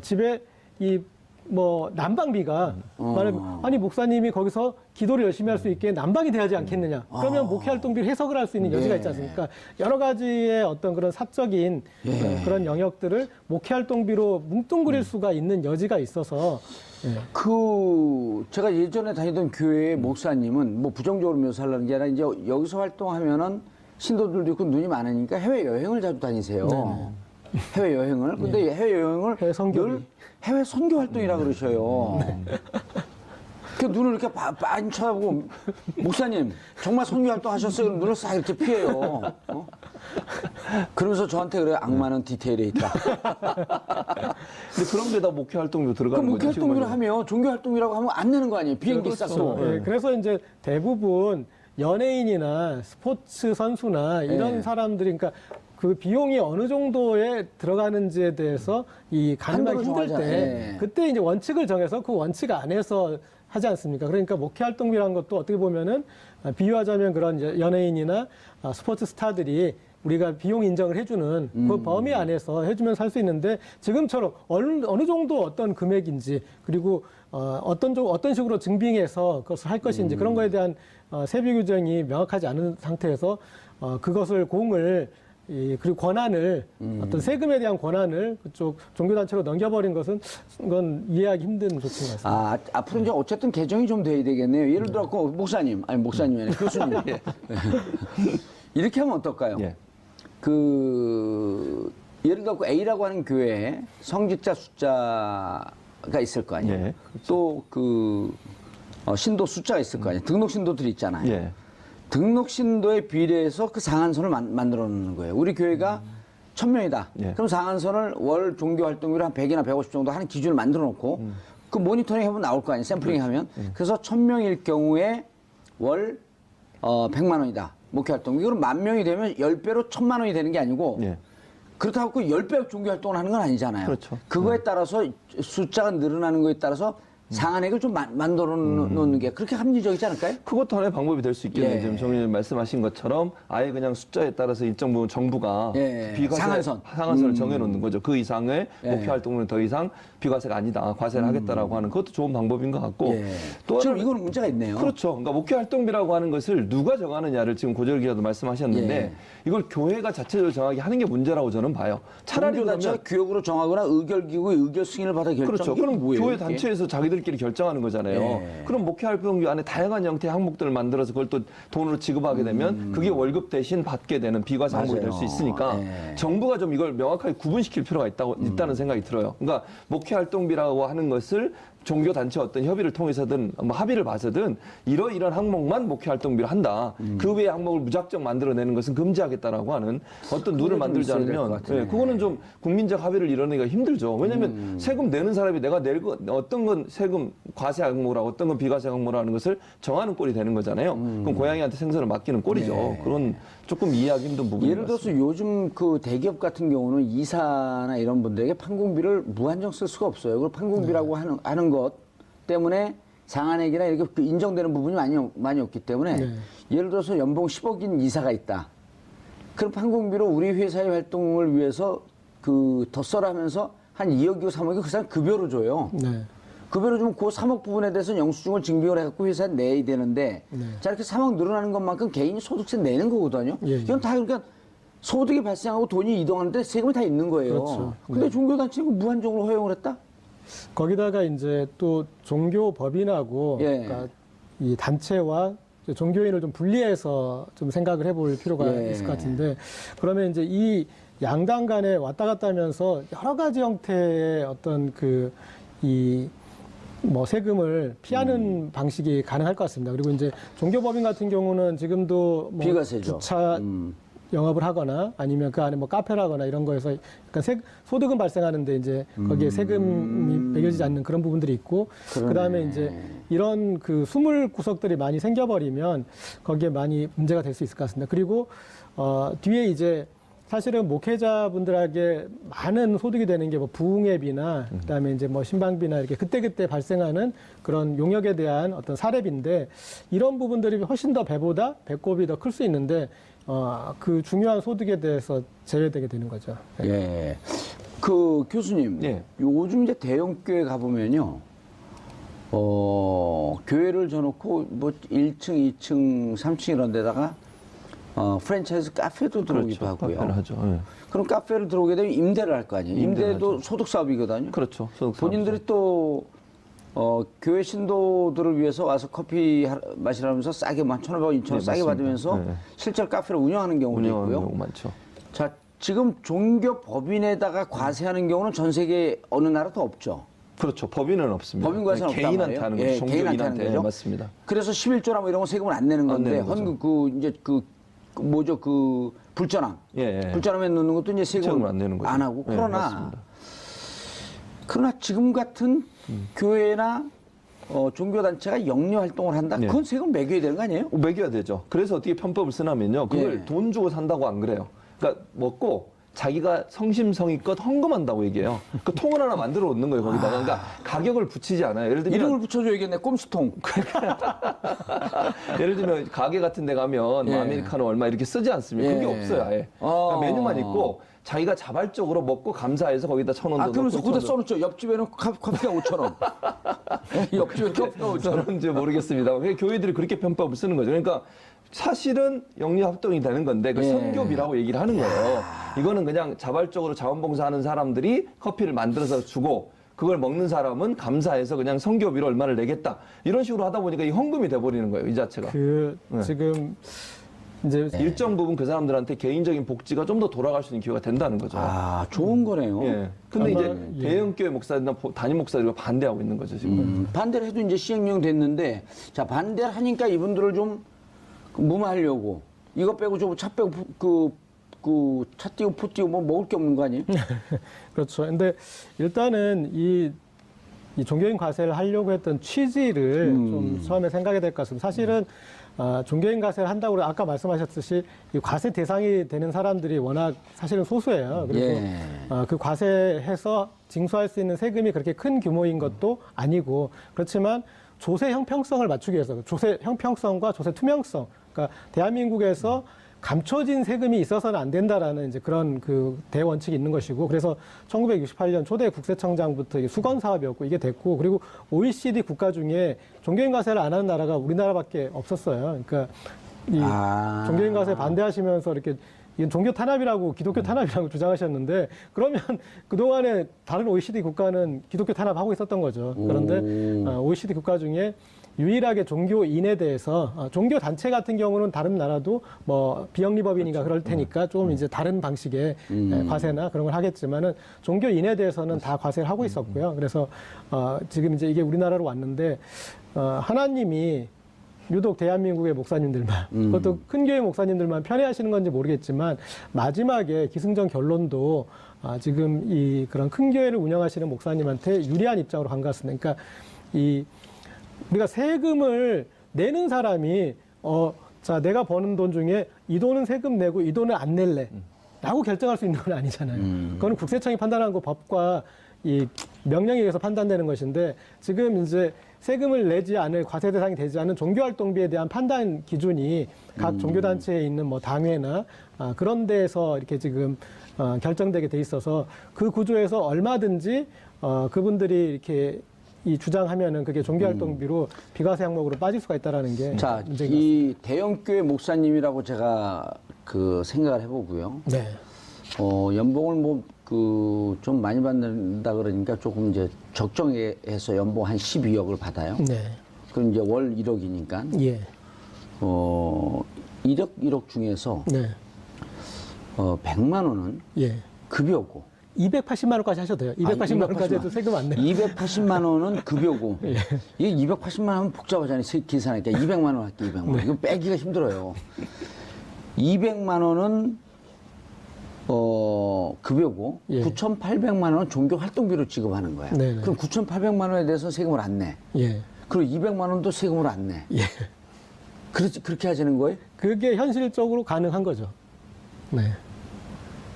집에 이 뭐 난방비가 말하면 아니 목사님이 거기서 기도를 열심히 할 수 있게 난방이 돼야지 않겠느냐. 그러면 목회 활동비를 해석을 할 수 있는 여지가 있지 않습니까? 여러 가지의 어떤 그런 사적인 그런 영역들을 목회 활동비로 뭉뚱그릴 수가 있는 여지가 있어서 제가 예전에 다니던 교회의 목사님은 뭐 부정적으로 묘사하려는 게 아니라 이제 여기서 활동하면은 신도들도 있고 눈이 많으니까 해외 여행을 자주 다니세요. 해외 여행을. 근데 해외 여행을 해외 선교비. 해외 선교 활동이라 그러셔요. 그 눈을 이렇게 많이 쳐다보고 목사님 정말 선교 활동 하셨어요? 그럼 눈을 싹 이렇게 피해요. 그러면서 저한테 그래요. 악마는 디테일에 있다. 근데 그런 데다 목회 활동도 그 들어가는 목회 거죠. 활동이라 하면 종교 활동이라고 하면 안 내는 거 아니에요? 비행기 쌌고. 그래서 이제 대부분 연예인이나 스포츠 선수나 이런 사람들이 그러니까 그 비용이 어느 정도에 들어가는지에 대해서 이 가늠하기 한도를 힘들 정하잖아요. 때 예. 그때 이제 원칙을 정해서 그 원칙 안에서 하지 않습니까? 그러니까 목회 활동비라는 것도 어떻게 보면은 비유하자면 그런 이제 연예인이나 스포츠 스타들이 우리가 비용 인정을 해주는 그 범위 안에서 해주면 살 수 있는데 지금처럼 어느 정도 어떤 금액인지 그리고 어떤 식으로 증빙해서 그것을 할 것인지 그런 거에 대한 세부 규정이 명확하지 않은 상태에서 그것을 공을 그리고 권한을 어떤 세금에 대한 권한을 그쪽 종교단체로 넘겨버린 것은 그건 이해하기 힘든 조치인 것 같습니다. 앞으로 이제 어쨌든 개정이 좀 돼야 되겠네요. 예를 들어 목사님이 아니라 교수님. 이렇게 하면 어떨까요? 예. 예를 들어 A라고 하는 교회에 성직자 숫자가 있을 거 아니에요. 예. 또 신도 숫자가 있을 거 아니에요. 등록 신도들이 있잖아요. 예. 등록 신도에 비례해서 그 상한선을 만들어 놓는 거예요. 우리 교회가 1000명이다. 예. 그럼 상한선을 월 종교 활동비로 한 100이나 150 정도 하는 기준을 만들어 놓고 그 모니터링 해보면 나올 거 아니에요. 샘플링 하면. 그래서 1000명일 경우에 월 100만 원이다. 목회 활동비. 그럼 10,000명이 되면 10배로 1000만 원이 되는 게 아니고 예. 그렇다고 10배 종교 활동을 하는 건 아니잖아요. 그렇죠. 그거에 따라서 숫자가 늘어나는 거에 따라서 상한액을 좀 만들어 놓는 게 그렇게 합리적이지 않을까요? 그것도 하나의 방법이 될 수 있겠네요. 예. 지금 정의님 말씀하신 것처럼 아예 그냥 숫자에 따라서 일정 부분 정부가 예. 비과세 상한선을 정해놓는 거죠. 그 이상의 예. 목표 활동은 더 이상 비과세가 아니다. 과세를 하겠다라고 하는 그것도 좋은 방법인 것 같고. 예. 또 지금 하나- 이거는 문제가 있네요. 그렇죠. 그러니까 목표 활동비라고 하는 것을 누가 정하느냐를 지금 고절기라도 말씀하셨는데 예. 이걸 교회가 자체적으로 정하게 하는 게 문제라고 저는 봐요. 차라리 종교단체가 그러면 규역으로 정하거나 의결기구의 의결 승인을 받아 결정. 그렇죠. 이게 그럼 뭐예요, 교회 이게? 단체에서 자기들끼리 결정하는 거잖아요. 예. 그럼 목회 활동비 안에 다양한 형태의 항목들을 만들어서 그걸 또 돈으로 지급하게 되면 그게 월급 대신 받게 되는 비과세 항목이 될 수 맞아요. 있으니까 예. 정부가 좀 이걸 명확하게 구분시킬 필요가 있다는 생각이 들어요. 그러니까 목회 활동비라고 하는 것을 종교 단체 어떤 협의를 통해서든 뭐 합의를 봐서든 이런 항목만 목회 활동비로 한다. 그 외의 항목을 무작정 만들어내는 것은 금지하겠다라고 하는 어떤 룰을 만들지 있어야 될것 않으면 같아요. 그거는 좀 국민적 합의를 이뤄내기가 힘들죠. 왜냐하면 세금 내는 사람이 내가 낼 거 어떤 건 세금 과세 항목이라 어떤 건 비과세 항목이라는 것을 정하는 꼴이 되는 거잖아요. 그럼 고양이한테 생선을 맡기는 꼴이죠. 그런 조금 이해하기 힘든 부분이 예를 들어서 요즘 그 대기업 같은 경우는 이사나 이런 분들에게 판공비를 무한정 쓸 수가 없어요. 그리고 판공비라고 하는 것 때문에 상한액이나 이렇게 그 인정되는 부분이 많이 없기 때문에 예를 들어서 연봉 10억인 이사가 있다. 그럼 판공비로 우리 회사의 활동을 위해서 그 더 써라 하면서 한 2억이고 3억이 그 사람 급여로 줘요. 네. 급여로 주면 그 3억 부분에 대해서 영수증을 증빙을 해갖고 회사에 내야 되는데 자 이렇게 3억 늘어나는 것만큼 개인이 소득세 내는 거거든요. 예, 예. 이건 다 그러니까 소득이 발생하고 돈이 이동하는데 세금이 다 있는 거예요. 그렇죠. 근데 종교단체가 무한정으로 허용을 했다? 거기다가 이제 또 종교법인하고 예. 그러니까 이 단체와 종교인을 좀 분리해서 좀 생각을 해볼 필요가 예. 있을 것 같은데 그러면 이제 이 양당 간에 왔다 갔다 하면서 여러 가지 형태의 어떤 뭐 세금을 피하는 방식이 가능할 것 같습니다. 그리고 이제 종교법인 같은 경우는 지금도 뭐 비과세죠. 주차 영업을 하거나 아니면 그 안에 뭐 카페를 하거나 이런 거에서 그러니까 소득은 발생하는데 이제 거기에 세금이 매겨지지 않는 그런 부분들이 있고 그다음에 이제 이런 그 수물 구석들이 많이 생겨버리면 거기에 많이 문제가 될 수 있을 것 같습니다. 그리고 뒤에 이제 사실은 목회자분들에게 많은 소득이 되는 게 뭐 부흥회비나 그다음에 이제 뭐 신방비나 이렇게 그때그때 발생하는 그런 용역에 대한 어떤 사례비인데 이런 부분들이 훨씬 더 배꼽이 더 클 수 있는데 그 중요한 소득에 대해서 제외되게 되는 거죠. 예. 그 교수님, 예. 요즘 이제 대형 교회 가보면요, 교회를 져놓고 뭐 1층, 2층, 3층 이런 데다가 프랜차이즈 카페도 들어오기도 하고요. 카페를 하죠. 예. 그럼 카페를 들어오게 되면 임대를 할 거 아니에요. 임대를 임대도 하죠. 소득 사업이거든요. 그렇죠. 소득 본인들이 또 교회 신도들을 위해서 와서 커피 마시라면서 싸게 뭐 1,500원, 2,000원 네, 싸게 맞습니다. 받으면서 네. 실제로 카페를 운영하는 경우도 운영하는 있고요. 경우 많죠. 자, 지금 종교 법인에다가 과세하는 경우는 전 세계 어느 나라도 없죠. 그렇죠. 법인은 없습니다. 법인 과세는 없단 개인한테 말이에요. 하는 예, 거죠. 개인한테 하는 종교인한테 거죠. 맞습니다. 그래서 11조나 뭐 이런 거 세금을 안 내는 건데 내는 거죠. 헌금 이제 뭐죠 불전함. 예, 예. 불전함에 넣는 것도 이제 세금을 세금을 안 내는 거죠. 안 하고 예, 그러나 맞습니다. 지금 같은 교회나 종교 단체가 영리 활동을 한다. 네. 그건 세금 매겨야 되는 거 아니에요? 매겨야 되죠. 그래서 어떻게 편법을 쓰냐면요. 그걸 예. 돈 주고 산다고 안 그래요. 그러니까 먹고 자기가 성심성의껏 헌금한다고 얘기해요. 그 통을 하나 만들어 놓는 거예요, 거기다가. 그러니까 가격을 붙이지 않아요. 예를 들면 이름을 붙여줘야겠네. 꼼수통. 예를 들면 가게 같은 데 가면 뭐 예. 아메리카노 얼마 이렇게 쓰지 않습니까? 그게 예. 없어요, 아예. 그러니까 메뉴만 있고 자기가 자발적으로 먹고 감사해서 거기다 1,000원 더 그러면서 넣고 거기다 써놓죠. 옆집에는 커피가 5,000원. 옆집에 커피가 5,000원. 저는 이제 모르겠습니다. 왜 교회들이 그렇게 편법을 쓰는 거죠. 그러니까 사실은 영리합동이 되는 건데 그 예. 선교비라고 얘기를 하는 거예요. 이거는 그냥 자발적으로 자원봉사하는 사람들이 커피를 만들어서 주고 그걸 먹는 사람은 감사해서 그냥 선교비로 얼마를 내겠다. 이런 식으로 하다 보니까 이 헌금이 돼버리는 거예요. 이 자체가. 지금 이제 일정 부분 그 사람들한테 개인적인 복지가 좀 더 돌아갈 수 있는 기회가 된다는 거죠. 좋은 거네요. 예. 근데 아마, 이제 대형교회 목사들이나 담임 목사들이 반대하고 있는 거죠, 지금. 반대를 해도 이제 시행령 됐는데, 자, 반대를 하니까 이분들을 좀 무마하려고. 이거 빼고 차 빼고 차 띄고 포 띄고 뭐 먹을 게 없는 거 아니에요? 그렇죠. 근데 일단은 이 종교인 과세를 하려고 했던 취지를 좀 처음에 생각해야 될 것 같습니다. 사실은 종교인 과세를 한다고 아까 말씀하셨듯이 이 과세 대상이 되는 사람들이 워낙 사실은 소수예요. 그리고 예. 그 과세해서 징수할 수 있는 세금이 그렇게 큰 규모인 것도 아니고 그렇지만 조세 형평성을 맞추기 위해서 조세 형평성과 조세 투명성 그러니까 대한민국에서 감춰진 세금이 있어서는 안 된다라는 이제 그런 그 대원칙이 있는 것이고 그래서 1968년 초대 국세청장부터 이게 수건 사업이었고 이게 됐고 그리고 OECD 국가 중에 종교인 과세를 안 하는 나라가 우리나라밖에 없었어요. 그러니까 이 종교인 과세 반대하시면서 이렇게 이건 종교 탄압이라고 기독교 탄압이라고 주장하셨는데 그러면 그동안에 다른 OECD 국가는 기독교 탄압하고 있었던 거죠. 그런데 OECD 국가 중에 유일하게 종교인에 대해서 종교 단체 같은 경우는 다른 나라도 뭐 비영리법인인가 그럴 테니까 좀 이제 다른 방식의 과세나 그런 걸 하겠지만은 종교인에 대해서는 다 과세를 하고 있었고요. 그래서 지금 이제 이게 우리나라로 왔는데 하나님이 유독 대한민국의 목사님들만, 그것도 큰 교회 목사님들만 편애하시는 건지 모르겠지만 마지막에 기승전 결론도 지금 이 그런 큰 교회를 운영하시는 목사님한테 유리한 입장으로 간 것 같습니다. 그러니까 우리가 세금을 내는 사람이 자 내가 버는 돈 중에 이 돈은 세금 내고 이 돈은 안 낼래 라고 결정할 수 있는 건 아니잖아요. 그거는 국세청이 판단하는 거 법과 이 명령에 의해서 판단되는 것인데 지금 이제 세금을 내지 않을 과세 대상이 되지 않은 종교활동비에 대한 판단 기준이 각 종교단체에 있는 뭐 당회나 그런 데에서 이렇게 지금 결정되게 돼 있어서 그 구조에서 얼마든지 그분들이 이렇게 이 주장하면은 그게 종교활동비로 비과세 항목으로 빠질 수가 있다라는 게 자, 문제인 것 이 대형교회 목사님이라고 제가 그 생각을 해보고요. 네. 연봉을 뭐 좀 많이 받는다 그러니까 조금 이제 적정해서 연봉 한 12억을 받아요. 네. 그럼 이제 월 1억이니까 예. 1억 중에서 네. 100만 원은 예. 급여고 280만 원까지 하셔도 돼요. 280만 원까지 해도 세금 안 내요. 280만 원은 급여고. 이게 280만 원 하면 복잡하잖아요. 계산하니까 200만 원 할게 200만 원. 이거 빼기가 힘들어요. 200만 원은 급여고 예. 9,800만 원은 종교 활동비로 지급하는 거야. 네네. 그럼 9,800만 원에 대해서 세금을 안 내. 예. 그리고 200만 원도 세금을 안 내. 예. 그렇게 하자는 거예요? 그게 현실적으로 가능한 거죠. 네.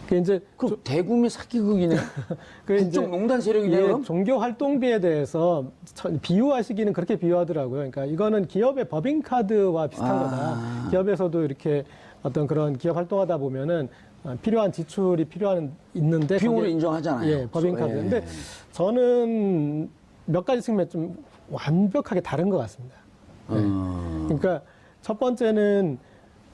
그 이제 그럼 대국민 사기극이네. 그 이제 국정농단 세력이네. 예, 그럼? 종교 활동비에 대해서 비유하시기는 그렇게 비유하더라고요. 그러니까 이거는 기업의 법인카드와 비슷한 거다. 기업에서도 이렇게 어떤 그런 기업 활동하다 보면은 필요한 지출이 있는데 비용으로 거기에- 인정하잖아요. 예, 법인카드. 예. 근데 저는 몇 가지 측면 좀 완벽하게 다른 것 같습니다. 그러니까 첫 번째는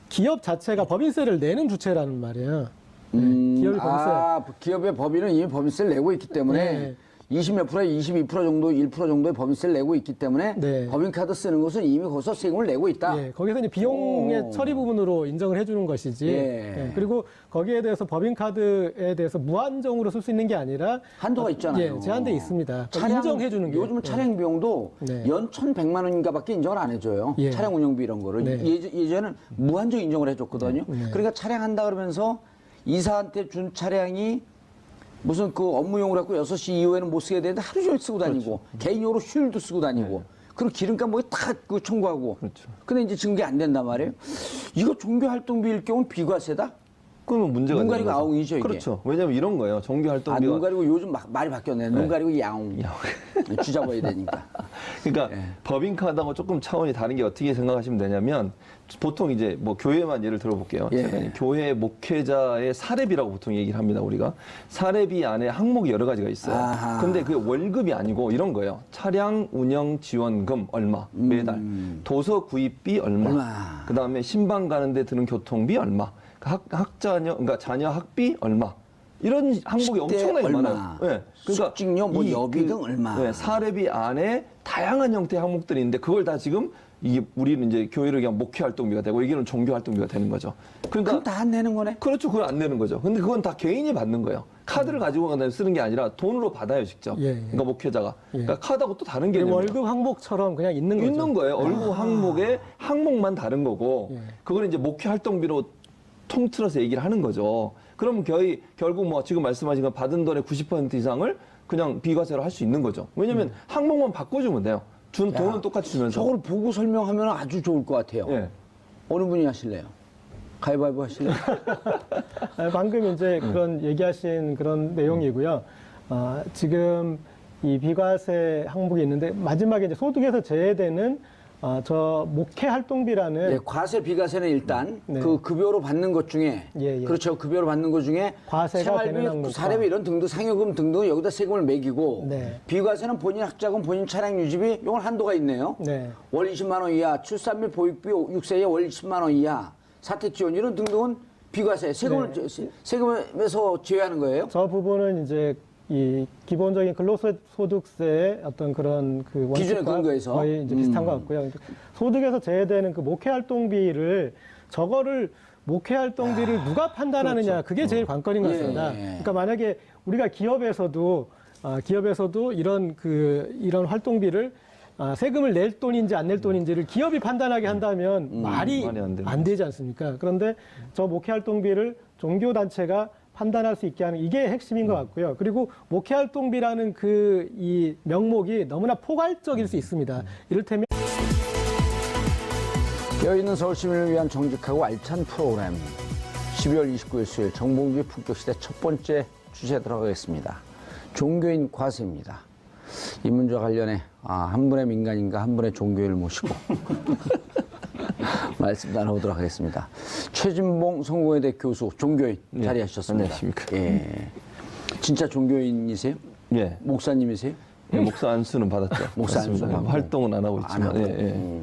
기업 자체가 법인세를 내는 주체라는 말이에요. 기업이 법인세. 기업의 법인은 이미 법인세를 내고 있기 때문에 네. 20몇 프로, 22% 정도, 1% 정도의 법인세를 내고 있기 때문에 네. 법인카드 쓰는 것은 이미 거기서 세금을 내고 있다. 예, 거기서 이제 비용의 처리 부분으로 인정을 해주는 것이지. 예. 예, 그리고 거기에 대해서 법인카드에 대해서 무한정으로 쓸 수 있는 게 아니라 한도가 있잖아요. 예, 제한돼 있습니다. 차량, 인정해주는 게. 요즘은 차량 비용도 네. 연 1,100만 원인가밖에 인정을 안 해줘요. 예. 차량 운영비 이런 거를. 네. 예전에는 무한정 인정을 해줬거든요. 네. 그러니까 차량 한다 그러면서 이사한테 준 차량이 무슨 그 업무용으로 갖고 6시 이후에는 못 쓰게 되는데 하루 종일 쓰고 다니고 개인용으로 휴일도 쓰고 다니고 그리고 기름값 뭐 다 그 청구하고. 그렇죠. 근데 이제 지금 그게 안 된단 말이에요. 이거 종교 활동비일 경우는 비과세다? 그러면 문제가 눈 되는 가리고 거죠. 아웅이죠, 이게. 그렇죠. 왜냐하면 이런 거예요. 종교 아, 활동비가 눈 가리고 요즘 말이 바뀌었네. 눈 가리고 야옹. 쥐잡아야 되니까. 그러니까 법인카드하고 조금 차원이 다른 게 어떻게 생각하시면 되냐면 보통 이제 뭐 교회만 예를 들어볼게요. 예. 제가 교회 목회자의 사례비라고 보통 얘기를 합니다. 우리가 사례비 안에 항목이 여러 가지가 있어요. 아하. 근데 그게 월급이 아니고 이런 거예요. 차량 운영 지원금 얼마 매달, 도서 구입비 얼마. 그다음에 신방 가는데 드는 교통비 얼마, 학자녀 그러니까 자녀 학비 얼마. 이런 항목이 식대 엄청나게 얼마, 많아요. 네. 숙직료, 뭐 이 여비 등 얼마. 네, 사례비 안에 다양한 형태의 항목들이 있는데 그걸 다 지금 이게 우리는 이제 교회를 그냥 목회 활동비가 되고 이게는 종교 활동비가 되는 거죠. 그러니까 그럼 다 안 내는 거네? 그렇죠. 그걸 안 내는 거죠. 근데 그건 다 개인이 받는 거예요. 카드를 가지고 가다 쓰는 게 아니라 돈으로 받아요, 직접. 예, 예. 그러니까 목회자가. 예. 그러니까 카드하고 또 다른 개념이에요. 월급 항목처럼 그냥 있는 거죠. 있는 거예요. 월급 항목에 항목만 다른 거고 예. 그걸 이제 목회 활동비로 통틀어서 얘기를 하는 거죠. 그러면 결국 뭐 지금 말씀하신 건 받은 돈의 90% 이상을 그냥 비과세로 할 수 있는 거죠. 왜냐하면 항목만 바꿔주면 돼요. 준 돈은 똑같이 주면서. 저걸 보고 설명하면 아주 좋을 것 같아요. 예. 어느 분이 하실래요? 가위바위보 하실래요? 방금 이제 그런 얘기하신 그런 내용이고요. 지금 이 비과세 항목이 있는데 마지막에 이제 소득에서 제외되는 저 목회 활동비라는 예, 과세 비과세는 일단 네. 그 급여로 받는 것 중에 예, 예. 그렇죠. 급여로 받는 것 중에 과세가 되는 생활비, 항목과. 사례비 이런 등등 상여금 등등 여기다 세금을 매기고 네. 비과세는 본인 학자금, 본인 차량 유지비 이건 한도가 있네요. 네. 월 20만 원 이하, 출산 및 보육비 6세에 월 20만 원 이하, 사택 지원 이런 등등은 비과세 세금을 네. 세금에서 제외하는 거예요. 저 부분은 이제 이 기본적인 근로소득세의 어떤 그런 그 기준에 원칙과 근거해서? 거의 이제 비슷한 것 같고요. 소득에서 제외되는 그 목회활동비를 저거를 목회활동비를 누가 판단하느냐 그게 제일 관건인 것 같습니다. 예. 그러니까 만약에 우리가 기업에서도 이런 활동비를 세금을 낼 돈인지 안 낼 돈인지를 기업이 판단하게 한다면 말이 말이 안 되는 안 되지 않습니까? 그런데 저 목회활동비를 종교단체가 판단할 수 있게 하는 이게 핵심인 것 같고요. 그리고 목회활동비라는 이 명목이 너무나 포괄적일 수 있습니다. 이를테면 깨어있는 서울 시민을 위한 정직하고 알찬 프로그램 12월 29일 수요일 정봉주의 품격시대 첫 번째 주제에 들어가겠습니다. 종교인 과세입니다. 이 문제와 관련해 한 분의 민간인과 한 분의 종교인을 모시고 말씀 나눠보도록 하겠습니다. 최진봉 성공회대 교수 종교인 자리하셨습니다. 안녕하십니까. 예. 진짜 종교인이세요? 예. 목사님이세요? 예, 목사 안수는 받았죠. 목사 맞습니다. 안수 받고. 활동은 안 하고 안 있지만. 하고. 예, 예.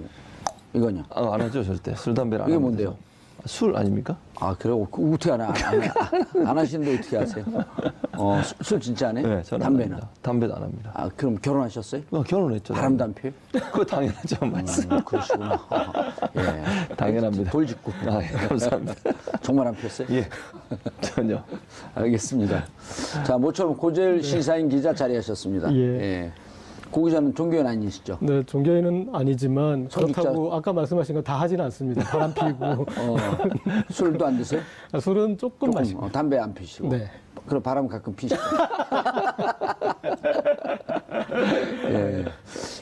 이건요? 안 하죠, 절대. 술, 담배를 안 이게 합니다. 뭔데요? 술 아닙니까? 그래요? 어떻게 안 하시는데 어떻게 하세요? 술 진짜 안 해요? 네, 저는 담배는? 안 합니다. 담배도 안 합니다. 그럼 결혼하셨어요? 결혼했죠. 바람도 안 피워요? 그거 당연하죠. 맞습니다. 그러시구나. 예. 당연합니다. 돌직구. 예, 감사합니다. 정말 안 피웠어요? 예, 전혀. 알겠습니다. 자, 모처럼 고재일 시사인 기자 자리하셨습니다. 예. 고 기자는 종교인 아니시죠? 네, 종교인은 아니지만 성직자. 그렇다고 아까 말씀하신 거 다 하지는 않습니다. 바람 피고 술도 안 드세요? 술은 조금 마시고. 담배 안 피시고. 네. 그럼 바람 가끔 피시고. 예.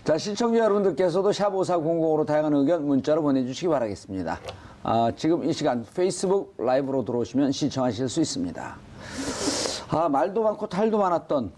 자, 시청자 여러분들께서도 샵5400으로 다양한 의견 문자로 보내주시기 바라겠습니다. 지금 이 시간 페이스북 라이브로 들어오시면 시청하실 수 있습니다. 말도 많고 탈도 많았던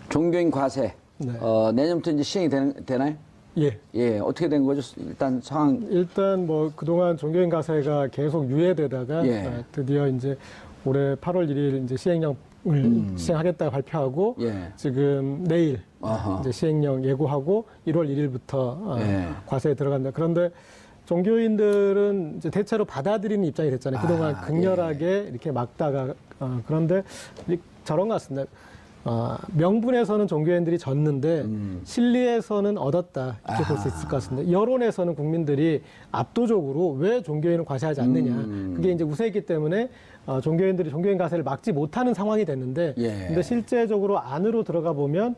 종교인 과세. 네. 내년부터 이제 시행이 되나요? 예. 예, 어떻게 된 거죠? 일단 상황. 일단 뭐 그동안 종교인 과세가 계속 유예되다가 예. 드디어 이제 올해 8월 1일 이제 시행령을 시행하겠다고 발표하고 예. 지금 내일 아하. 이제 시행령 예고하고 1월 1일부터 예. 과세에 들어간다. 그런데 종교인들은 이제 대체로 받아들이는 입장이 됐잖아요. 그동안 극렬하게 이렇게 막다가 그런데 저런 것 같습니다. 명분에서는 종교인들이 졌는데 실리에서는 얻었다 이렇게 볼 수 있을 것 같습니다. 여론에서는 국민들이 압도적으로 왜 종교인을 과세하지 않느냐 그게 이제 우세했기 때문에 종교인들이 종교인 과세를 막지 못하는 상황이 됐는데 예. 근데 실제적으로 안으로 들어가 보면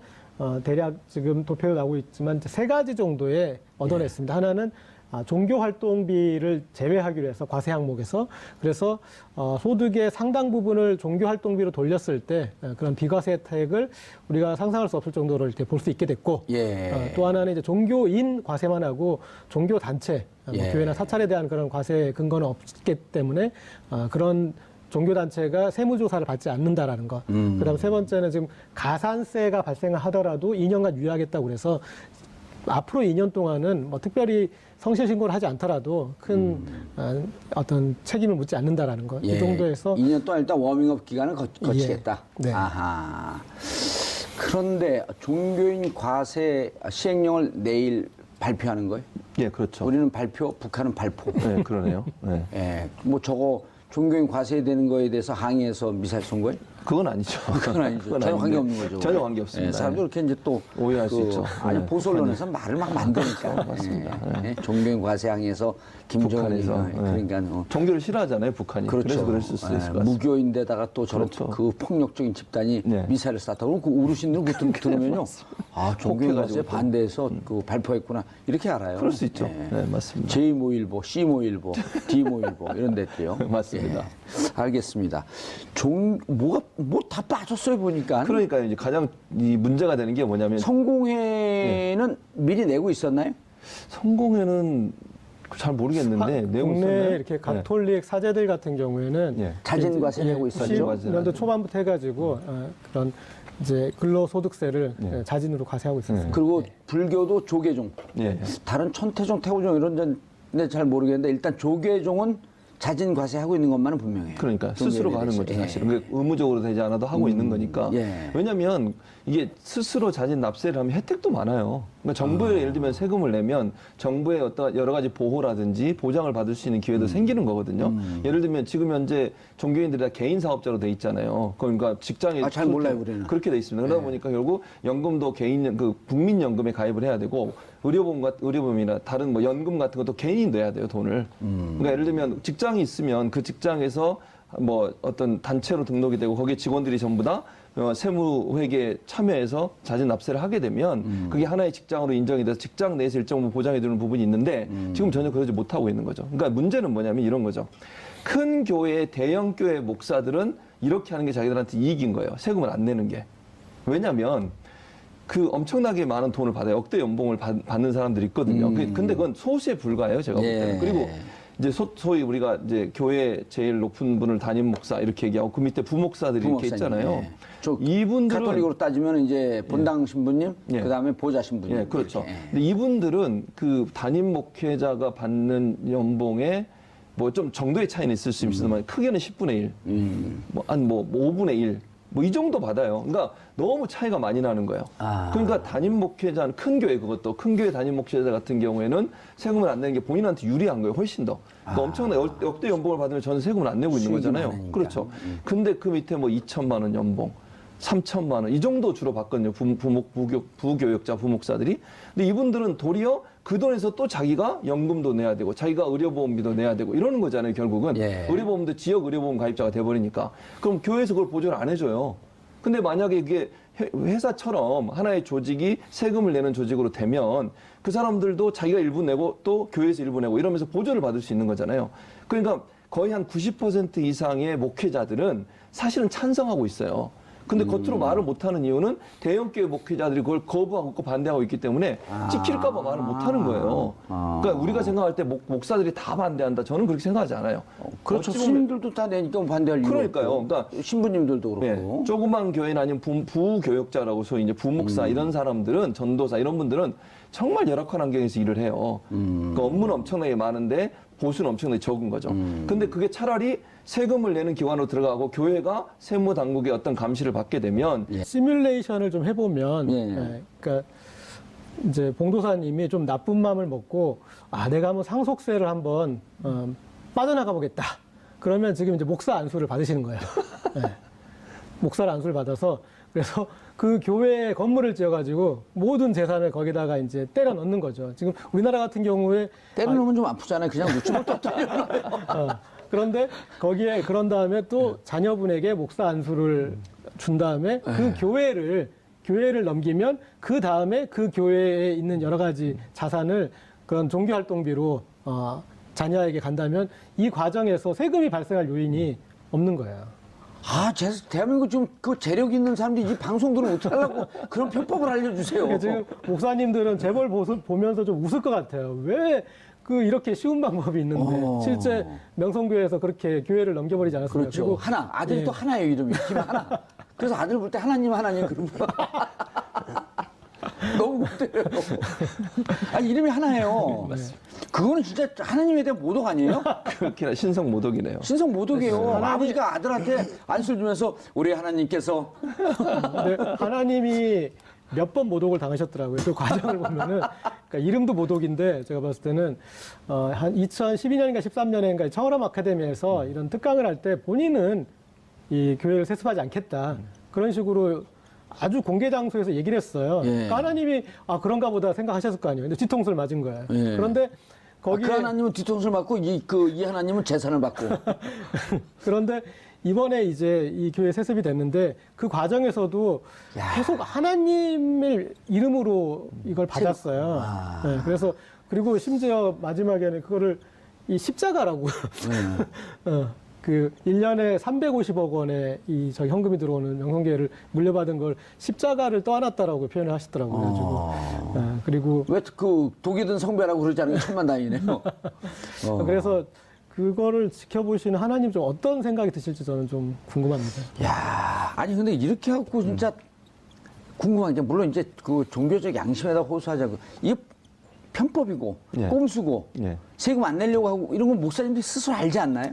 대략 지금 도표에 나오고 있지만 이제 세 가지 정도의 얻어냈습니다. 하나는 종교 활동비를 제외하기로 해서 과세 항목에서 그래서 소득의 상당 부분을 종교 활동비로 돌렸을 때 그런 비과세 혜택을 우리가 상상할 수 없을 정도로 이렇게 볼 수 있게 됐고 예. 또 하나는 이제 종교인 과세만 하고 종교 단체 예. 교회나 사찰에 대한 그런 과세 근거는 없기 때문에 그런 종교단체가 세무조사를 받지 않는다라는 것. 그다음 세 번째는 지금 가산세가 발생하더라도 2년간 유예하겠다고 그래서 앞으로 2년 동안은 뭐 특별히 성실신고를 하지 않더라도 큰 어떤 책임을 묻지 않는다라는 것. 예. 이 정도에서 2년 동안 일단 워밍업 기간을 거치겠다. 예. 네. 아하. 그런데 종교인 과세 시행령을 내일 발표하는 거예요? 예, 그렇죠. 우리는 발표, 북한은 발포. 네, 그러네요. 네. 예. 뭐 저거 종교인 과세되는 거에 대해서 항의해서 미사일 쏜 거예요? 그건 아니죠. 그건 아니죠. 전혀 아닌데. 관계없는 거죠. 전혀 관계없습니다. 예, 사람들 이렇게 이제 또 오해할 수 있죠. 아니 네, 보수 언론에서 말을 막 만드니까. 맞습니다. 예. 종교인 과세 항의해서 김정은이 북한에서. 그러니까 종교를 싫어하잖아요, 북한이. 그렇죠. 그래서 그럴 수 있을 것 같습니다. 무교인데다가 또 저런 그렇죠. 그 폭력적인 집단이 네. 미사일을 쐈다고 그 어르신들 들으면요. 종교인 과세에 혹해가지고 또. 반대해서 그 발표했구나. 이렇게 알아요. 그럴 수 있죠. 예. 네, 맞습니다. J-모일보, C-모일보, D-모일보 이런 데도요. 맞습니다. 알겠습니다. 뭐 다 빠졌어요 보니까. 그러니까 이제 가장 이 문제가 되는 게 뭐냐면 성공회는 미리 내고 있었나요? 성공회는 잘 모르겠는데 내고 국내 있었나요? 이렇게 가톨릭 사제들 같은 경우에는 예. 자진 과세 내고 있었죠. 90년대 초반부터 해가지고 그런 이제 근로소득세를 자진으로 과세하고 있었어요. 그리고 불교도 조계종. 예. 다른 천태종, 태우종 이런 데는 잘 모르겠는데 일단 조계종은 자진 과세하고 있는 것만은 분명해요. 그러니까 종교에 스스로가 하는 대해서. 거죠, 예. 사실은. 그게 의무적으로 되지 않아도 하고 있는 거니까. 예. 왜냐하면 이게 스스로 자진 납세를 하면 혜택도 많아요. 그러니까 정부에 예를 들면 세금을 내면 정부의 어떤 여러 가지 보호라든지 보장을 받을 수 있는 기회도 생기는 거거든요. 예를 들면 지금 현재 종교인들이 다 개인 사업자로 돼 있잖아요. 그러니까 직장에 잘 몰라요, 우리는. 그렇게 돼 있습니다. 그러다 보니까 결국 연금도 개인 그 국민연금에 가입을 해야 되고 의료보험이나 다른 뭐 연금 같은 것도 개인이 내야 돼요, 돈을. 그러니까 예를 들면 직장이 있으면 그 직장에서 뭐 어떤 단체로 등록이 되고 거기에 직원들이 전부 다 세무회계에 참여해서 자진 납세를 하게 되면 그게 하나의 직장으로 인정이 돼서 직장 내에서 일정 부분 보장해 주는 부분이 있는데 지금 전혀 그러지 못하고 있는 거죠. 그러니까 문제는 뭐냐면 이런 거죠. 큰 교회, 대형 교회 목사들은 이렇게 하는 게 자기들한테 이익인 거예요. 세금을 안 내는 게. 왜냐하면 그 엄청나게 많은 돈을 받아요. 억대 연봉을 받는 사람들이 있거든요. 근데 그건 소수에 불과해요, 제가 볼 때는. 예. 그리고 이제 소위 우리가 이제 교회 제일 높은 분을 담임 목사 이렇게 얘기하고 그 밑에 부목사들이 이렇게 있잖아요. 예. 저 이분들은 가톨릭으로 따지면 이제 본당 신부님, 예. 그다음에 보좌 신부님. 예, 그렇죠. 이렇게. 근데 이분들은 그 담임 목회자가 받는 연봉에 뭐 좀 정도의 차이는 있을 수 있지만 크게는 10분의 1, 뭐 5분의 1, 뭐 이 정도 받아요. 그러니까 너무 차이가 많이 나는 거예요. 아. 그러니까 담임 목회자는 큰 교회 그것도 큰 교회 담임 목회자 같은 경우에는 세금을 안 내는 게 본인한테 유리한 거예요. 훨씬 더. 그러니까 엄청난 역대 연봉을 받으면 저는 세금을 안 내고 있는 수익이 거잖아요. 많으니까. 그렇죠. 근데 그 밑에 뭐 2천만 원 연봉, 3천만 원 이 정도 주로 받거든요. 부교역자 부목사들이. 근데 이분들은 도리어 그 돈에서 또 자기가 연금도 내야 되고 자기가 의료보험비도 내야 되고 이러는 거잖아요. 결국은 예. 의료보험도 지역 의료보험 가입자가 돼버리니까 그럼 교회에서 그걸 보조를 안 해줘요. 근데 만약에 이게 회사처럼 하나의 조직이 세금을 내는 조직으로 되면 그 사람들도 자기가 일부 내고 또 교회에서 일부 내고 이러면서 보조를 받을 수 있는 거잖아요. 그러니까 거의 한 90% 이상의 목회자들은 사실은 찬성하고 있어요. 근데 겉으로 말을 못하는 이유는 대형교회 목회자들이 그걸 거부하고 있고 반대하고 있기 때문에 찍힐까 봐 말을 못하는 거예요. 그러니까 우리가 생각할 때 목사들이 다 반대한다. 저는 그렇게 생각하지 않아요. 그렇죠. 어찌 보면- 스님들도 다 내니까 반대할 이유 그러니까요. 없고. 그러니까 신부님들도 그렇고. 예, 조그만 교회나 아니면 부교역자라고 소위 이제 부목사 이런 사람들은 전도사 이런 분들은 정말 열악한 환경에서 일을 해요. 그러니까 업무는 엄청나게 많은데 보수는 엄청나게 적은 거죠. 근데 그게 차라리 세금을 내는 기관으로 들어가고 교회가 세무 당국의 어떤 감시를 받게 되면 시뮬레이션을 좀 해보면, 예. 예, 그러니까 이제 봉도사님이 좀 나쁜 마음을 먹고, 내가 한번 상속세를 한번 빠져나가 보겠다. 그러면 지금 이제 목사 안수를 받으시는 거예요. 예. 목사 안수를 받아서 그래서 그 교회 건물을 지어가지고 모든 재산을 거기다가 이제 때려 넣는 거죠. 지금 우리나라 같은 경우에 때려놓으면 좀 아프잖아요. 그냥 묻지를 또 때려놔요. 그런데 거기에 그런 다음에 또 자녀분에게 목사 안수를 준 다음에 그 교회를 넘기면 그 다음에 그 교회에 있는 여러 가지 자산을 그런 종교 활동비로 자녀에게 간다면 이 과정에서 세금이 발생할 요인이 없는 거예요. 대한민국 지금 그 재력 있는 사람들이 이 방송들을 어떻게 하려고 그런 편법을 알려주세요. 그러니까 지금 목사님들은 재벌 보면서 좀 웃을 것 같아요. 왜 이렇게 쉬운 방법이 있는데 실제 명성교회에서 그렇게 교회를 넘겨버리지 않았습니까? 그렇죠. 그리고 하나. 아들이 예. 또 하나예요, 이름이. 김 하나. 그래서 아들 볼 때 하나님 그러면 너무 못 때려요. 이름이 하나예요. 그거는 진짜 하나님에 대한 모독 아니에요? 그렇게 신성 모독이네요. 신성 모독이에요. 아버지가 아들한테 안수를 주면서 우리 하나님께서 근데 하나님이 몇 번 모독을 당하셨더라고요. 그 과정을 보면은 그러니까 이름도 모독인데 제가 봤을 때는 한 2012년인가 13년인가 청월함 아카데미에서 이런 특강을 할 때 본인은 이 교회를 세습하지 않겠다 그런 식으로 아주 공개 장소에서 얘기를 했어요. 예. 그러니까 하나님이 그런가 보다 생각하셨을 거 아니에요. 근데 뒤통수를 맞은 거예요. 예. 그런데 거기에 그 하나님은 뒤통수를 맞고 이 하나님은 재산을 받고. 그런데 이번에 이제 이 교회 세습이 됐는데 그 과정에서도 계속 하나님의 이름으로 이걸 받았어요. 네, 그래서 그리고 심지어 마지막에는 그거를 이 십자가라고 그 1년에 350억 원의 저 현금이 들어오는 명성교회를 물려받은 걸 십자가를 떠안았다라고 표현을 하시더라고요. 그래가지고 그리고 왜 그 독이 든 성배라고 그러지 않은 게 천만다행이네요. 그래서 그거를 지켜보시는 하나님 좀 어떤 생각이 드실지 저는 좀 궁금합니다. 아니 근데 이렇게 하고 진짜 궁금한 게 물론 이제 그 종교적 양심에다 호소하자고 이게 편법이고 예. 꼼수고 예. 세금 안 내려고 하고 이런 건 목사님들이 스스로 알지 않나요?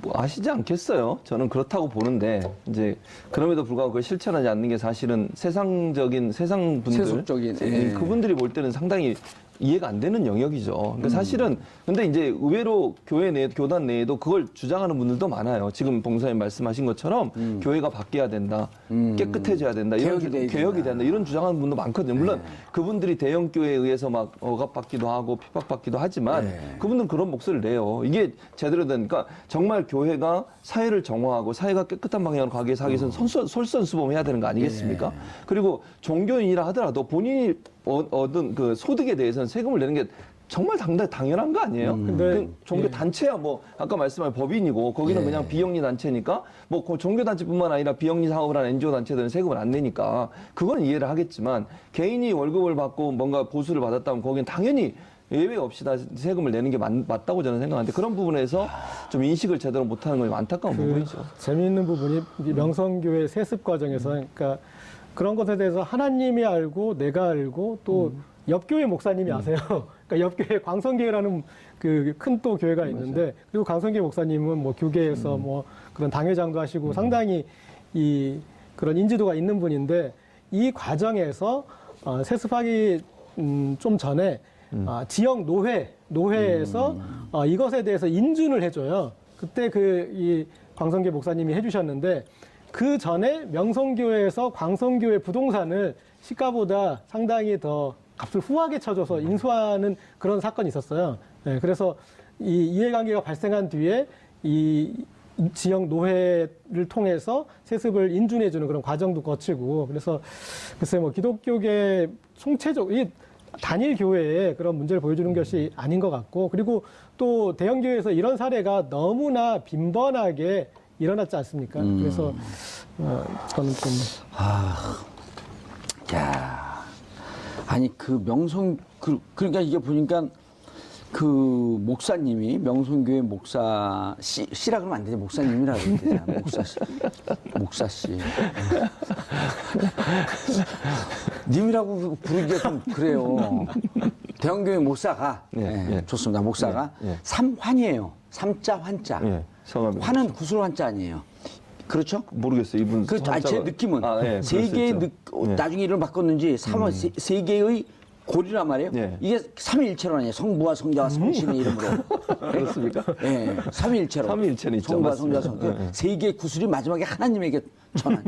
뭐 아시지 않겠어요? 저는 그렇다고 보는데 이제 그럼에도 불구하고 그걸 실천하지 않는 게 사실은 세상 분들, 세속적인, 예. 그분들이 볼 때는 상당히 이해가 안 되는 영역이죠. 그러니까 사실은 근데 이제 의외로 교회 내 교단 내에도 그걸 주장하는 분들도 많아요. 지금 봉사님 말씀하신 것처럼 교회가 바뀌어야 된다, 깨끗해져야 된다, 이런 개혁이 된다 이런 주장하는 분도 많거든요. 물론 그분들이 대형 교회에 의해서 막 억압받기도 하고 핍박받기도 하지만 그분들은 그런 목소리를 내요. 이게 제대로 되니까 정말 교회가 사회를 정화하고 사회가 깨끗한 방향으로 가기 위해서 하기 위해서는 솔선수범해야 되는 거 아니겠습니까? 그리고 종교인이라 하더라도 본인이 얻은 그 소득에 대해서는 세금을 내는 게 정말 당연한 거 아니에요? 근데 종교 단체야 뭐 아까 말씀한 법인이고 거기는 그냥 비영리 단체니까 뭐 그 종교 단체뿐만 아니라 비영리 사업을 하는 NGO 단체들은 세금을 안 내니까 그건 이해를 하겠지만 개인이 월급을 받고 뭔가 보수를 받았다면 거기는 당연히 예외 없이 다 세금을 내는 게 맞다고 저는 생각하는데 그런 부분에서 좀 인식을 제대로 못하는 건 안타까운 부분이죠. 재미있는 부분이 이 명성교회 세습 과정에서 그러니까 그런 것에 대해서 하나님이 알고 내가 알고 또 옆교회 목사님이 아세요. 그러니까 옆교회 광성교회라는 그 큰 또 교회가 있는데 그리고 광성교회 목사님은 뭐 교계에서 뭐 그런 당회장도 하시고 상당히 이 그런 인지도가 있는 분인데 이 과정에서 세습하기 좀 전에 지역 노회에서 이것에 대해서 인준을 해줘요. 그때 이 광성교회 목사님이 해주셨는데 그 전에 명성교회에서 광성교회 부동산을 시가보다 상당히 더 값을 후하게 쳐줘서 인수하는 그런 사건이 있었어요. 네, 그래서 이 이해관계가 발생한 뒤에 이 지역 노회를 통해서 세습을 인준해주는 그런 과정도 거치고 그래서 글쎄 뭐 기독교계 총체적 단일 교회에 그런 문제를 보여주는 것이 아닌 것 같고 그리고 또 대형 교회에서 이런 사례가 너무나 빈번하게 일어났지 않습니까? 그래서 저는 좀 야, 아니 그 그러니까 이게 보니까 그 목사님이 명성교회 목사 씨라 그러면 안 되지 목사님이라고 해야 되잖아 목사 씨 님이라고 부르기가 좀 그래요. 대형교회 목사가 좋습니다. 목사가 삼환이에요. 삼자 환자. 성함이 환은 구슬 환자 아니에요. 그렇죠? 모르겠어요. 이분 제 느낌은 세 개의 나중에 이름을 바꿨는지 세 개의 골이란 말이에요. 이게 삼위일체로 아니에요. 성부와 성자와 성신의 이름으로. 그렇습니까? 네, 삼위일체로. 삼위일체는 있죠. 성부와 성자와 성신. 세 개의 구슬이 마지막에 하나님에게 전한.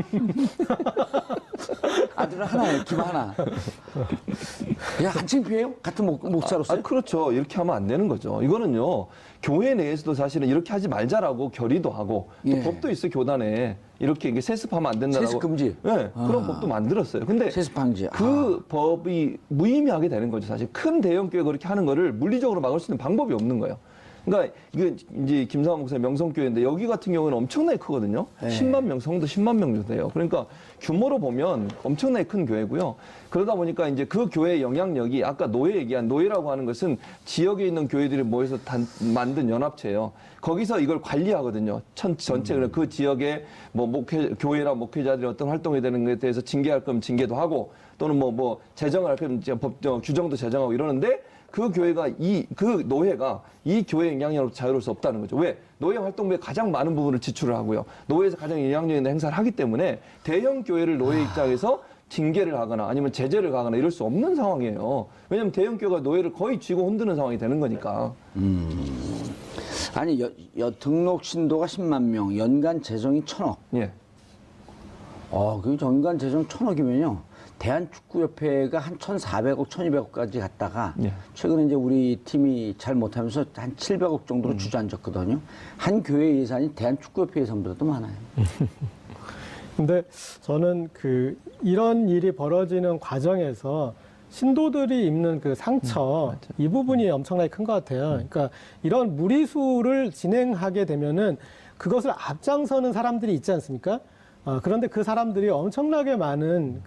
아들은 하나예요. 김 하나. 그냥 안 창피해요? 같은 목사로서. 아, 그렇죠. 이렇게 하면 안 되는 거죠. 이거는요. 교회 내에서도 사실은 이렇게 하지 말자라고 결의도 하고 또 법도 있어 교단에 이렇게 이게 세습하면 안 된다고. 세습 금지. 네, 그런 법도 만들었어요. 근데 세습 방지. 그 법이 무의미하게 되는 거죠. 사실 큰 대형 교회가 그렇게 하는 거를 물리적으로 막을 수 있는 방법이 없는 거예요. 그러니까 이게 이제 김상환 목사의 명성교회인데 여기 같은 경우는 엄청나게 크거든요. 10만 명, 성도 10만 명 정도 돼요. 그러니까 규모로 보면 엄청나게 큰 교회고요. 그러다 보니까 이제 그 교회의 영향력이 아까 노예 얘기한 노예라고 하는 것은 지역에 있는 교회들이 모여서 만든 연합체예요. 거기서 이걸 관리하거든요. 전체 그 지역의 뭐 교회나 목회자들이 어떤 활동이 되는 것에 대해서 징계할 거면 징계도 하고 또는 뭐 제정할 거면 규정도 제정하고 이러는데 그 교회가 그 노예가 이 교회의 영향력으로 자유로울 수 없다는 거죠. 왜? 노예 활동비에 가장 많은 부분을 지출을 하고요. 노예에서 가장 영향력 있는 행사를 하기 때문에 대형 교회를 노예 입장에서 징계를 하거나 아니면 제재를 가거나 이럴 수 없는 상황이에요. 왜냐하면 대형 교회가 노예를 거의 쥐고 흔드는 상황이 되는 거니까. 아니 등록 신도가 10만 명, 연간 재정이 1,000억. 예. 그 연간 재정 1,000억이면요. 대한축구협회가 한 1,400억, 1,200억까지 갔다가 최근에 이제 우리 팀이 잘 못하면서 한 700억 정도로 주저앉았거든요. 한 교회 예산이 대한축구협회 예산보다도 많아요. 근데 저는 이런 일이 벌어지는 과정에서 신도들이 입는 그 상처 이 부분이 엄청나게 큰 것 같아요. 그러니까 이런 무리수를 진행하게 되면은 그것을 앞장서는 사람들이 있지 않습니까? 그런데 그 사람들이 엄청나게 많은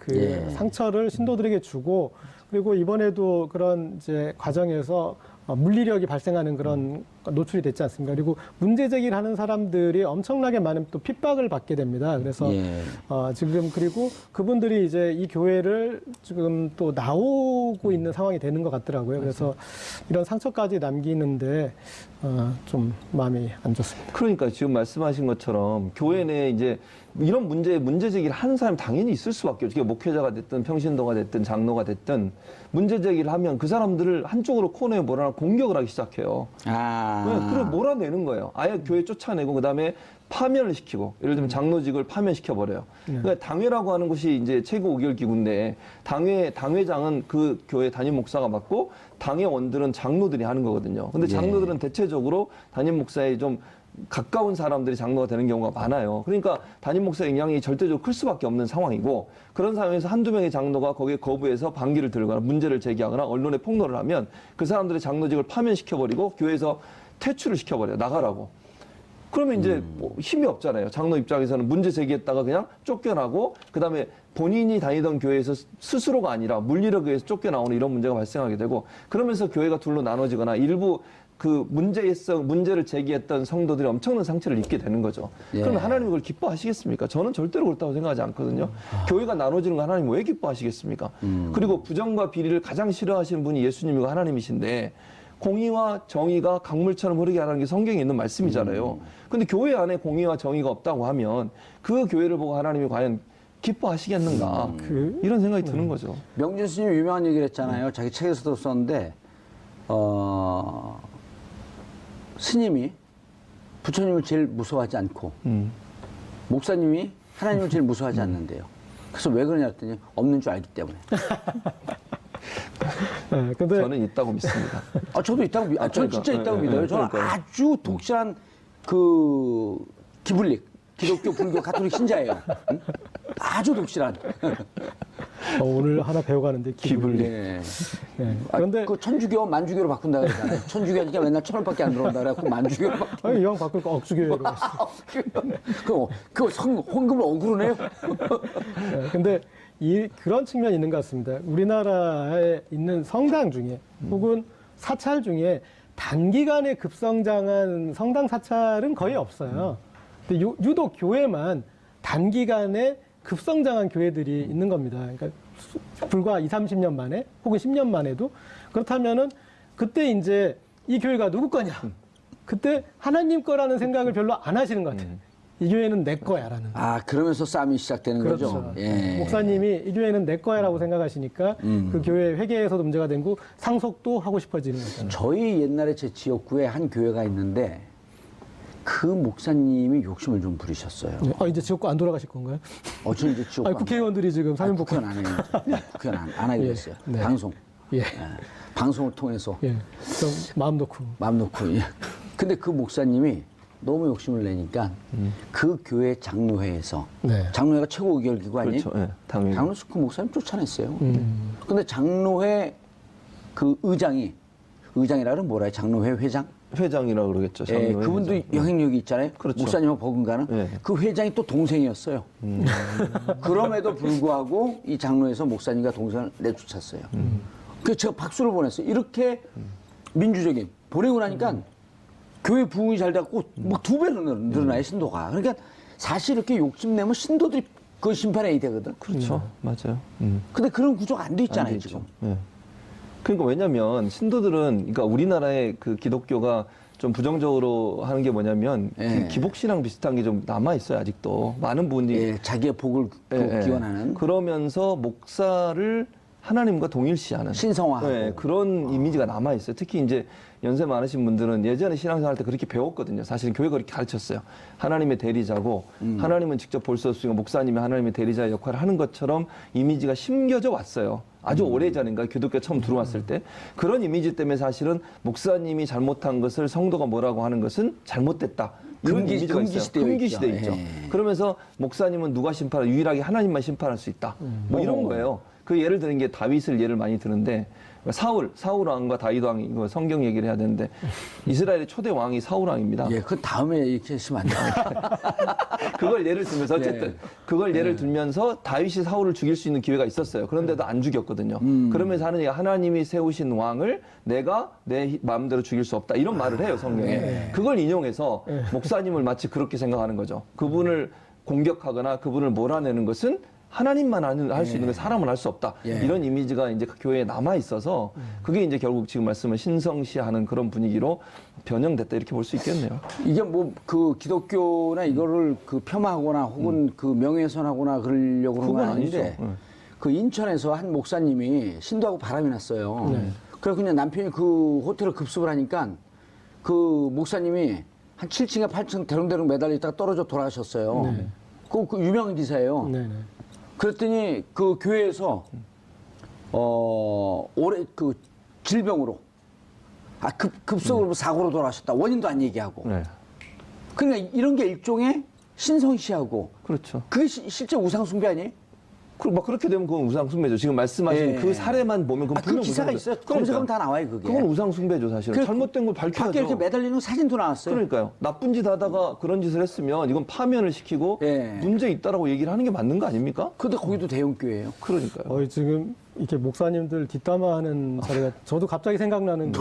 상처를 신도들에게 주고 그리고 이번에도 그런 이제 과정에서 물리력이 발생하는 그런 노출이 됐지 않습니까? 그리고 문제 제기를 하는 사람들이 엄청나게 많은 또 핍박을 받게 됩니다. 그래서 예. 지금 그리고 그분들이 이제 이 교회를 지금 또 나오고 있는 상황이 되는 것 같더라고요. 그래서 이런 상처까지 남기는데 좀 마음이 안 좋습니다. 그러니까 지금 말씀하신 것처럼 교회 내에 이제 이런 문제 제기를 하는 사람이 당연히 있을 수밖에 없죠. 목회자가 됐든 평신도가 됐든 장로가 됐든 문제 제기를 하면 그 사람들을 한쪽으로 코너에 몰아넣고 공격을 하기 시작해요. 그래 몰아내는 거예요. 아예 교회 쫓아내고 그다음에 파면을 시키고 예를 들면 장로직을 파면시켜 버려요. 그러니까 당회라고 하는 곳이 이제 최고 의결 기구인데 당회장은 그 교회 담임 목사가 맡고 당회원들은 장로들이 하는 거거든요. 근데 장로들은 대체적으로 담임 목사에 좀 가까운 사람들이 장로가 되는 경우가 많아요. 그러니까 담임 목사의 영향이 절대적으로 클 수밖에 없는 상황이고 그런 상황에서 한두 명의 장로가 거기에 거부해서 반기를 들거나 문제를 제기하거나 언론에 폭로를 하면 그 사람들의 장로직을 파면시켜버리고 교회에서 퇴출을 시켜버려요. 나가라고. 그러면 이제 뭐 힘이 없잖아요. 장로 입장에서는 문제 제기했다가 그냥 쫓겨나고 그다음에 본인이 다니던 교회에서 스스로가 아니라 물리력에 의해서 쫓겨나오는 이런 문제가 발생하게 되고 그러면서 교회가 둘로 나눠지거나 일부 그 문제를 제기했던 성도들이 엄청난 상처를 입게 되는 거죠. 그러면 하나님이 그걸 기뻐하시겠습니까? 저는 절대로 그렇다고 생각하지 않거든요. 교회가 나눠지는 거 하나님 왜 기뻐하시겠습니까? 그리고 부정과 비리를 가장 싫어하시는 분이 예수님이고 하나님이신데 공의와 정의가 강물처럼 흐르게 하라는 게 성경에 있는 말씀이잖아요. 근데 교회 안에 공의와 정의가 없다고 하면 그 교회를 보고 하나님이 과연 기뻐하시겠는가 이런 생각이 드는 거죠. 명준 스님이 유명한 얘기를 했잖아요. 자기 책에서도 썼는데 스님이 부처님을 제일 무서워하지 않고 목사님이 하나님을 제일 무서워하지 않는데요. 그래서 왜 그러냐 했더니 없는 줄 알기 때문에. 네, 근데 저는 있다고 믿습니다. 저도 있다고 저는 그러니까, 진짜 있다고 믿어요. 저는 그러니까요. 아주 독실한 그 기불릭 기독교 불교 가톨릭 신자예요. 응? 아주 독실한. 오늘 하나 배워가는데 기분이. 네. 네. 그런데 그 천주교 만주교로 바꾼다 그러잖아요. 천주교니까 맨날 1,000원밖에 안 들어온다 그래갖고 만주교로 바꾼다. 아니, 이왕 바꿀 거 억수교회로 했어요. 그거 헌금을 억울하네요. 네, 근데 그런 측면이 있는 것 같습니다. 우리나라에 있는 성당 중에 혹은 사찰 중에 단기간에 급성장한 성당 사찰은 거의 없어요. 근데 유독 교회만 단기간에 급성장한 교회들이 있는 겁니다. 그러니까 불과 20, 30년 만에 혹은 10년 만에도 그렇다면은 그때 이제 이 교회가 누구 거냐? 그때 하나님 거라는 생각을 별로 안 하시는 것 같아요. 이 교회는 내 거야라는. 그러면서 싸움이 시작되는 그렇죠. 거죠. 예. 목사님이 이 교회는 내 거야라고 생각하시니까 그 교회 회계에서도 문제가 되고 상속도 하고 싶어지는 거잖아요. 저희 옛날에 제 지역구에 한 교회가 있는데 그 목사님이 욕심을 좀 부리셨어요. 네. 이제 지역구 안 돌아가실 건가요? 저는 이제 지역구 국회의원들이 지금 사면복권. 국회의원 안 해요. 국회의원 안 하게 됐어요. 네. 방송. 예. 방송을 통해서 예. 좀 마음 놓고. 마음 놓고. 예. 근데 그 목사님이 너무 욕심을 내니까 그 교회 장로회에서 네. 장로회가 최고 의결기구 아니에요? 그렇죠. 예, 당연히. 장로수 그 목사님 쫓아냈어요. 근데 장로회 그 의장이라 그러면 뭐라 해요? 장로회 회장? 회장이라고 그러겠죠. 예, 장로회 그분도 회장. 영향력이 있잖아요. 그렇죠. 목사님하고 버금가는. 예. 그 회장이 또 동생이었어요. 그럼에도 불구하고 이 장로에서 목사님과 동생을 내쫓았어요. 그래서 제가 박수를 보냈어요. 이렇게 민주적인 보내고 나니까 교회 부흥이 잘 돼갖고 막 2배로 늘어나요, 신도가. 그러니까 사실 이렇게 욕심내면 신도들이 그 심판에 되거든. 그렇죠. 맞아요. 근데 그런 구조가 안 돼 있잖아요, 안 돼 지금. 있죠. 예. 그러니까 왜냐면 신도들은 그러니까 우리나라의 그 기독교가 좀 부정적으로 하는 게 뭐냐면 예. 기복신앙 비슷한 게 좀 남아 있어요 아직도 많은 부분이 예, 자기의 복을 기원하는 그러면서 목사를 하나님과 동일시하는 신성화하고. 네, 그런 이미지가 남아 있어요. 특히 이제 연세 많으신 분들은 예전에 신앙생활 때 그렇게 배웠거든요. 사실은 교회가 그렇게 가르쳤어요. 하나님의 대리자고 하나님은 직접 볼 수 없으니까 목사님이 하나님의 대리자의 역할을 하는 것처럼 이미지가 심겨져 왔어요. 아주 오래전인가 기독교 처음 들어왔을 때 그런 이미지 때문에 사실은 목사님이 잘못한 것을 성도가 뭐라고 하는 것은 잘못됐다. 이런 금기- 이미지가 있어요. 금기시되어 금기시돼 있죠. 있죠. 예. 그러면서 목사님은 누가 심판할 유일하게 하나님만 심판할 수 있다. 뭐 이런 거예요. 그 예를 드는 게 다윗을 예를 많이 드는데 사울 왕과 다윗 왕 이거 성경 얘기를 해야 되는데 이스라엘의 초대 왕이 사울 왕입니다. 예, 그 다음에 이렇게 하시면 안 돼요. 그걸 예를 들면서 어쨌든 네. 그걸 예를 들면서 다윗이 사울을 죽일 수 있는 기회가 있었어요. 그런데도 안 죽였거든요. 그러면서 하는 얘기가 하나님이 세우신 왕을 내가 내 마음대로 죽일 수 없다. 이런 말을 해요, 성경에. 그걸 인용해서 목사님을 마치 그렇게 생각하는 거죠. 그분을 공격하거나 그분을 몰아내는 것은 하나님만 할 수 있는 건 사람은 할 수 없다. 예. 이런 이미지가 이제 교회에 남아 있어서 그게 이제 결국 지금 말씀은 신성시하는 그런 분위기로 변형됐다 이렇게 볼 수 있겠네요. 이게 뭐 그 기독교나 이거를 그 폄하하거나 혹은 그 명예훼손하거나 그러려고 그런 건 그건 아닌데 아니죠. 네. 그 인천에서 한 목사님이 신도하고 바람이 났어요. 그래서 그냥 남편이 그 호텔을 급습을 하니까 그 목사님이 한 7층에 8층 대롱대롱 매달려 있다가 떨어져 돌아가셨어요. 그 유명한 기사예요. 네네. 그랬더니 그 교회에서 올해 그 질병으로 급속으로 사고로 돌아가셨다. 원인도 안 얘기하고. 네. 그러니까 이런 게 일종의 신성시하고 그렇죠. 그게 실제 우상숭배 아니에요? 막 그렇게 되면 그건 우상숭배죠. 지금 말씀하신 예. 그 사례만 보면 그건 그 분명 기사가 우상숭배. 있어요. 검색하면 다 나와요, 그게. 그건 우상숭배죠, 사실은. 그 잘못된 걸 밝혀야죠. 밖에 이렇게 매달리는 사진도 나왔어요. 그러니까요. 나쁜 짓 하다가 그런 짓을 했으면 이건 파면을 시키고 예. 문제 있다라고 얘기를 하는 게 맞는 거 아닙니까? 근데 거기도 대형교회예요. 그러니까요. 지금 이렇게 목사님들 뒷담화하는 사례가 저도 갑자기 생각나는